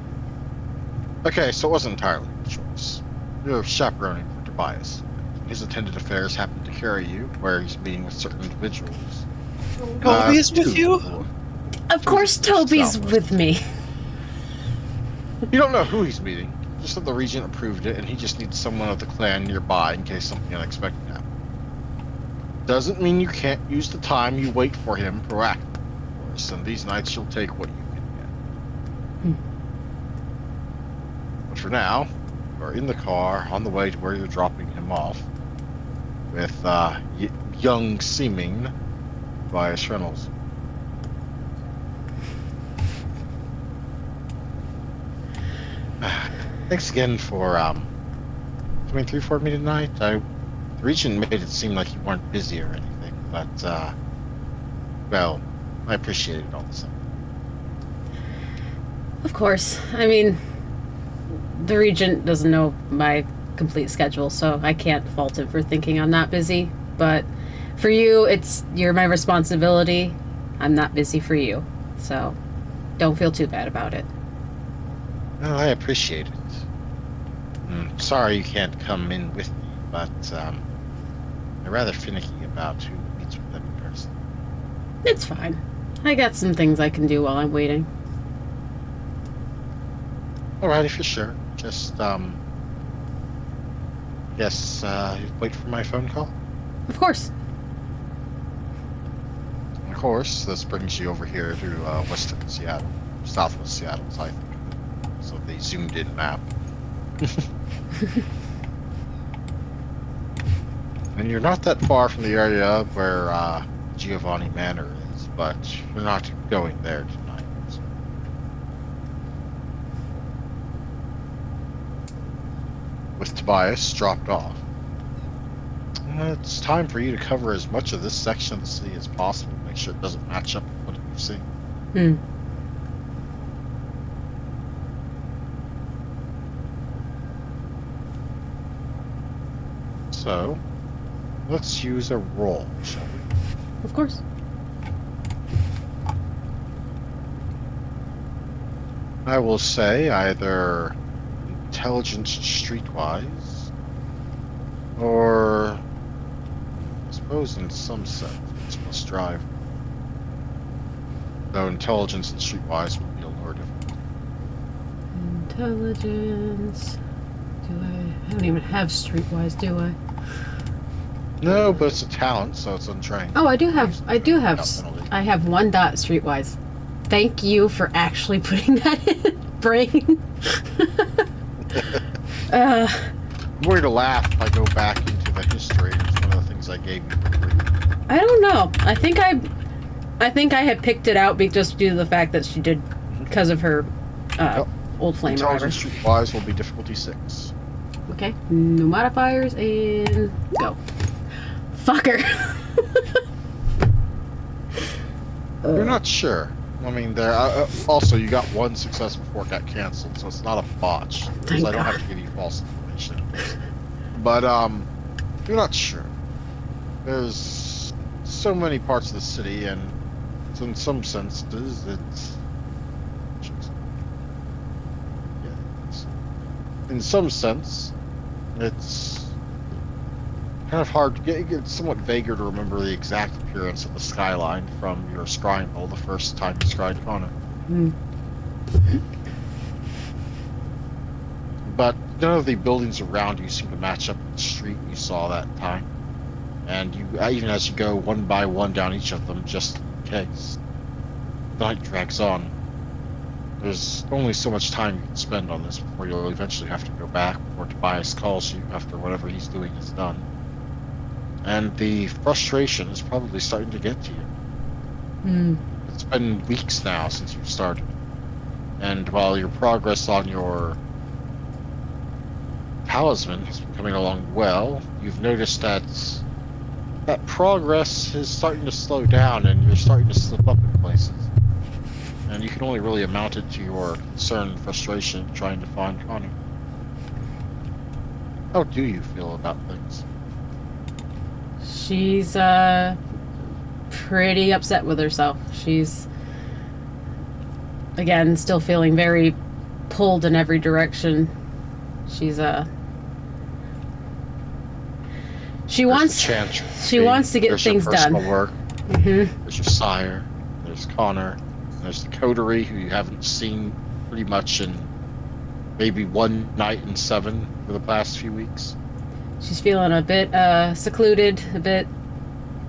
Okay, so it wasn't entirely your choice. You're chaperoning for Tobias. His attendant affairs happen to carry you, where he's meeting with certain individuals. Toby's with two you? people. Of course, Toby's with me. You don't know who he's meeting, just that the regent approved it, and he just needs someone of the clan nearby in case something unexpected happens. Doesn't mean you can't use the time you wait for him proactively, of course, and these nights you'll take what you can get. But for now, you're in the car on the way to where you're dropping him off with young seeming Tobias Reynolds. Thanks again for coming through for me tonight. The regent made it seem like you weren't busy or anything, but well, I appreciate it all the same. Of course. I mean, the regent doesn't know my complete schedule, so I can't fault him for thinking I'm not busy. But for you, you're my responsibility. I'm not busy for you, so don't feel too bad about it. Well, I appreciate it. Sorry you can't come in with me, but I'm rather finicky about who meets with them in person. It's fine. I got some things I can do while I'm waiting. Alright, if you're sure. Just, guess, wait for my phone call? Of course. Of course, this brings you over here to western Seattle. Southwest Seattle, I think. So they zoomed in map. And you're not that far from the area where Giovanni Manor is, but you're not going there tonight. With Tobias dropped off, it's time for you to cover as much of this section of the city as possible. Make sure it doesn't match up with what you've seen. So, let's use a roll, shall we? Of course. I will say either intelligence streetwise, or I suppose in some sense it's must drive. Though intelligence and streetwise would be a lower difficulty. Intelligence. I don't even have streetwise, do I? No, but it's a talent, so it's untrained. Oh, I have I have 1 dot streetwise. Thank you for actually putting that in, brain. I'm worried to laugh if I go back into the history. It's one of the things I gave you for free. I don't know. I think I had picked it out just due to the fact that she did because of her old flame or whatever. Intelligence streetwise will be difficulty 6. Okay. No modifiers and go. Fucker. You're not sure. I mean, there. Also, you got 1 success before it got canceled, so it's not a botch. Thank So I don't God. have to give you false information. But you're not sure. There's so many parts of the city, and in some senses, in some sense, it's kind of hard to get. It's somewhat vaguer to remember the exact appearance of the skyline from your scrying hole the first time you scryed upon it. But none of the buildings around you seem to match up with the street you saw that time. And you, even as you go one by one down each of them, just in case, the night drags on. There's only so much time you can spend on this before you'll eventually have to go back before Tobias calls you after whatever he's doing is done. And the frustration is probably starting to get to you. It's been weeks now since you've started. And while your progress on your talisman has been coming along well. You've noticed that progress is starting to slow down, and you're starting to slip up in places. And you can only really amount it to your concern and frustration trying to find Connie. How do you feel about things? She's pretty upset with herself. She's again still feeling very pulled in every direction. She's she wants to get there's things your done. personal work. Mm-hmm. There's your sire. There's Connor. There's the coterie, who you haven't seen pretty much in maybe one night in 7 for the past few weeks. She's feeling a bit secluded, a bit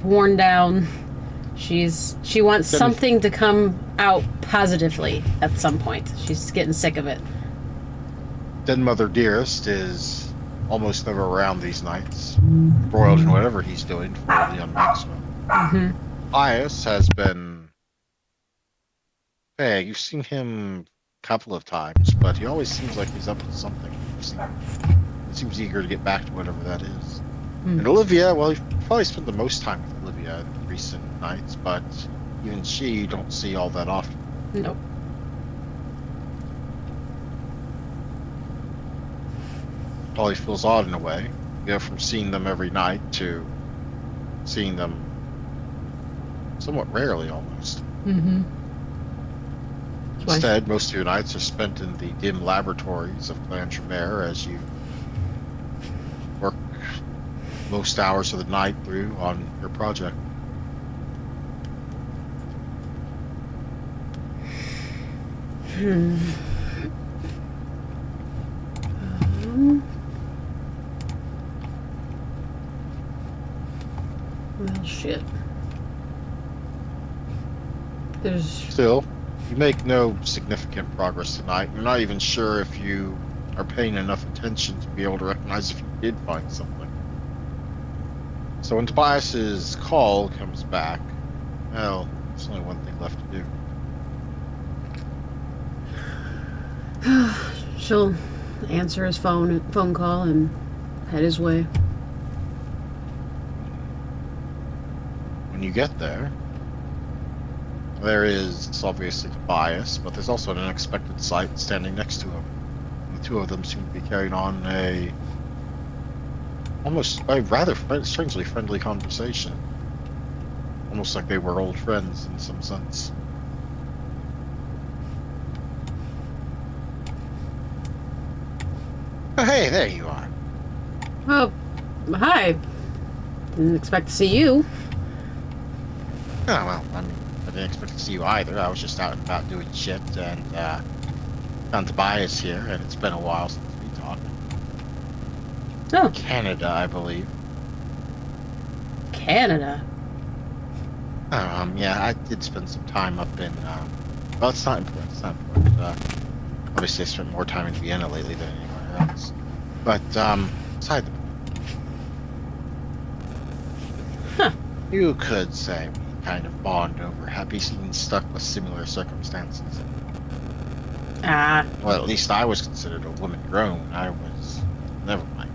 worn down. She wants something to come out positively at some point. She's getting sick of it. Then Mother Dearest is almost never around these nights, embroiled in whatever he's doing for the maximum. Mm-hmm. Pius has been... Hey, you've seen him a couple of times, but he always seems like he's up to something. He seems eager to get back to whatever that is. And Olivia, well, you've probably spent the most time with Olivia in recent nights, but even she you don't see all that often. Nope. Probably feels odd in a way. You go from seeing them every night to seeing them somewhat rarely almost. Mm-hmm. Instead, most of your nights are spent in the dim laboratories of Clan Tremere as you work most hours of the night through on your project. Well, shit. There's... Still, you make no significant progress tonight. You're not even sure if you are paying enough attention to be able to recognize if you did find something. So when Tobias's call comes back, well, there's only one thing left to do. She'll answer his phone call and head his way. When you get there, there is obviously Tobias, but there's also an unexpected sight standing next to him. The two of them seem to be carrying on a rather strangely friendly conversation. Almost like they were old friends in some sense. Oh, hey, there you are. Oh, hi. Didn't expect to see you. Oh, well, I mean, I didn't expect to see you either. I was just out and about doing shit, and found Tobias here, and it's been a while since we talked. Oh, Canada, I believe. Canada. Yeah, I did spend some time up in, well, it's not important, obviously I spent more time in Vienna lately than anywhere else. But, aside the point. Huh. You could say we kind of bond over being stuck with similar circumstances. Ah, Well, at least I was considered a woman grown when I was... Never mind.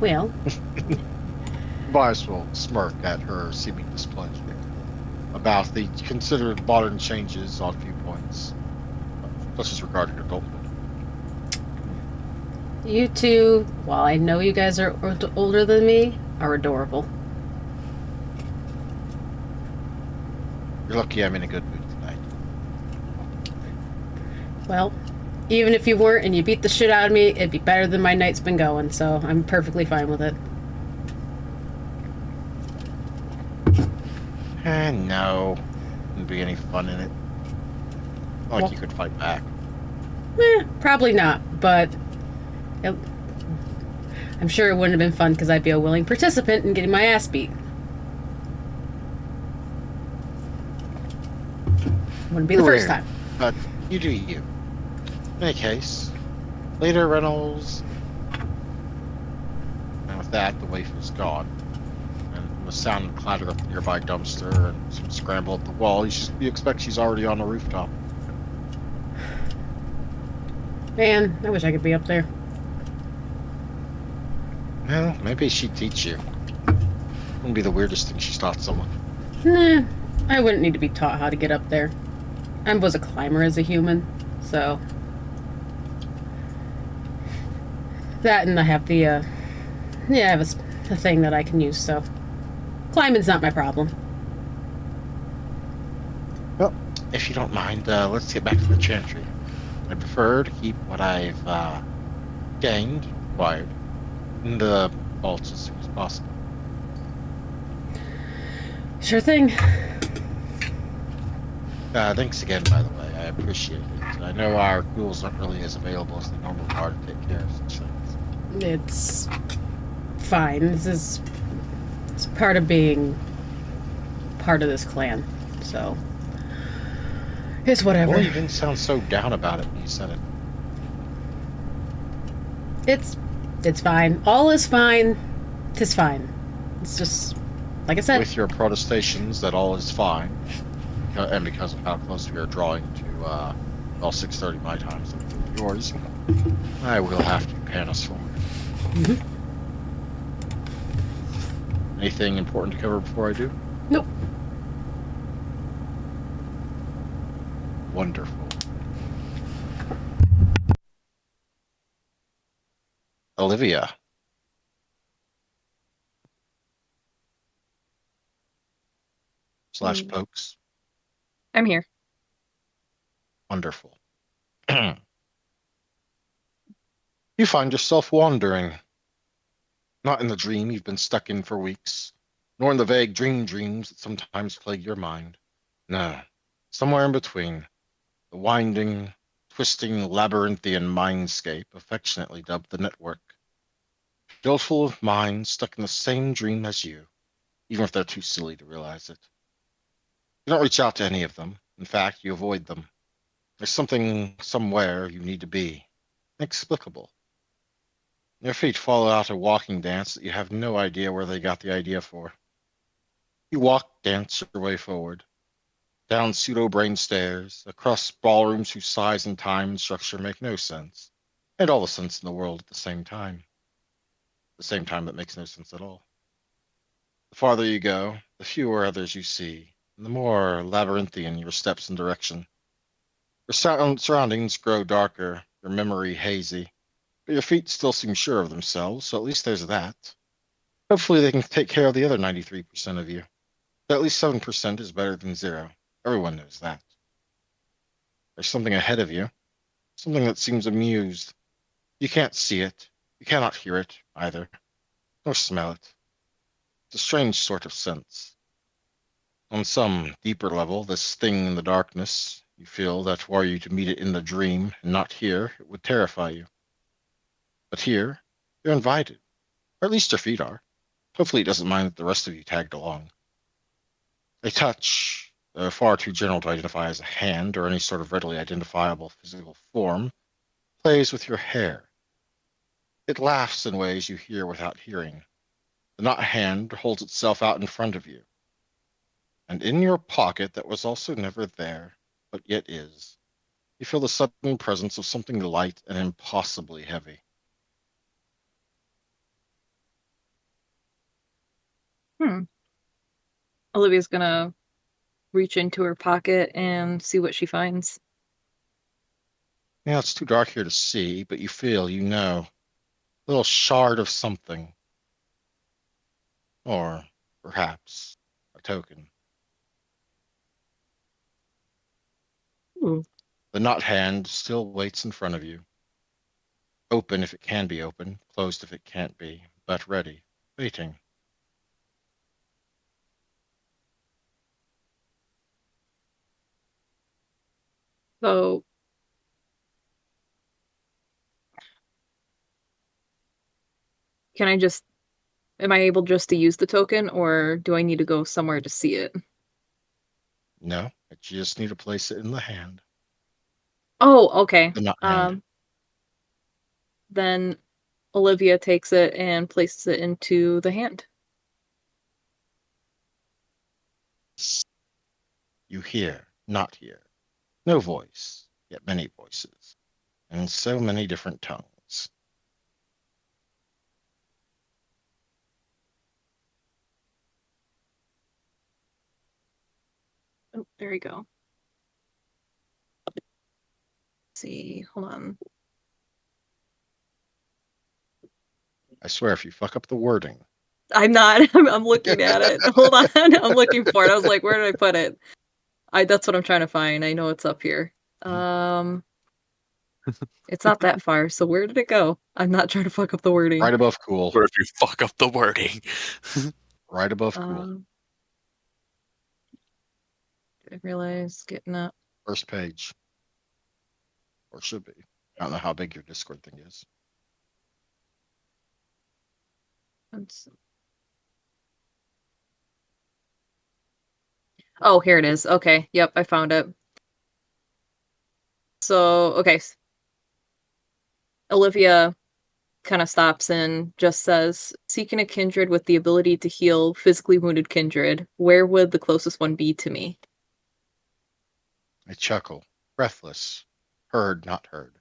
well, Tobias will smirk at her seeming displeasure about the considered modern changes on viewpoints, such as regarding adulthood. you two, while I know you guys are older than me, are adorable. You're lucky I'm in a good mood tonight. Well, even if you weren't and you beat the shit out of me, it'd be better than my night's been going, so I'm perfectly fine with it. No. Wouldn't be any fun in it. Not like you could fight back. Probably not, but I'm sure it wouldn't have been fun because I'd be a willing participant in getting my ass beat. Wouldn't be the first time. But you do you. In any case, later, Reynolds. And with that, the waif is gone. And the sound and clatter of the nearby dumpster and some scramble up the wall, you expect she's already on the rooftop. Man, I wish I could be up there. Well, maybe she'd teach you. Wouldn't be the weirdest thing she's taught someone. Nah, I wouldn't need to be taught how to get up there. I was a climber as a human, so that, and I have the I have a thing that I can use. So climbing's not my problem. Well, if you don't mind, let's get back to the chantry. I prefer to keep what I've gained, acquired, in the vaults as soon as possible. Sure thing. Thanks again, by the way. I appreciate it. I know our tools aren't really as available as they normally are to take care of such things. It's fine. It's part of being part of this clan. So it's whatever. Well, you didn't sound so down about it when you said it. It's fine. All is fine. 'Tis fine. It's just like I said. With your protestations that all is fine, and because of how close we are drawing to 6:30 my time, 7:30 yours, I will have to pan us forward. Mhm. Anything important to cover before I do? Nope. Wonderful. Olivia. / Pokes. I'm here. Wonderful. You find yourself wandering, not in the dream you've been stuck in for weeks, nor in the vague dreams that sometimes plague your mind. No, somewhere in between, the winding, twisting, labyrinthian mindscape affectionately dubbed the network, filled full of minds stuck in the same dream as you, even if they're too silly to realize it. You don't reach out to any of them. In fact, you avoid them. There's something somewhere you need to be. Inexplicable. Your feet follow out a walking dance that you have no idea where they got the idea for. You walk, dance your way forward, down pseudo-brain stairs, across ballrooms whose size and time and structure make no sense, and all the sense in the world at the same time. The same time that makes no sense at all. The farther you go, the fewer others you see, and the more labyrinthian your steps and direction. Your surroundings grow darker, your memory hazy, but your feet still seem sure of themselves, so at least there's that. Hopefully they can take care of the other 93% of you. But at least 7% is better than zero. Everyone knows that. There's something ahead of you, something that seems amused. You can't see it, you cannot hear it either, nor smell it. It's a strange sort of sense. On some deeper level, this thing in the darkness, you feel that were you to meet it in the dream and not here, it would terrify you. But here, you're invited, or at least your feet are. Hopefully it doesn't mind that the rest of you tagged along. A touch, far too general to identify as a hand or any sort of readily identifiable physical form, plays with your hair. It laughs in ways you hear without hearing. The not hand holds itself out in front of you. And in your pocket that was also never there, but yet is, you feel the sudden presence of something light and impossibly heavy. Hmm. Olivia's gonna reach into her pocket and see what she finds. Yeah, it's too dark here to see, but you feel, you know, a little shard of something. Or perhaps a token. Ooh. The not hand still waits in front of you, open if it can be open, closed if it can't be, but ready, waiting. So, can I just, am I able just to use the token, or do I need to go somewhere to see it? No, but you just need to place it in the hand. Oh, okay. The not hand. Then Olivia takes it and places it into the hand. You hear, not hear. No voice, yet many voices. in so many different tongues. Oh, there we go. Let's see, hold on. I swear, if you fuck up the wording, I'm not. I'm looking at it. Hold on. I'm looking for it. I was like, where did I put it? That's what I'm trying to find. I know it's up here. It's not that far. So where did it go? I'm not trying to fuck up the wording. right above cool, Or if you fuck up the wording. right above cool, I realize getting up. first page, or should be. I don't know how big your Discord thing is. Oh, here it is. Okay. Yep, I found it. So, okay. Olivia kind of stops and just says, seeking a kindred with the ability to heal physically wounded kindred, where would the closest one be to me? I chuckle, breathless, heard, not heard.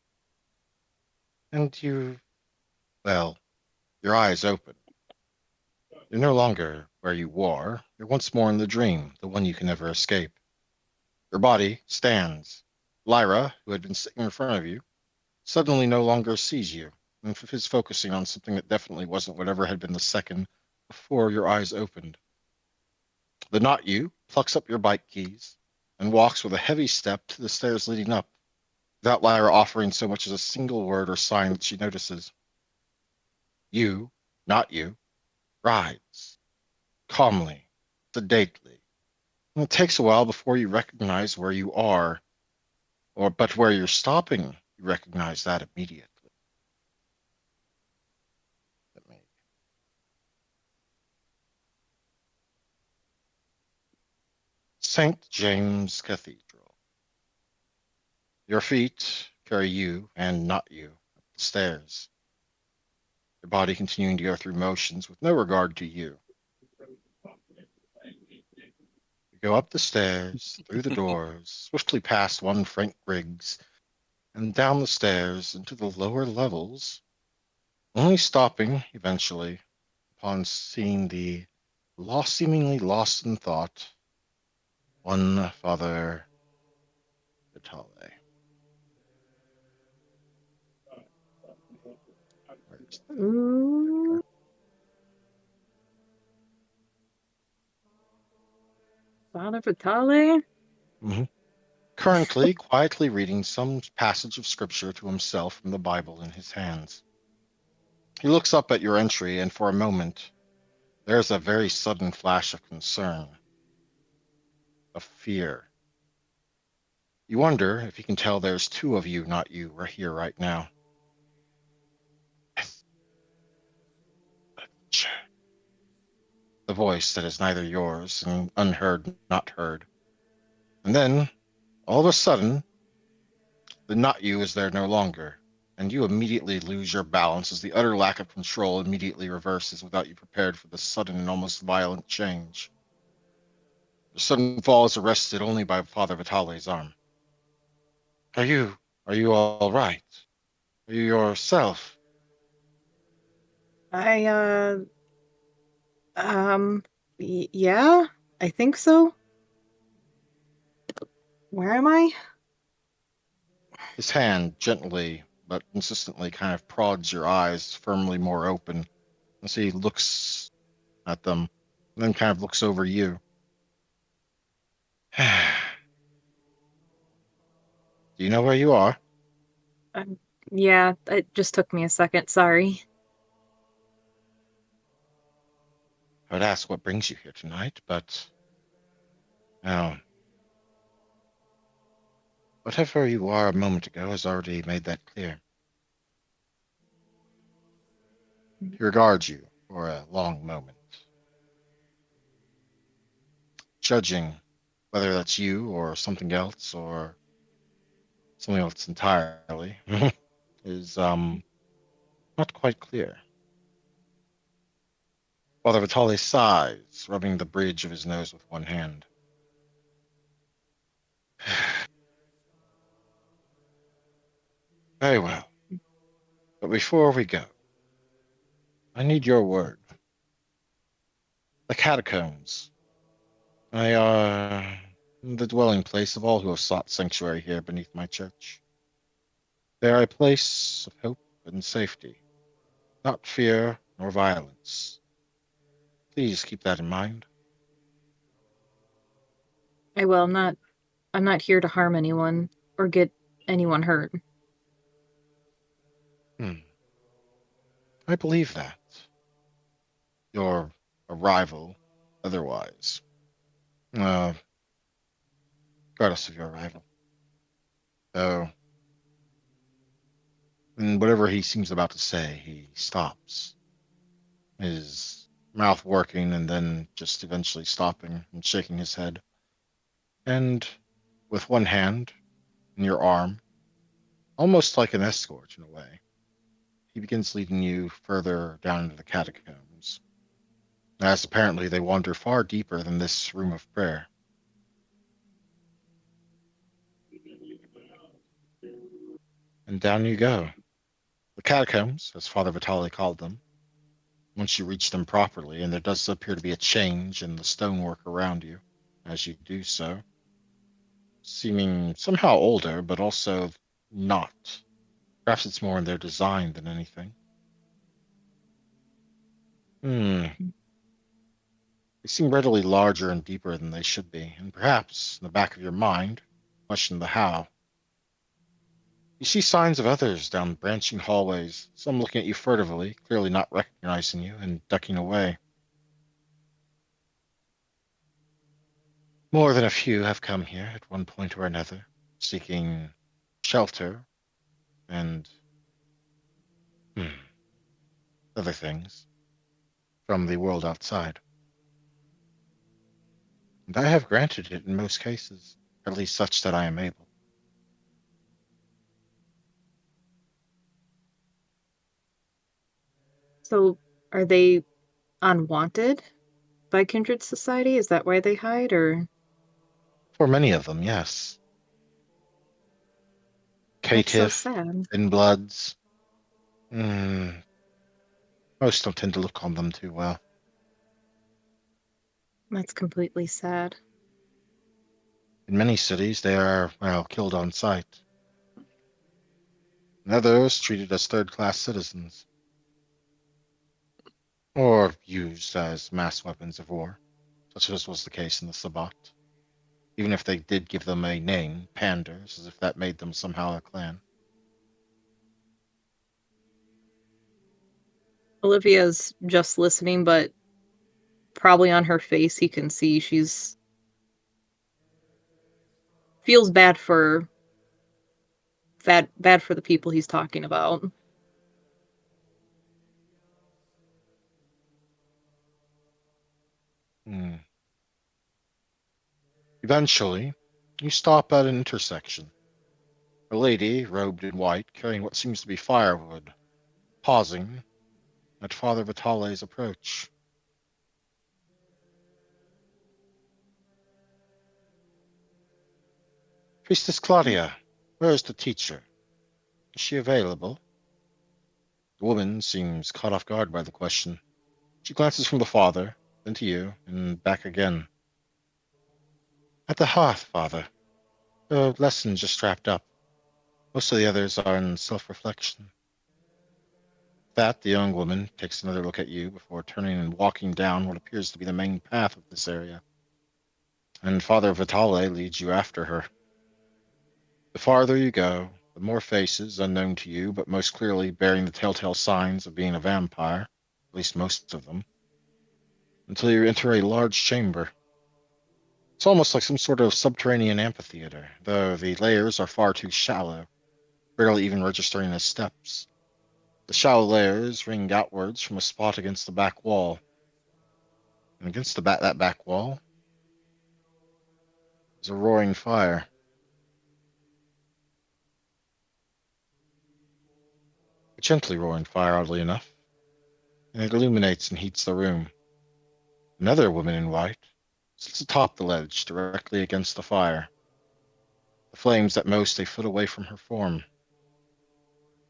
And you, well, your eyes open. You're no longer where you were. You're once more in the dream, the one you can never escape. Your body stands. Lyra, who had been sitting in front of you, suddenly no longer sees you and is focusing on something that definitely wasn't whatever had been the second before your eyes opened. The not you plucks up your bike keys and walks with a heavy step to the stairs leading up, without Lyra offering so much as a single word or sign that she notices. You, not you, rides, calmly, sedately. And it takes a while before you recognize where you are, but where you're stopping, you recognize that immediately. Let me St. James Cathedral. Your feet carry you and not you up the stairs, your body continuing to go through motions with no regard to you. You go up the stairs, through the doors, swiftly past one Frank Griggs, and down the stairs into the lower levels, only stopping eventually upon seeing the seemingly lost in thought, one Father Vitale. Where's the Ooh. Father Vitale? Mhm. Currently quietly reading some passage of scripture to himself from the Bible in his hands. He looks up at your entry, and for a moment, there is a very sudden flash of concern, of fear. You wonder if he can tell there's two of you, not you, right here, right now. The voice that is neither yours and unheard, not heard. And then, all of a sudden, the not you is there no longer, and you immediately lose your balance as the utter lack of control immediately reverses without you prepared for the sudden and almost violent change. The sudden fall is arrested only by Father Vitale's arm. Are you, are you all right? Are you yourself? I, yeah, I think so. Where am I? His hand gently but insistently kind of prods your eyes firmly more open as he looks at them and then kind of looks over you. Do you know where you are? Um, yeah, it just took me a second. Sorry. I would ask what brings you here tonight, but no. Whatever you are a moment ago has already made that clear. He regards you for a long moment, judging whether that's you or something else entirely is not quite clear. Father Vitale sighs, rubbing the bridge of his nose with one hand. Very well. But before we go, I need your word. The catacombs. They are the dwelling place of all who have sought sanctuary here beneath my church. They are a place of hope and safety, not fear nor violence. Please keep that in mind. I will. I'm not here to harm anyone or get anyone hurt. Hmm. I believe that. Your arrival, otherwise. Uh, Regardless of your arrival. So, and whatever he seems about to say, he stops, his mouth working and then just eventually stopping and shaking his head. And with one hand in your arm, almost like an escort in a way, he begins leading you further down into the catacombs, as apparently they wander far deeper than this room of prayer. And down you go. The catacombs, as Father Vitale called them, once you reach them properly, and there does appear to be a change in the stonework around you as you do so, seeming somehow older, but also not. Perhaps it's more in their design than anything. Hmm. They seem readily larger and deeper than they should be, and perhaps, in the back of your mind, question the how. You see signs of others down branching hallways, some looking at you furtively, clearly not recognizing you, and ducking away. More than a few have come here at one point or another, seeking shelter and hmm, other things from the world outside. And I have granted it in most cases, at least such that I am able. So, are they unwanted by Kindred Society? Is that why they hide, or For many of them, yes. that's so Caitiff, sad. thin bloods, most don't tend to look on them too well. That's completely sad. In many cities, they are, well, killed on sight. In others, treated as third-class citizens, or used as mass weapons of war, such as was the case in the Sabbat. Even if they did give them a name, Panders, as if that made them somehow a clan. Olivia's just listening, but probably on her face he can see she's feels bad for the people he's talking about. Hmm. Eventually, you stop at an intersection. A lady, robed in white, carrying what seems to be firewood, pausing at Father Vitale's approach. Priestess Claudia, where is the teacher? Is she available? The woman seems caught off guard by the question. She glances from the father, then to you, and back again. At the hearth, father. The lesson just wrapped up. Most of the others are in self-reflection. That the young woman takes another look at you before turning and walking down what appears to be the main path of this area, and Father Vitale leads you after her. The farther you go, the more faces, unknown to you, but most clearly bearing the telltale signs of being a vampire, at least most of them, until you enter a large chamber. It's almost like some sort of subterranean amphitheater, though the layers are far too shallow, barely even registering as steps. The shallow layers ring outwards from a spot against the back wall, and against that back wall is a roaring fire. A gently roaring fire, oddly enough, and it illuminates and heats the room. Another woman in white sits atop the ledge directly against the fire, the flames at most a foot away from her form.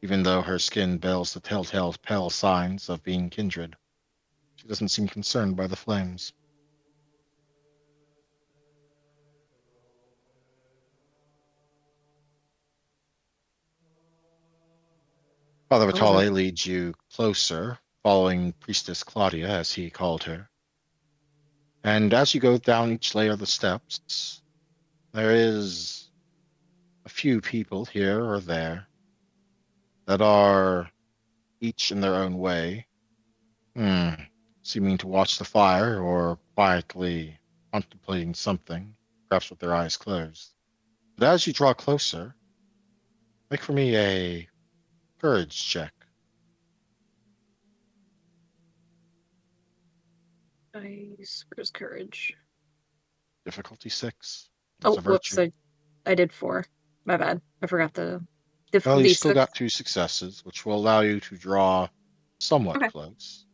even though her skin bears the telltale pale signs of being kindred. She doesn't seem concerned by the flames. Father How was Vitale that? leads you closer, following Priestess Claudia, as he called her. And as you go down each layer of the steps, there is a few people here or there that are each in their own way, hmm, seeming to watch the fire or quietly contemplating something, perhaps with their eyes closed. But as you draw closer, make for me a courage check. Where's courage? Difficulty 6. It's Oh, a whoops! virtue. I did 4. My bad. I forgot the Well, you difficulty still 6. got 2 successes, which will allow you to draw somewhat Okay. close.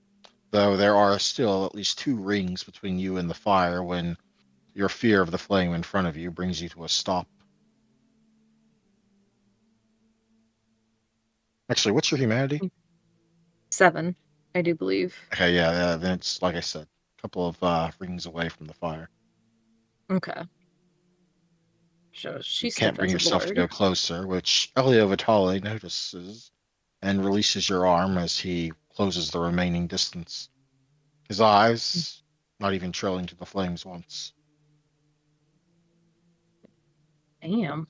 Though there are still at least 2 rings between you and the fire when your fear of the flame in front of you brings you to a stop. Actually, what's your humanity? 7, I do believe. Okay, yeah, then it's like I said, a couple of rings away from the fire. Okay. So You she can't still bring has a yourself to board. go closer, which Elio Vitale notices and releases your arm as he closes the remaining distance. His eyes not even trailing to the flames once. Damn.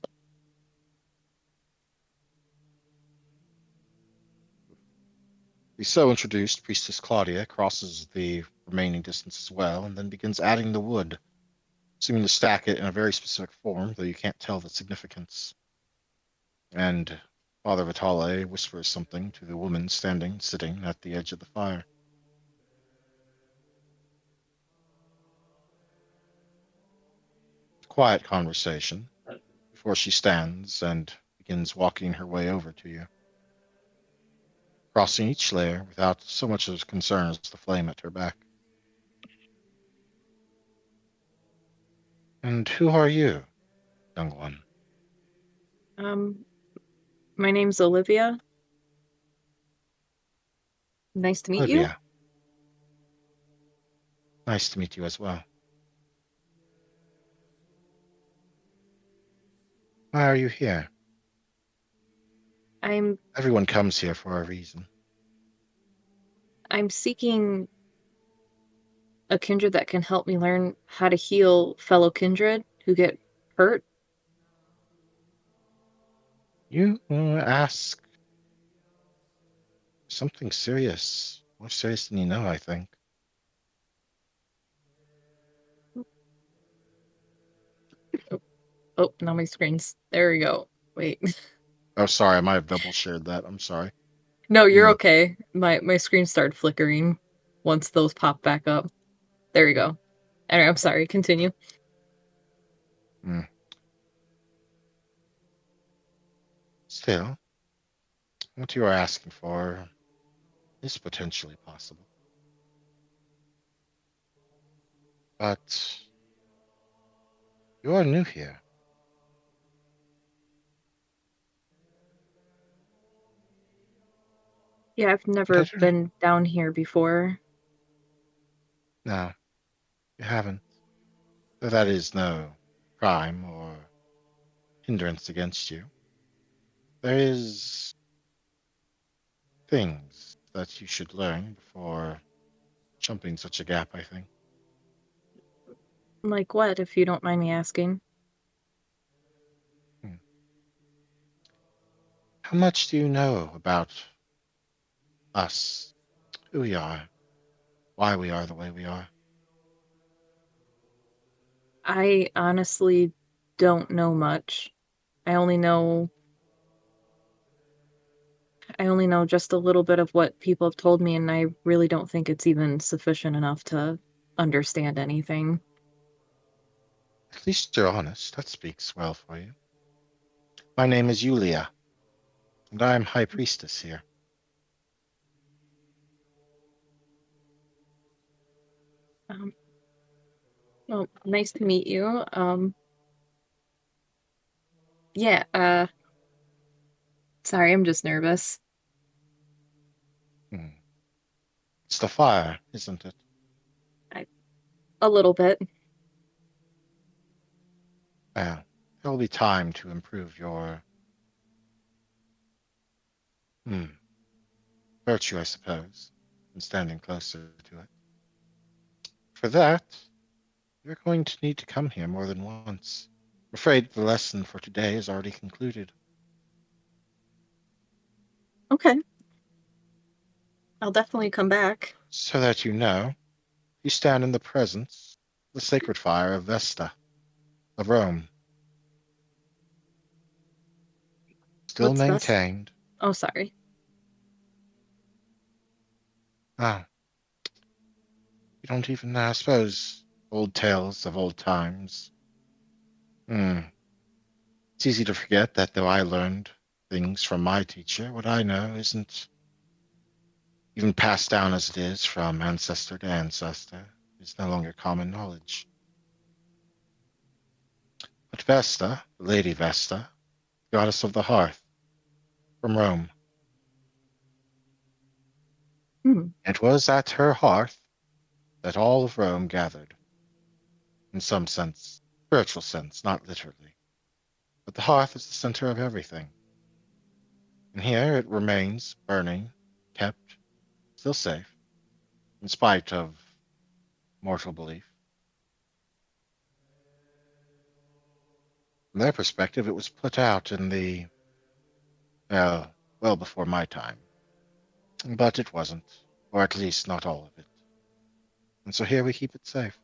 The so introduced Priestess Claudia crosses the remaining distance as well, and then begins adding the wood, seeming to stack it in a very specific form, though you can't tell the significance. And Father Vitale whispers something to the woman sitting at the edge of the fire. Quiet conversation before she stands and begins walking her way over to you, crossing each layer without so much as concern as the flame at her back. And who are you, young one? Um, my name's Olivia. Nice to meet you. Olivia. Nice to meet you as well. Why are you here? I'm Everyone comes here for a reason. I'm seeking a kindred that can help me learn how to heal fellow kindred who get hurt. You ask something serious, more serious than you know, I think. Oh, now my screen's there. We go. Wait. Oh, sorry, I might have double shared that. I'm sorry. No, you're Hmm. okay. My screen started flickering once those popped back up. There you go. Anyway, I'm sorry. Continue. Hmm. Still, what you are asking for is potentially possible. But you are new here. Yeah, I've And I never don't been down here before. No, you haven't. Though that is no crime or hindrance against you. There is things that you should learn before jumping such a gap, I think. Like what, if you don't mind me asking? Hmm. How much do you know about us, who we are, why we are the way we are? I honestly don't know much. I only know I only know just a little bit of what people have told me, and I really don't think it's even sufficient enough to understand anything. At least you're honest. That speaks well for you. My name is Yulia, and I am High Priestess here. Um, well, nice to meet you. Yeah, Sorry, I'm just nervous. It's the fire, isn't it? A little bit. Well, there will be time to improve your virtue, I suppose, in standing closer to it. For that, you're going to need to come here more than once. I'm afraid the lesson for today is already concluded. Okay. I'll definitely come back. So that you know, you stand in the presence of the sacred fire of Vesta, of Rome, still What's best? maintained. Oh, sorry. Ah, you don't even know, I suppose, old tales of old times. It's easy to forget that though I learned things from my teacher, what I know isn't even passed down as it is from ancestor to ancestor. It's no longer common knowledge. But Vesta, the Lady Vesta, goddess of the hearth, from Rome, it was at her hearth that all of Rome gathered, in some sense, spiritual sense, not literally. But the hearth is the center of everything. And here it remains burning, kept, still safe, in spite of mortal belief. From their perspective, it was put out in the, well before my time. But it wasn't, or at least not all of it. And so here we keep it safe.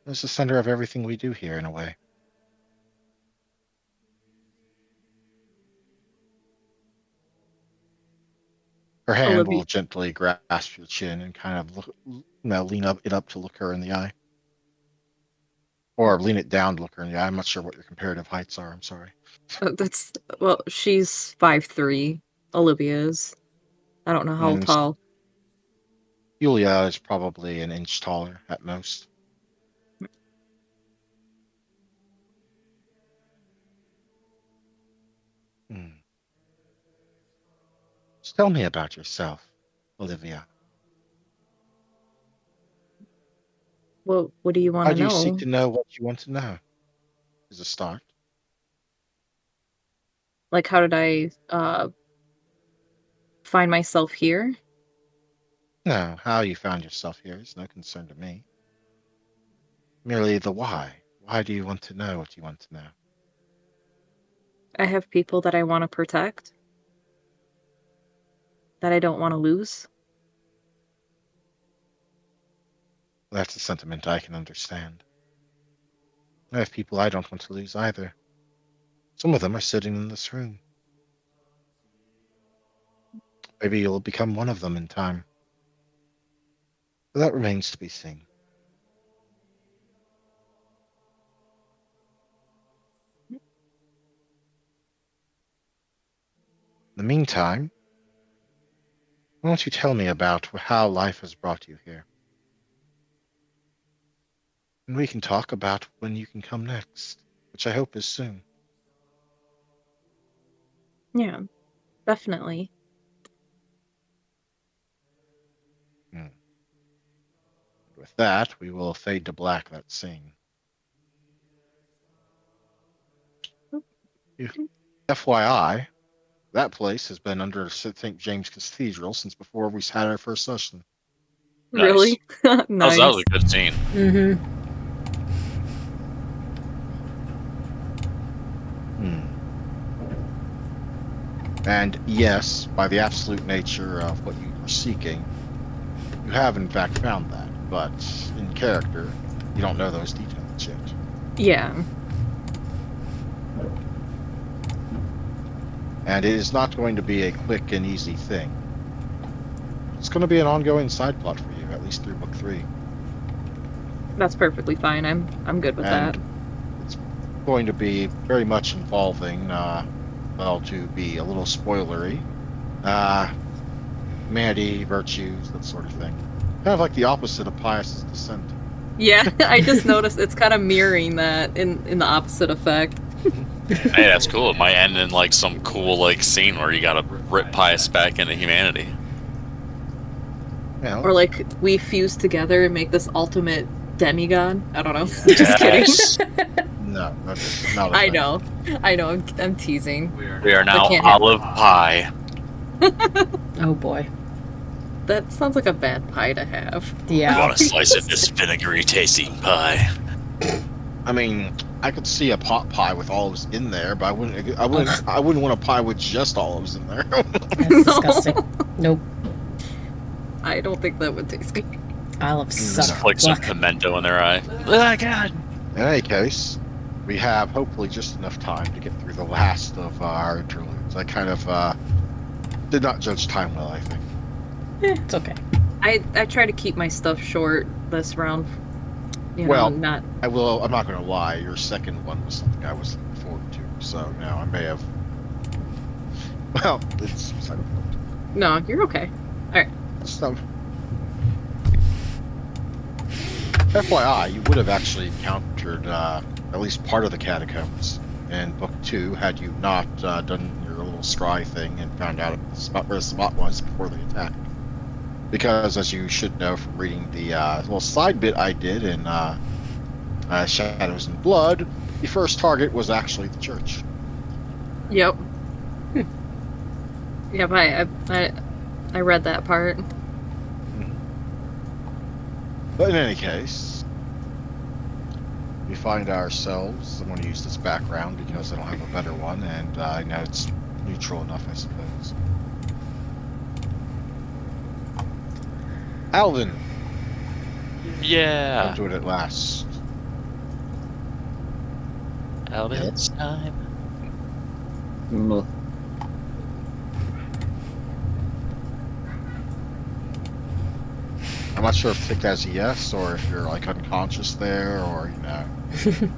It's the center of everything we do here, in a way. Her hand Olivia. will gently grasp your chin and kind of lean up to look her in the eye. Or lean it down to look her in the eye. I'm not sure what your comparative heights are. I'm sorry. Well, she's 5'3". Olivia is. I don't know how And tall. Yulia is probably an inch taller at most. Hmm. Just tell me about yourself, Olivia. Well, what do you want Why to do you seek know? to know what you want to know? As a start. Like, how did I find myself here? No, how you found yourself here is no concern to me. Merely the why. Why do you want to know what you want to know? I have people that I want to protect, that I don't want to lose. That's a sentiment I can understand. I have people I don't want to lose either. Some of them are sitting in this room. Maybe you'll become one of them in time. But that remains to be seen. In the meantime, why don't you tell me about how life has brought you here? And we can talk about when you can come next, which I hope is soon. Yeah, definitely. Hmm. With that, we will fade to black that scene. FYI, that place has been under St. James Cathedral since before we had our first session. Nice. Really? That was Nice. a good scene. Mm-hmm. And yes, by the absolute nature of what you were seeking, you have in fact found that. But in character, you don't know those details yet. Yeah. And it is not going to be a quick and easy thing. It's going to be an ongoing side plot for you, at least through book 3. That's perfectly fine. I'm good with And that. it's going to be very much involving, well, to be a little spoilery, humanity, virtues, that sort of thing. Kind of like the opposite of Pius's descent. Yeah, I just noticed it's kind of mirroring that in the opposite effect. Hey, that's cool. It might end in like some cool like scene where you gotta rip Pius back into humanity. You know, Or like we fuse together and make this ultimate demigod. I don't know. Just kidding. Yes. no, that's not a I thing. know. I know. I'm teasing. We are now can't have olive pie. Oh boy. That sounds like a bad pie to have. You Yeah. want a slice of this vinegary tasting pie? I mean, I could see a pot pie with olives in there, but I wouldn't want a pie with just olives in there. That's No. disgusting. Nope. I don't think that would taste good. Olives Just suck. Like some Yuck. pimento in their eye. Oh god. In any case, we have hopefully just enough time to get through the last of our interludes. I kind of did not judge time well, I think. It's okay. I try to keep my stuff short this round. You Well, know, not. I'm not going to lie. Your second one was something I was looking forward to. So now I may have. Well, it's beside the point. No, you're okay. So, FYI, you would have actually encountered at least part of the catacombs in Book 2 had you not done your little scry thing and found out where the spot was before the attack. Because, as you should know from reading the little side bit I did in Shadows and Blood, the first target was actually the church. Yep. Yep. I read that part. But in any case, we find ourselves. I'm going to use this background because I don't have a better one, and I know it's neutral enough, I suppose. Alvin, Yeah. come to it at last. Alvin's time. Mm, I'm not sure if to take that as a yes or if you're like unconscious there or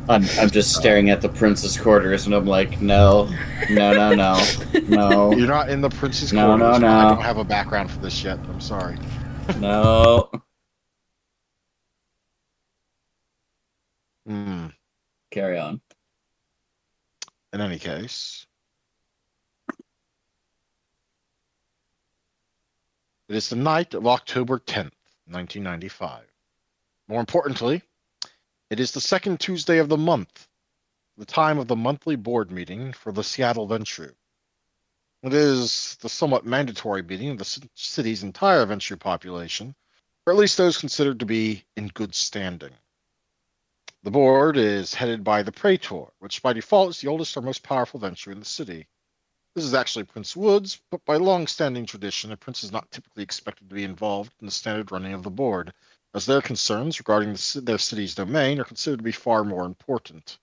I'm just staring at the prince's quarters and I'm like, no, no, no, no, no, You're not in the prince's No, quarters. no, I no. don't have a background for this yet. I'm sorry. no. Hmm. Carry on. In any case, it is the night of October 10th, 1995. More importantly, it is the second Tuesday of the month, the time of the monthly board meeting for the Seattle Venture. It is the somewhat mandatory meeting of the city's entire Venture population, or at least those considered to be in good standing. The board is headed by the Praetor, which by default is the oldest or most powerful Venture in the city. This is actually Prince Woods, but by long-standing tradition, a prince is not typically expected to be involved in the standard running of the board, as their concerns regarding their city's domain are considered to be far more important.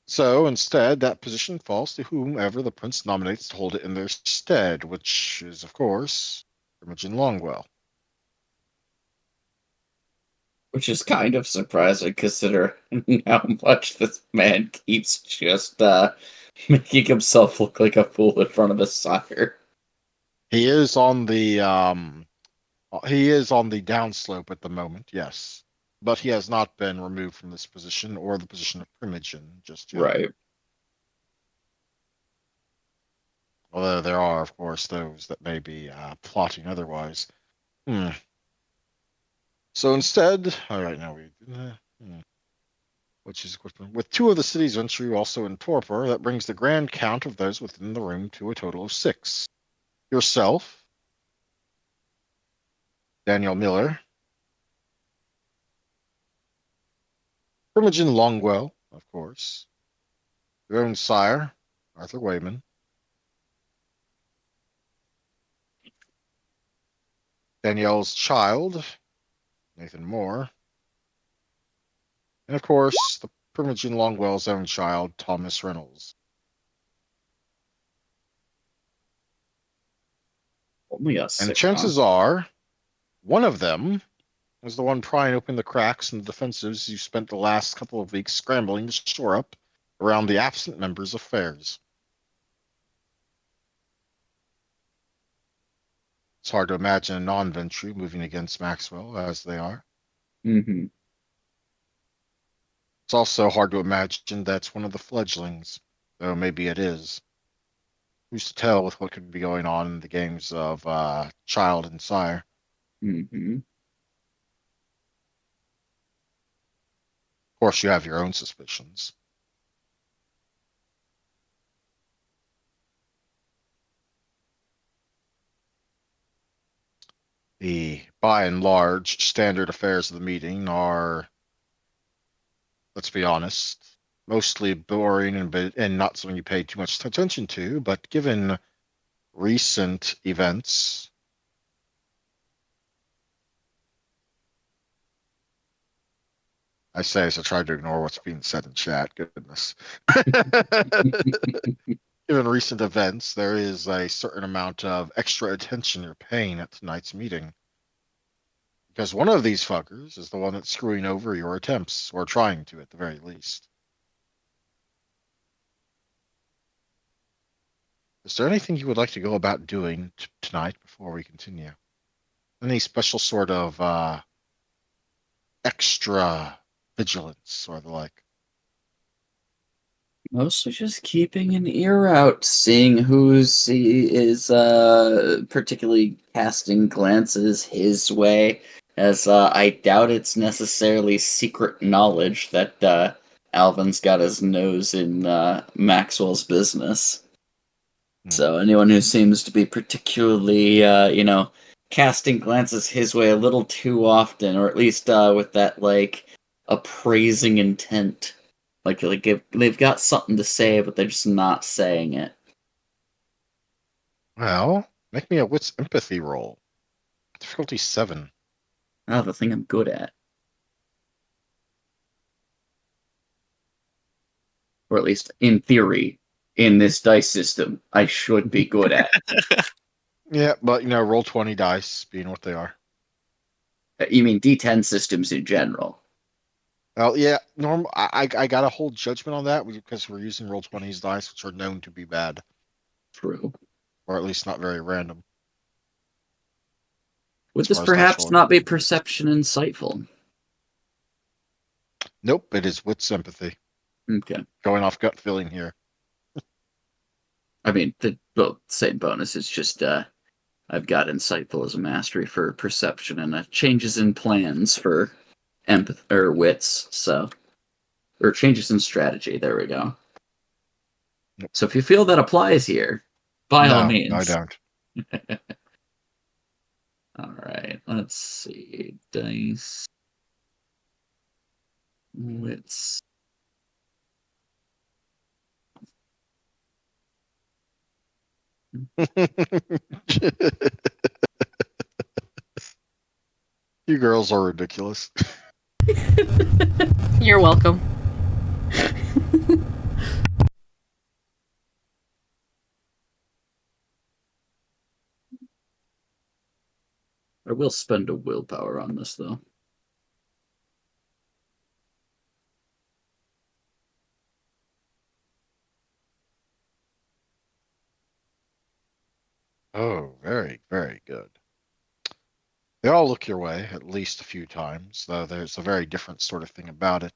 So instead, that position falls to whomever the prince nominates to hold it in their stead, which is, of course, Imogen Longwell. Which is kind of surprising considering how much this man keeps just making himself look like a fool in front of his sire. He is on the downslope at the moment, yes, but he has not been removed from this position or the position of Primogen just yet. Right. Although there are, of course, those that may be plotting otherwise. So instead, all right, now which is with two of the city's venture also in torpor, that brings the grand count of those within the room to a total of 6. Yourself, Daniel Miller, Primogen Longwell, of course, your own sire, Arthur Wayman, Danielle's child, Nathan Moore, and of course, the Primogen Longwell's own child, Thomas Reynolds. Only a And 6, chances are, one of them was the one prying open the cracks in the defensives you spent the last couple of weeks scrambling to shore up around the absent members' affairs. It's hard to imagine a non-Ventry moving against Maxwell as they are. Mm-hmm. It's also hard to imagine that's one of the fledglings, though maybe it is. Who's to tell with what could be going on in the games of child and sire? Mm-hmm. Of course, you have your own suspicions. The by and large standard affairs of the meeting are, let's be honest, mostly boring and not something you pay too much attention to, but given recent events, I say as I try to ignore what's being said in chat. Goodness. Given recent events, there is a certain amount of extra attention you're paying at tonight's meeting. Because one of these fuckers is the one that's screwing over your attempts, or trying to at the very least. Is there anything you would like to go about doing tonight before we continue? Any special sort of extra vigilance or the like? Mostly just keeping an ear out, seeing he is particularly casting glances his way, as I doubt it's necessarily secret knowledge that Alvin's got his nose in Maxwell's business. So anyone who seems to be particularly, casting glances his way a little too often, or at least with that appraising intent. They've got something to say, but they're just not saying it. Well, make me a wits empathy roll. Difficulty 7. Oh, the thing I'm good at. Or at least in theory, in this dice system, I should be good at. Yeah, but roll 20 dice, being what they are. You mean D10 systems in general? Well, yeah, I got to hold judgment on that because we're using roll 20s dice, which are known to be bad, True. or at least not very random. Would as this far as dice perhaps rolling. not be perception insightful? Nope, it is wit sympathy. Okay. Going off gut feeling here. I mean, same bonus. It's just I've got insightful as a mastery for perception and changes in plans for empathy or wits. So, or changes in strategy. There we go. Yep. So if you feel that applies here, by all No, means. I don't. All right, let's see. Dice. Wits. You girls are ridiculous. You're welcome. I will spend a willpower on this, though. Oh, very, very good. They all look your way at least a few times, though there's a very different sort of thing about it.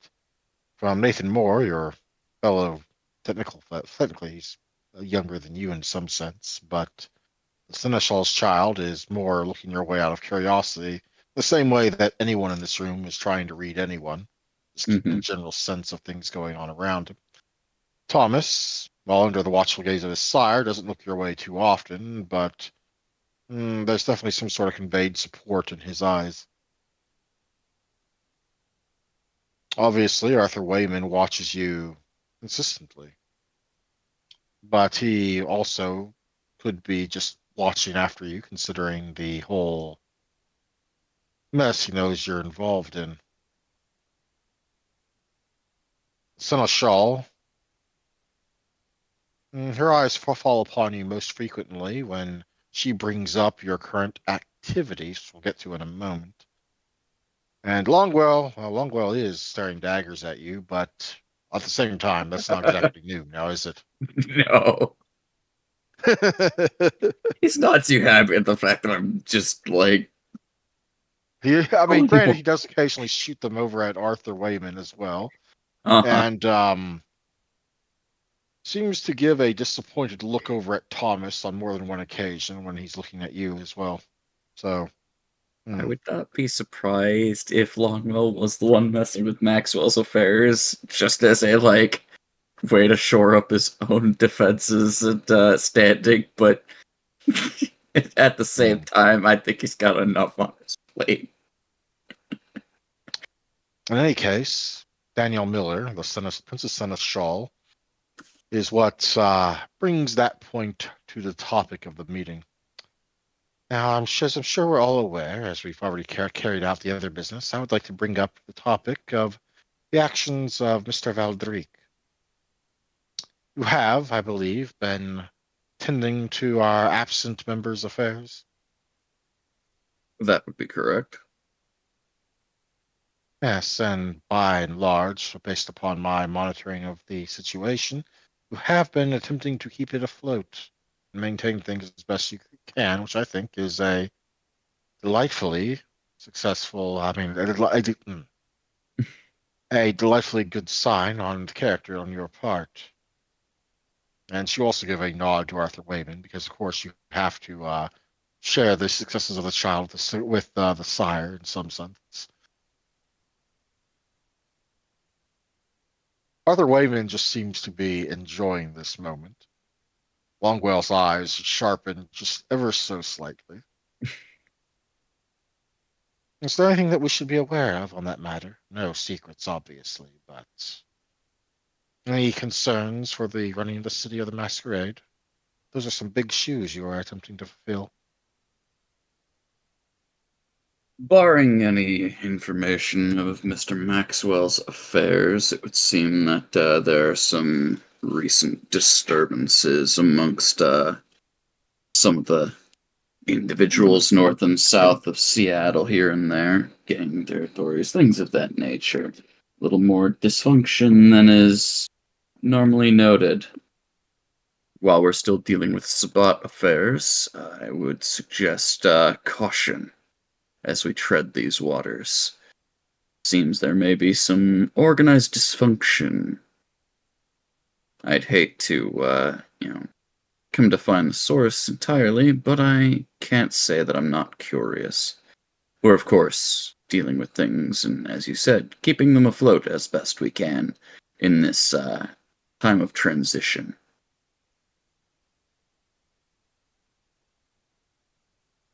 From Nathan Moore, your fellow technically he's younger than you in some sense, but the Seneschal's child is more looking your way out of curiosity, the same way that anyone in this room is trying to read anyone, just getting a general sense of things going on around him. Thomas, while under the watchful gaze of his sire, doesn't look your way too often, but there's definitely some sort of conveyed support in his eyes. Obviously, Arthur Wayman watches you consistently, but he also could be just watching after you, considering the whole mess he knows you're involved in. Seneschal, her eyes fall upon you most frequently when she brings up your current activities, we'll get to in a moment. And Longwell is staring daggers at you, but at the same time, that's not exactly new, now is it? No. He's not too happy at the fact that I'm just like. I mean, granted, he does occasionally shoot them over at Arthur Wayman as well. and seems to give a disappointed look over at Thomas on more than one occasion when he's looking at you as well. So, I would not be surprised if Longwell was the one messing with Maxwell's affairs, just as a way to shore up his own defenses and standing. But at the same time, I think he's got enough on his plate. in any case, Daniel Miller, the son of Princess Seneschal, is what brings that point to the topic of the meeting. Now, as I'm sure we're all aware, as we've already carried out the other business, I would like to bring up the topic of the actions of Mr. Valdric. You have, I believe, been tending to our absent members' affairs. That would be correct. Yes, and by and large, based upon my monitoring of the situation, you have been attempting to keep it afloat and maintain things as best you can, which I think is a delightfully successful, a delightfully good sign on the character on your part. And she also gave a nod to Arthur Wayman, because, of course, you have to share the successes of the child with the sire in some sense. Arthur Wayman just seems to be enjoying this moment. Longwell's eyes sharpen just ever so slightly. Is there anything that we should be aware of on that matter? No secrets, obviously, but any concerns for the running of the city of the masquerade? Those are some big shoes you are attempting to fulfill. Barring any information of Mr. Maxwell's affairs, it would seem that there are some recent disturbances amongst some of the individuals north and south of Seattle here and there, gang territories, things of that nature. A little more dysfunction than is normally noted. While we're still dealing with Sabat affairs, I would suggest caution as we tread these waters. Seems there may be some organized dysfunction. I'd hate to, come to find the source entirely, but I can't say that I'm not curious. We're, of course, dealing with things, and as you said, keeping them afloat as best we can in this time of transition.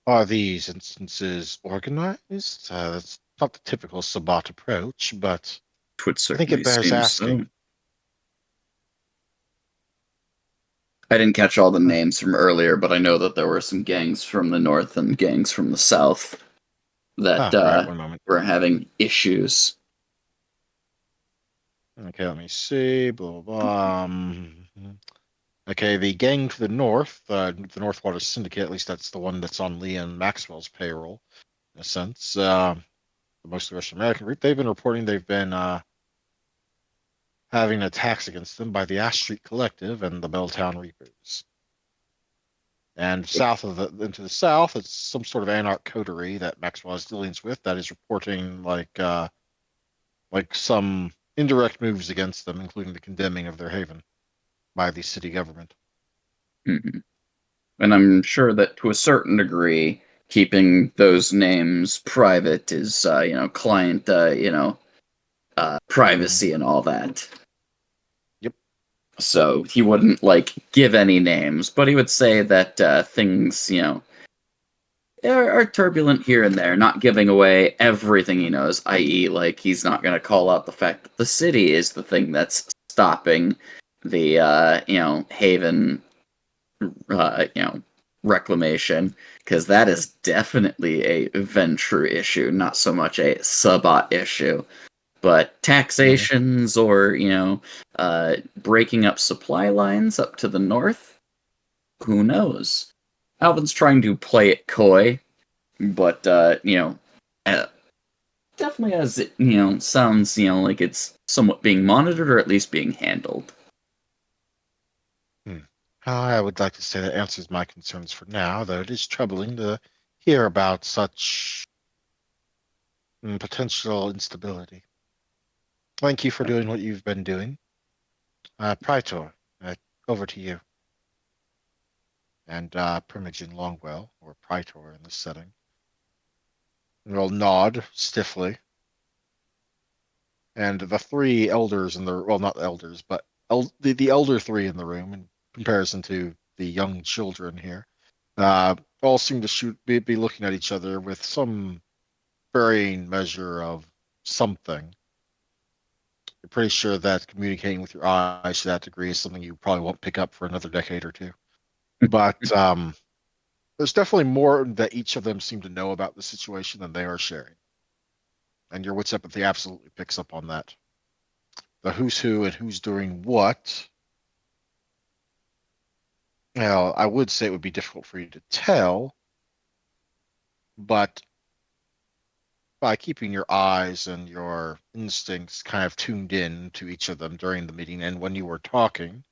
Are these instances organized? That's not the typical Sabat approach, but Twould I think it certainly bears seem asking. so. I didn't catch all the names from earlier, but I know that there were some gangs from the north and gangs from the south that Right, one moment. were having issues. Okay, let me see. Blah, blah, blah. Okay, the gang to the north, the Northwater Syndicate, at least that's the one that's on Leon Maxwell's payroll, in a sense. The mostly Russian American group, they've been reporting they've been having attacks against them by the Ash Street Collective and the Belltown Reapers. And into the south, it's some sort of anarch coterie that Maxwell has dealings with that is reporting like some indirect moves against them, including the condemning of their haven by the city government. Mm-hmm. And I'm sure that to a certain degree, keeping those names private is, client, privacy and all that. Yep. So he wouldn't, give any names, but he would say that things, are turbulent here and there, not giving away everything he knows, i.e., he's not going to call out the fact that the city is the thing that's stopping the, Haven, reclamation, because that is definitely a Ventrue issue, not so much a Sabat issue. But taxations or, breaking up supply lines up to the north, who knows? Alvin's trying to play it coy, but, definitely as it, sounds, like it's somewhat being monitored or at least being handled. I would like to say that answers my concerns for now, though it is troubling to hear about such potential instability. Thank you for doing what you've been doing. Praetor, over to you. And Primogen Longwell, or Praetor in this setting, will nod stiffly. And the three elders in the, well, not elders, but the elder three in the room, in comparison to the young children here, all seem to be looking at each other with some varying measure of something. You're pretty sure that communicating with your eyes to that degree is something you probably won't pick up for another decade or two. But there's definitely more that each of them seem to know about the situation than they are sharing. And your wits empathy absolutely picks up on that. The who's who and who's doing what. Well, I would say it would be difficult for you to tell, but by keeping your eyes and your instincts kind of tuned in to each of them during the meeting and when you were talking,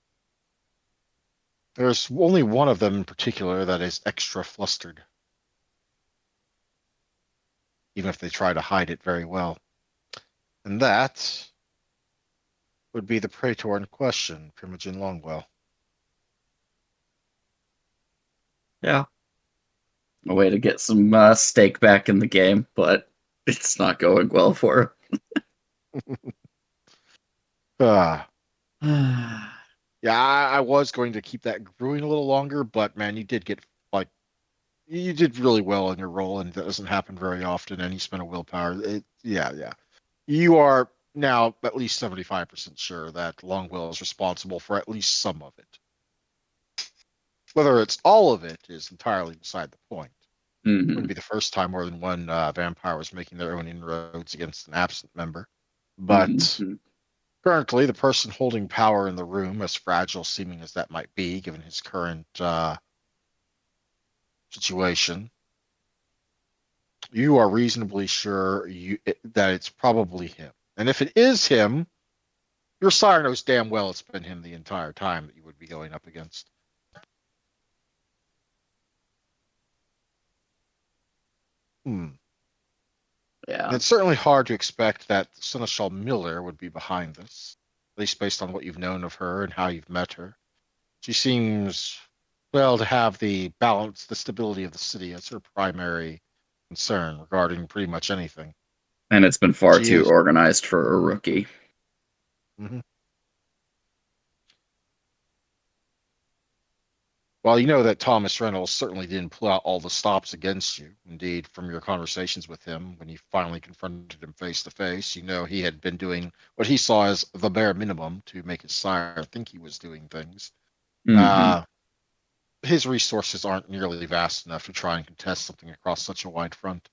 there's only one of them in particular that is extra flustered, even if they try to hide it very well. And that would be the Praetor in question, Primogen Longwell. Yeah. A way to get some stake back in the game, but it's not going well for Ah, him. yeah, I was going to keep that brewing a little longer, but man, you did get like you did really well in your role, and that doesn't happen very often. And you spent a willpower. Yeah. You are now at least 75% sure that Longwell is responsible for at least some of it. Whether it's all of it is entirely beside the point. Mhm. Wouldn't be the first time more than one vampire was making their own inroads against an absent member. But Mhm. currently, the person holding power in the room, as fragile seeming as that might be, given his current situation, you are reasonably sure that it's probably him. And if it is him, your sire knows damn well it's been him the entire time that you would be going up against. Hmm. Yeah. It's certainly hard to expect that Seneschal Miller would be behind this, at least based on what you've known of her and how you've met her. She seems, well, to have the balance, the stability of the city as her primary concern regarding pretty much anything. And it's been far She too is. organized for a rookie. Mhm. Well, you know that Thomas Reynolds certainly didn't pull out all the stops against you. Indeed, from your conversations with him, when you finally confronted him face to face, you know he had been doing what he saw as the bare minimum to make his sire think he was doing things. Hmm. Uh, his resources aren't nearly vast enough to try and contest something across such a wide front.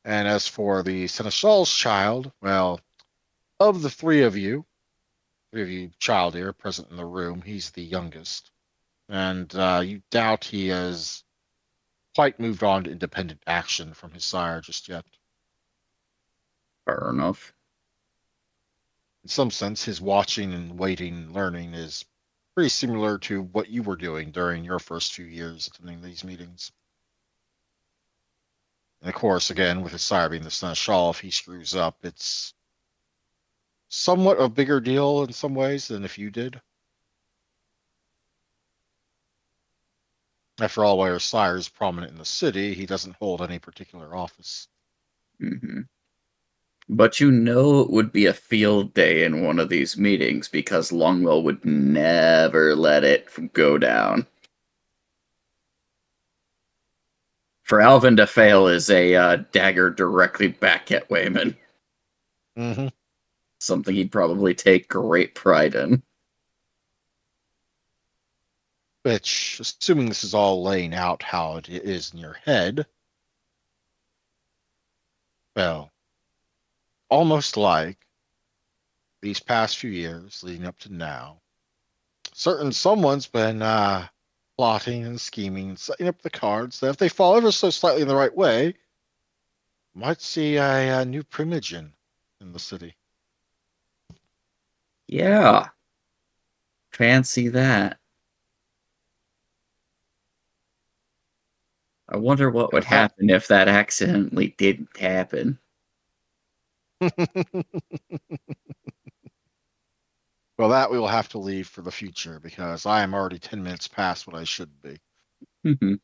And as for the Seneschal's child, well, of the three of you child here present in the room, he's the youngest. And you doubt he has quite moved on to independent action from his sire just yet. Fair enough. In some sense, his watching and waiting and learning is pretty similar to what you were doing during your first few years attending these meetings. And of course, again, with his sire being the Seneschal, if he screws up, it's somewhat a bigger deal in some ways than if you did. After all, while your sire is prominent in the city, he doesn't hold any particular office. Hmm. But you know it would be a field day in one of these meetings because Longwell would never let it go down. For Alvin to fail is a dagger directly back at Wayman. Mm-hmm. Something he'd probably take great pride in. Which, assuming this is all laying out how it is in your head, well, almost like these past few years leading up to now, certain someone's been plotting and scheming, setting up the cards that if they fall ever so slightly in the right way, might see a new primogen in the city. Yeah, fancy that. I wonder what would With that, happen if that accidentally didn't happen. Well, that we will have to leave for the future because I am already 10 minutes past what I should be. Mhm.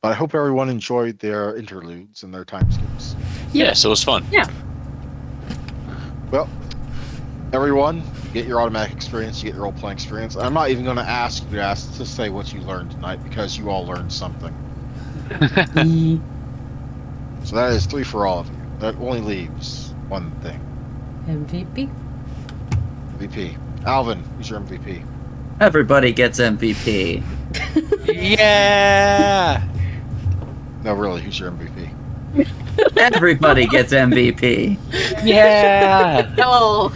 But I hope everyone enjoyed their interludes and their time skips. Yes, it was fun. Well, everyone, you get your automatic experience, you get your role-playing experience. I'm not even going to ask you to say what you learned tonight because you all learned something. So that is 3 for all of you. That only leaves one thing. MVP. MVP. Alvin, who's your MVP? Everybody gets MVP. Yeah. No, really, who's your MVP? Everybody gets MVP. Yeah. No.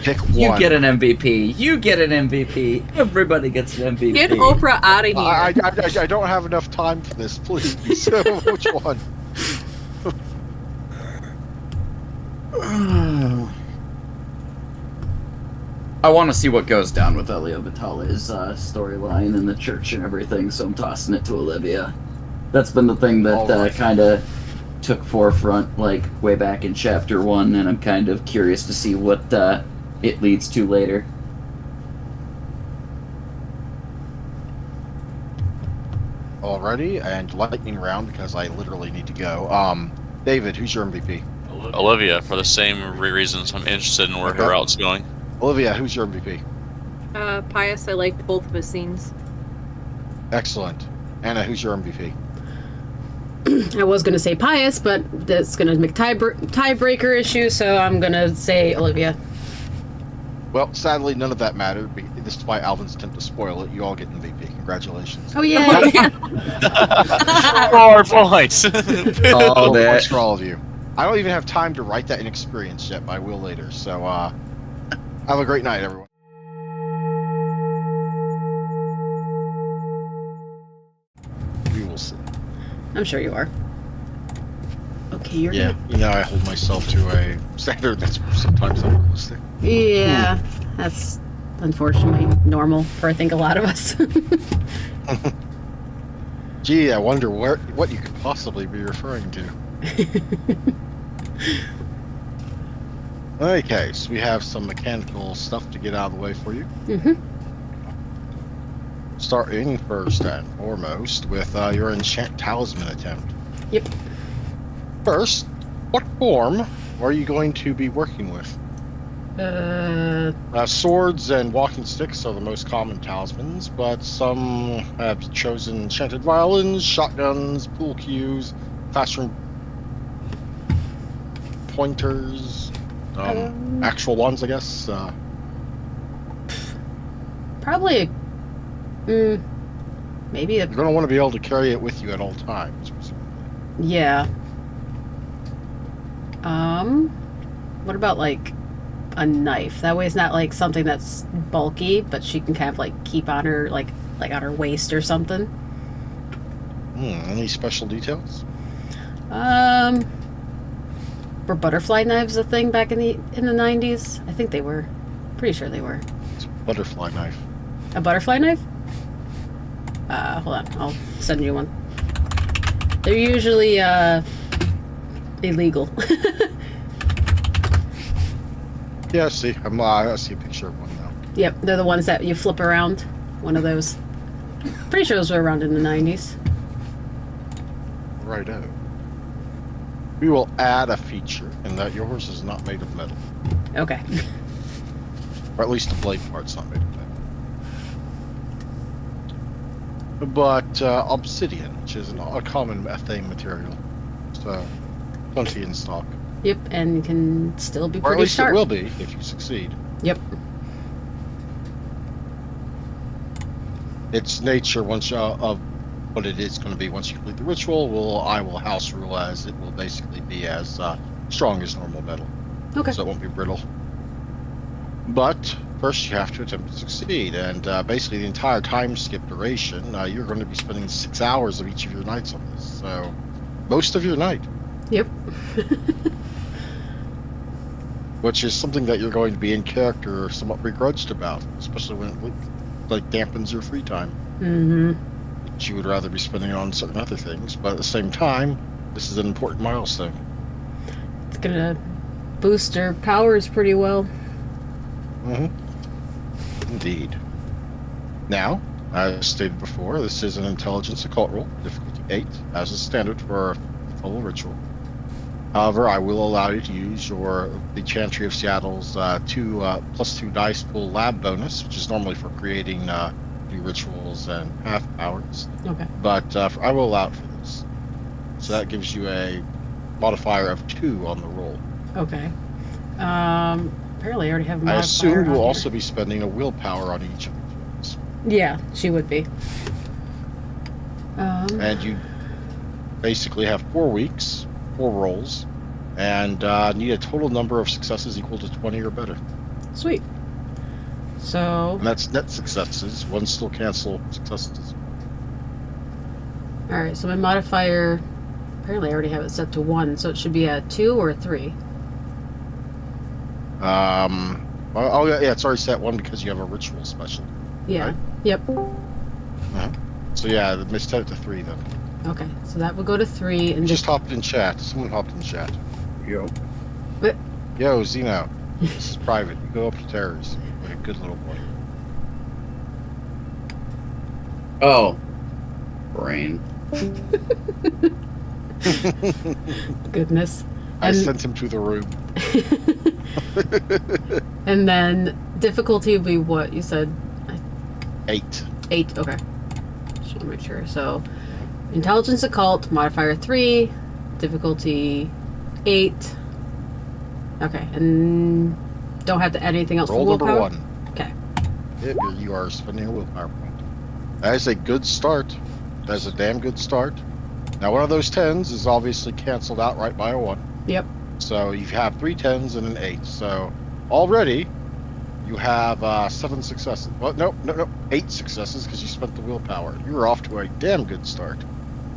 Pick You one. get an MVP. You get an MVP. Everybody gets an MVP. Get Oprah out of here. I don't have enough time for this, please. Which one? I want to see what goes down with Elia Vitale's storyline in the church and everything, so I'm tossing it to Olivia. That's been the thing that Alright. kind of took forefront, like, way back in Chapter 1, and I'm kind of curious to see what it leads to later. Alrighty, and lightning round because I literally need to go. David, who's your MVP? Olivia, for the same reasons, I'm interested in where her Okay. route's going. Olivia, who's your MVP? Pius, I liked both of his scenes. Excellent. Anna, who's your MVP? I was gonna say Pius, but that's gonna make tiebreaker issue, so I'm gonna say Olivia. Well, sadly, none of that mattered. Despite Alvin's attempt to spoil it, you all get an MVP. Congratulations. Oh yeah. 4 points. All 4 that. points for all of you. I don't even have time to write that inexperience yet, but I will later. So, have a great night, everyone. We will see. I'm sure you are. Okay, you're Yeah, you know, I hold myself to a standard that's sometimes unrealistic. Yeah, that's unfortunately normal for I think a lot of us. Gee, I wonder what you could possibly be referring to. Okay, so we have some mechanical stuff to get out of the way for you. Starting first and foremost with your enchant talisman attempt. Yep. First, what form are you going to be working with? Swords and walking sticks are the most common talismans, but some have chosen enchanted violins, shotguns, pool cues, classroom pointers, actual ones, I guess. Probably. Maybe You're going to want to be able to carry it with you at all times, presumably. yeah. What about like a knife? That way it's not like something that's bulky, but she can kind of like keep on her like on her waist or something. Any special details? Were butterfly knives a thing back in the 90s? I think they were. Pretty sure they were. It's a butterfly knife. A butterfly knife? Hold on. I'll send you one. They're usually illegal. Yeah, I see. I see a picture of one now. Yep, they're the ones that you flip around. One of those. Pretty sure those were around in the 90s. Righto. We will add a feature in that yours is not made of metal. Okay. Or at least the blade part's not made of metal. But obsidian, which is a common methane material. So, plenty in stock. Yep, and can still be Or at pretty least sharp. it will be if you succeed. Yep. Its nature, once of what it is going to be once you complete the ritual, I will house rule as it will basically be as strong as normal metal. Okay. So it won't be brittle. But first you have to attempt to succeed, and basically the entire time skip duration, you're going to be spending 6 hours of each of your nights on this. So most of your night. Yep. Which is something that you're going to be in character somewhat begrudged about, especially when it dampens your free time. Mm-hmm. Which you would rather be spending on certain other things, but at the same time, This is an important milestone. It's gonna boost her powers pretty well. Indeed. Now, as stated before, this is an intelligence occult roll, difficulty 8, as is standard for a full ritual. However, I will allow you to use the Chantry of Seattle's +2 dice pool lab bonus, which is normally for creating new rituals and path powers. Okay. But I will allow it for this. So that gives you a modifier of 2 on the roll. Okay. Apparently I already have a I modifier assume you on will here. also be spending a willpower on each of these rolls. Yeah, she would be. And you basically have 4 weeks, 4 rolls, and need a total number of successes equal to 20 or better. Sweet. So, And that's net successes. One still cancel successes. alright, so my modifier, apparently I already have it set to 1, so it should be a 2 or a 3. Oh yeah, it's already set 1 because you have a ritual special. Yeah. Right. Yep. So yeah, they set it to 3 then. Okay, so that would go to 3, and Just hopped in chat. Someone hopped in chat. Yo. Yo, Zeno. This is private. You go up to terrors. Like a good little boy. Oh. Brain. goodness. I And- sent him to the room. And then difficulty would be what you said? 8. 8. Okay. Just want to make sure. So, intelligence occult modifier 3, difficulty 8. Okay, and don't have to add anything else Roll for number willpower. 1. Okay. Yep, you are spending a willpower point. That is a good start. That is a damn good start. Now, one of those 10s is obviously canceled outright by a 1. Yep. So you have 3 10s and an 8. So already you have 7 successes. Well, no, 8 successes because you spent the willpower. You were off to a damn good start.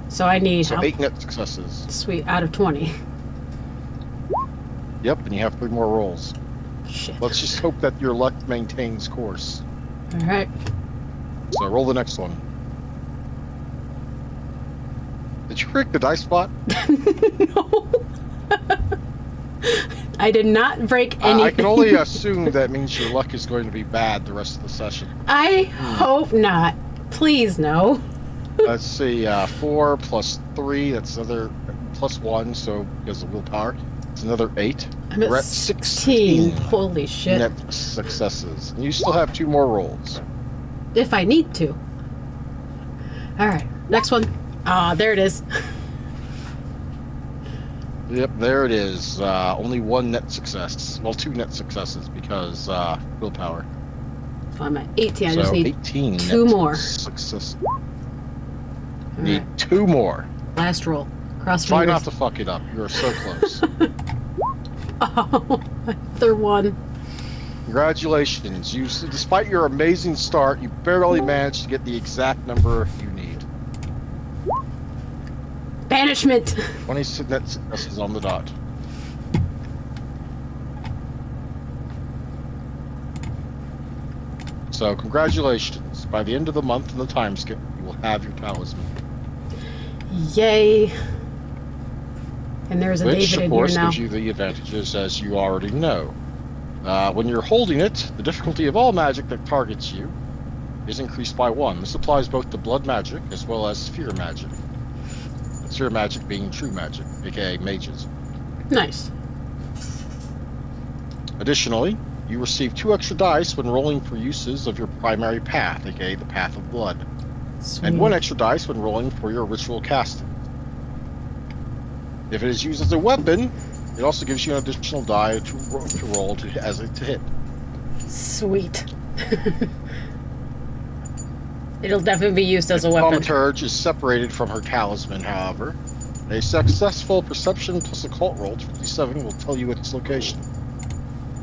So I need So help. 8 net successes. Sweet, out of 20. Yep, and you have 3 more rolls. Shit. Let's just hope that your luck maintains course. All right. So roll the next one. Did you break the dice spot? No. I did not break anything. I can only assume that means your luck is going to be bad the rest of the session. I hope not. Please, no. Let's see, 4 plus 3, that's another plus 1, so because of willpower, it's another 8. I'm at We're at 16. Holy shit. net successes. And you still have 2 more rolls. If I need to. All right. Next one. Ah, there it is. Yep, there it is. Only 1 net success. Well, 2 net successes because willpower. So I'm at 18. I so just need 18 2 net more. Success. All Need right. 2 more. Last roll. Cross Try fingers. not to fuck it up. You are so close. Oh, another one. Congratulations. Despite your amazing start, you barely managed to get the exact number you need. Banishment. 20 net successes on the dot. So, congratulations. By the end of the month in the time skip, you will have your talisman. Yay. And there's a Which, David of in course, here now. gives you the advantages as you already know. When you're holding it, the difficulty of all magic that targets you is increased by 1. This applies both to blood magic as well as sphere magic. Sphere magic being true magic, aka mages. Nice. Additionally, you receive 2 extra dice when rolling for uses of your primary path, aka the path of blood, Sweet. and 1 extra dice when rolling for your ritual casting. If it is used as a weapon, it also gives you an additional die to roll to hit. Sweet. It'll definitely be used as a weapon. Thaumaturge is separated from her talisman, however. A successful perception plus occult roll, 57, will tell you its location.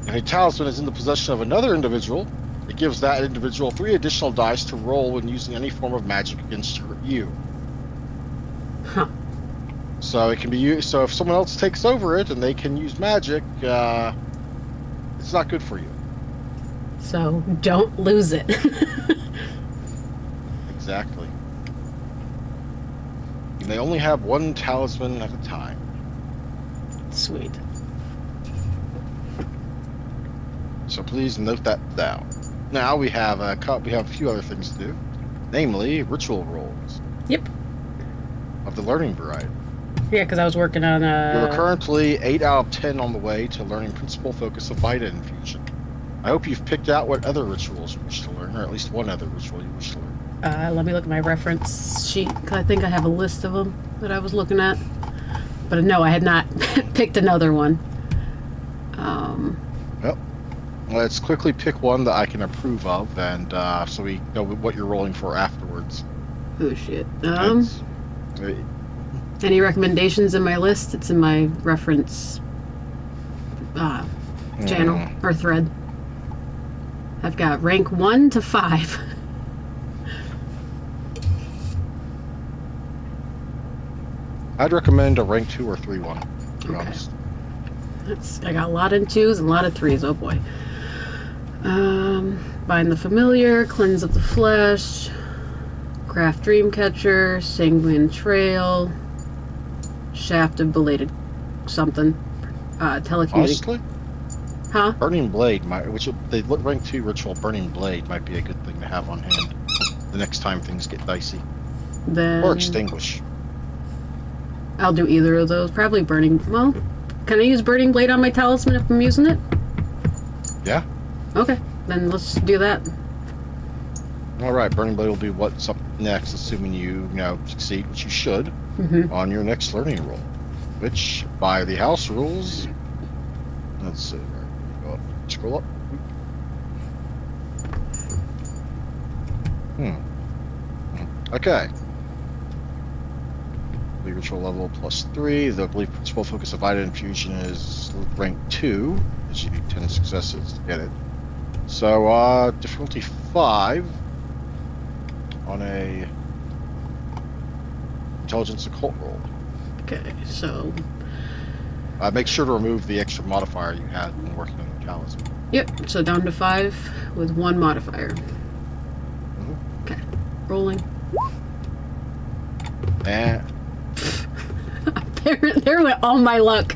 If a talisman is in the possession of another individual, it gives that individual 3 additional dice to roll when using any form of magic against you. Huh. So it can be used. So if someone else takes over it and they can use magic, it's not good for you. So don't lose it. Exactly. And they only have one talisman at a time. Sweet. So please note that down. Now we have a few other things to do, namely ritual rolls. Yep. Of the learning variety. Yeah, because I was working on You're currently 8 out of 10 on the way to learning principal focus of Vita infusion. I hope you've picked out what other rituals you wish to learn, or at least one other ritual you wish to learn. Let me look at my reference sheet, 'cause I think I have a list of them that I was looking at. But no, I had not picked another one. Well, let's quickly pick one that I can approve of, and so we know what you're rolling for afterwards. Oh shit. That's- Any recommendations in my list? It's in my reference channel or thread. I've got rank 1 to 5. I'd recommend a rank 2 or 3 one, to be Okay. honest. I got a lot in 2s and a lot of 3s. Oh boy. Bind the familiar, cleanse of the flesh, craft dreamcatcher, sanguine trail, shaft of belated something, telecommunication. Honestly, Huh? Burning Blade the rank 2 ritual Burning Blade might be a good thing to have on hand the next time things get dicey. Then Or Extinguish. I'll do either of those. Probably burning. Well, can I use burning blade on my talisman if I'm using it? Yeah. Okay, then let's do that. Alright, Burning Blade will be what's up next, assuming you succeed, which you should, Mm-hmm. on your next learning roll. Which, by the house rules, let's see, go up, scroll up. Okay. The ritual level +3. The belief principal focus of Vita infusion is rank 2, as you need 10 successes to get it. So, difficulty 5 on a intelligence occult roll. Okay, so Make sure to remove the extra modifier you had when working on the talisman. yep, so down to 5 with 1 modifier. Okay, rolling. And There went all my luck.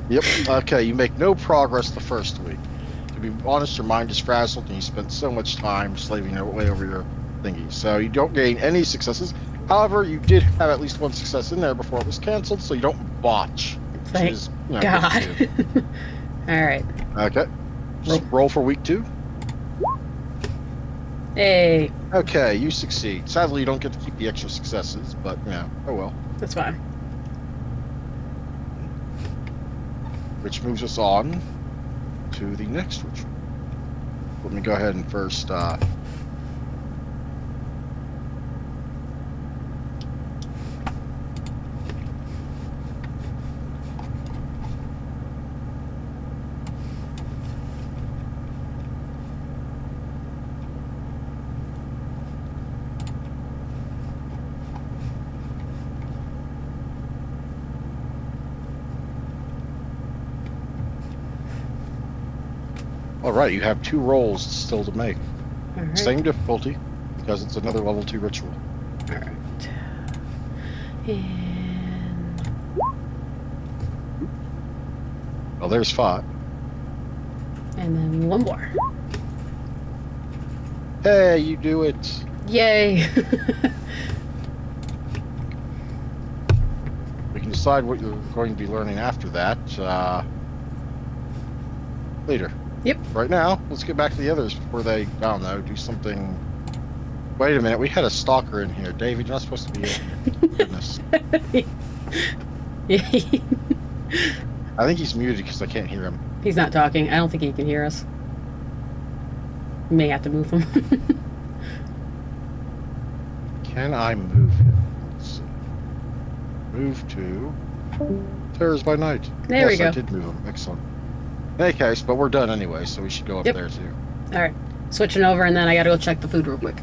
yep. Okay, you make no progress the first week. To be honest, your mind is frazzled and you spent so much time slaving your way over your thingy. So you don't gain any successes. However, you did have at least 1 success in there before it was canceled, so you don't botch. Thank God. All right. Okay. Just roll for week 2. Hey, Okay, you succeed. Sadly, you don't get to keep the extra successes, but oh well. that's fine. Which moves us on to the next ritual. Let me go ahead and first Alright, you have 2 rolls still to make. All right. Same difficulty, because it's another level 2 ritual. All right. And Well, there's 5. then 1 more. Hey, you do it! Yay. We can decide what you're going to be learning after that later. Yep. Right now, let's get back to the others before they, I don't know, do something. Wait a minute, we had a stalker in here. David, you're not supposed to be in here. Goodness. I think he's muted because I can't hear him. He's not talking. I don't think he can hear us. We may have to move him. Can I move him? Let's see. Move to Terrors by Night. There we Yes, go. I did move him. Excellent. In any case, but we're done anyway, so we should go up Yep. there too. All right. Switching over, and then I gotta go check the food real quick.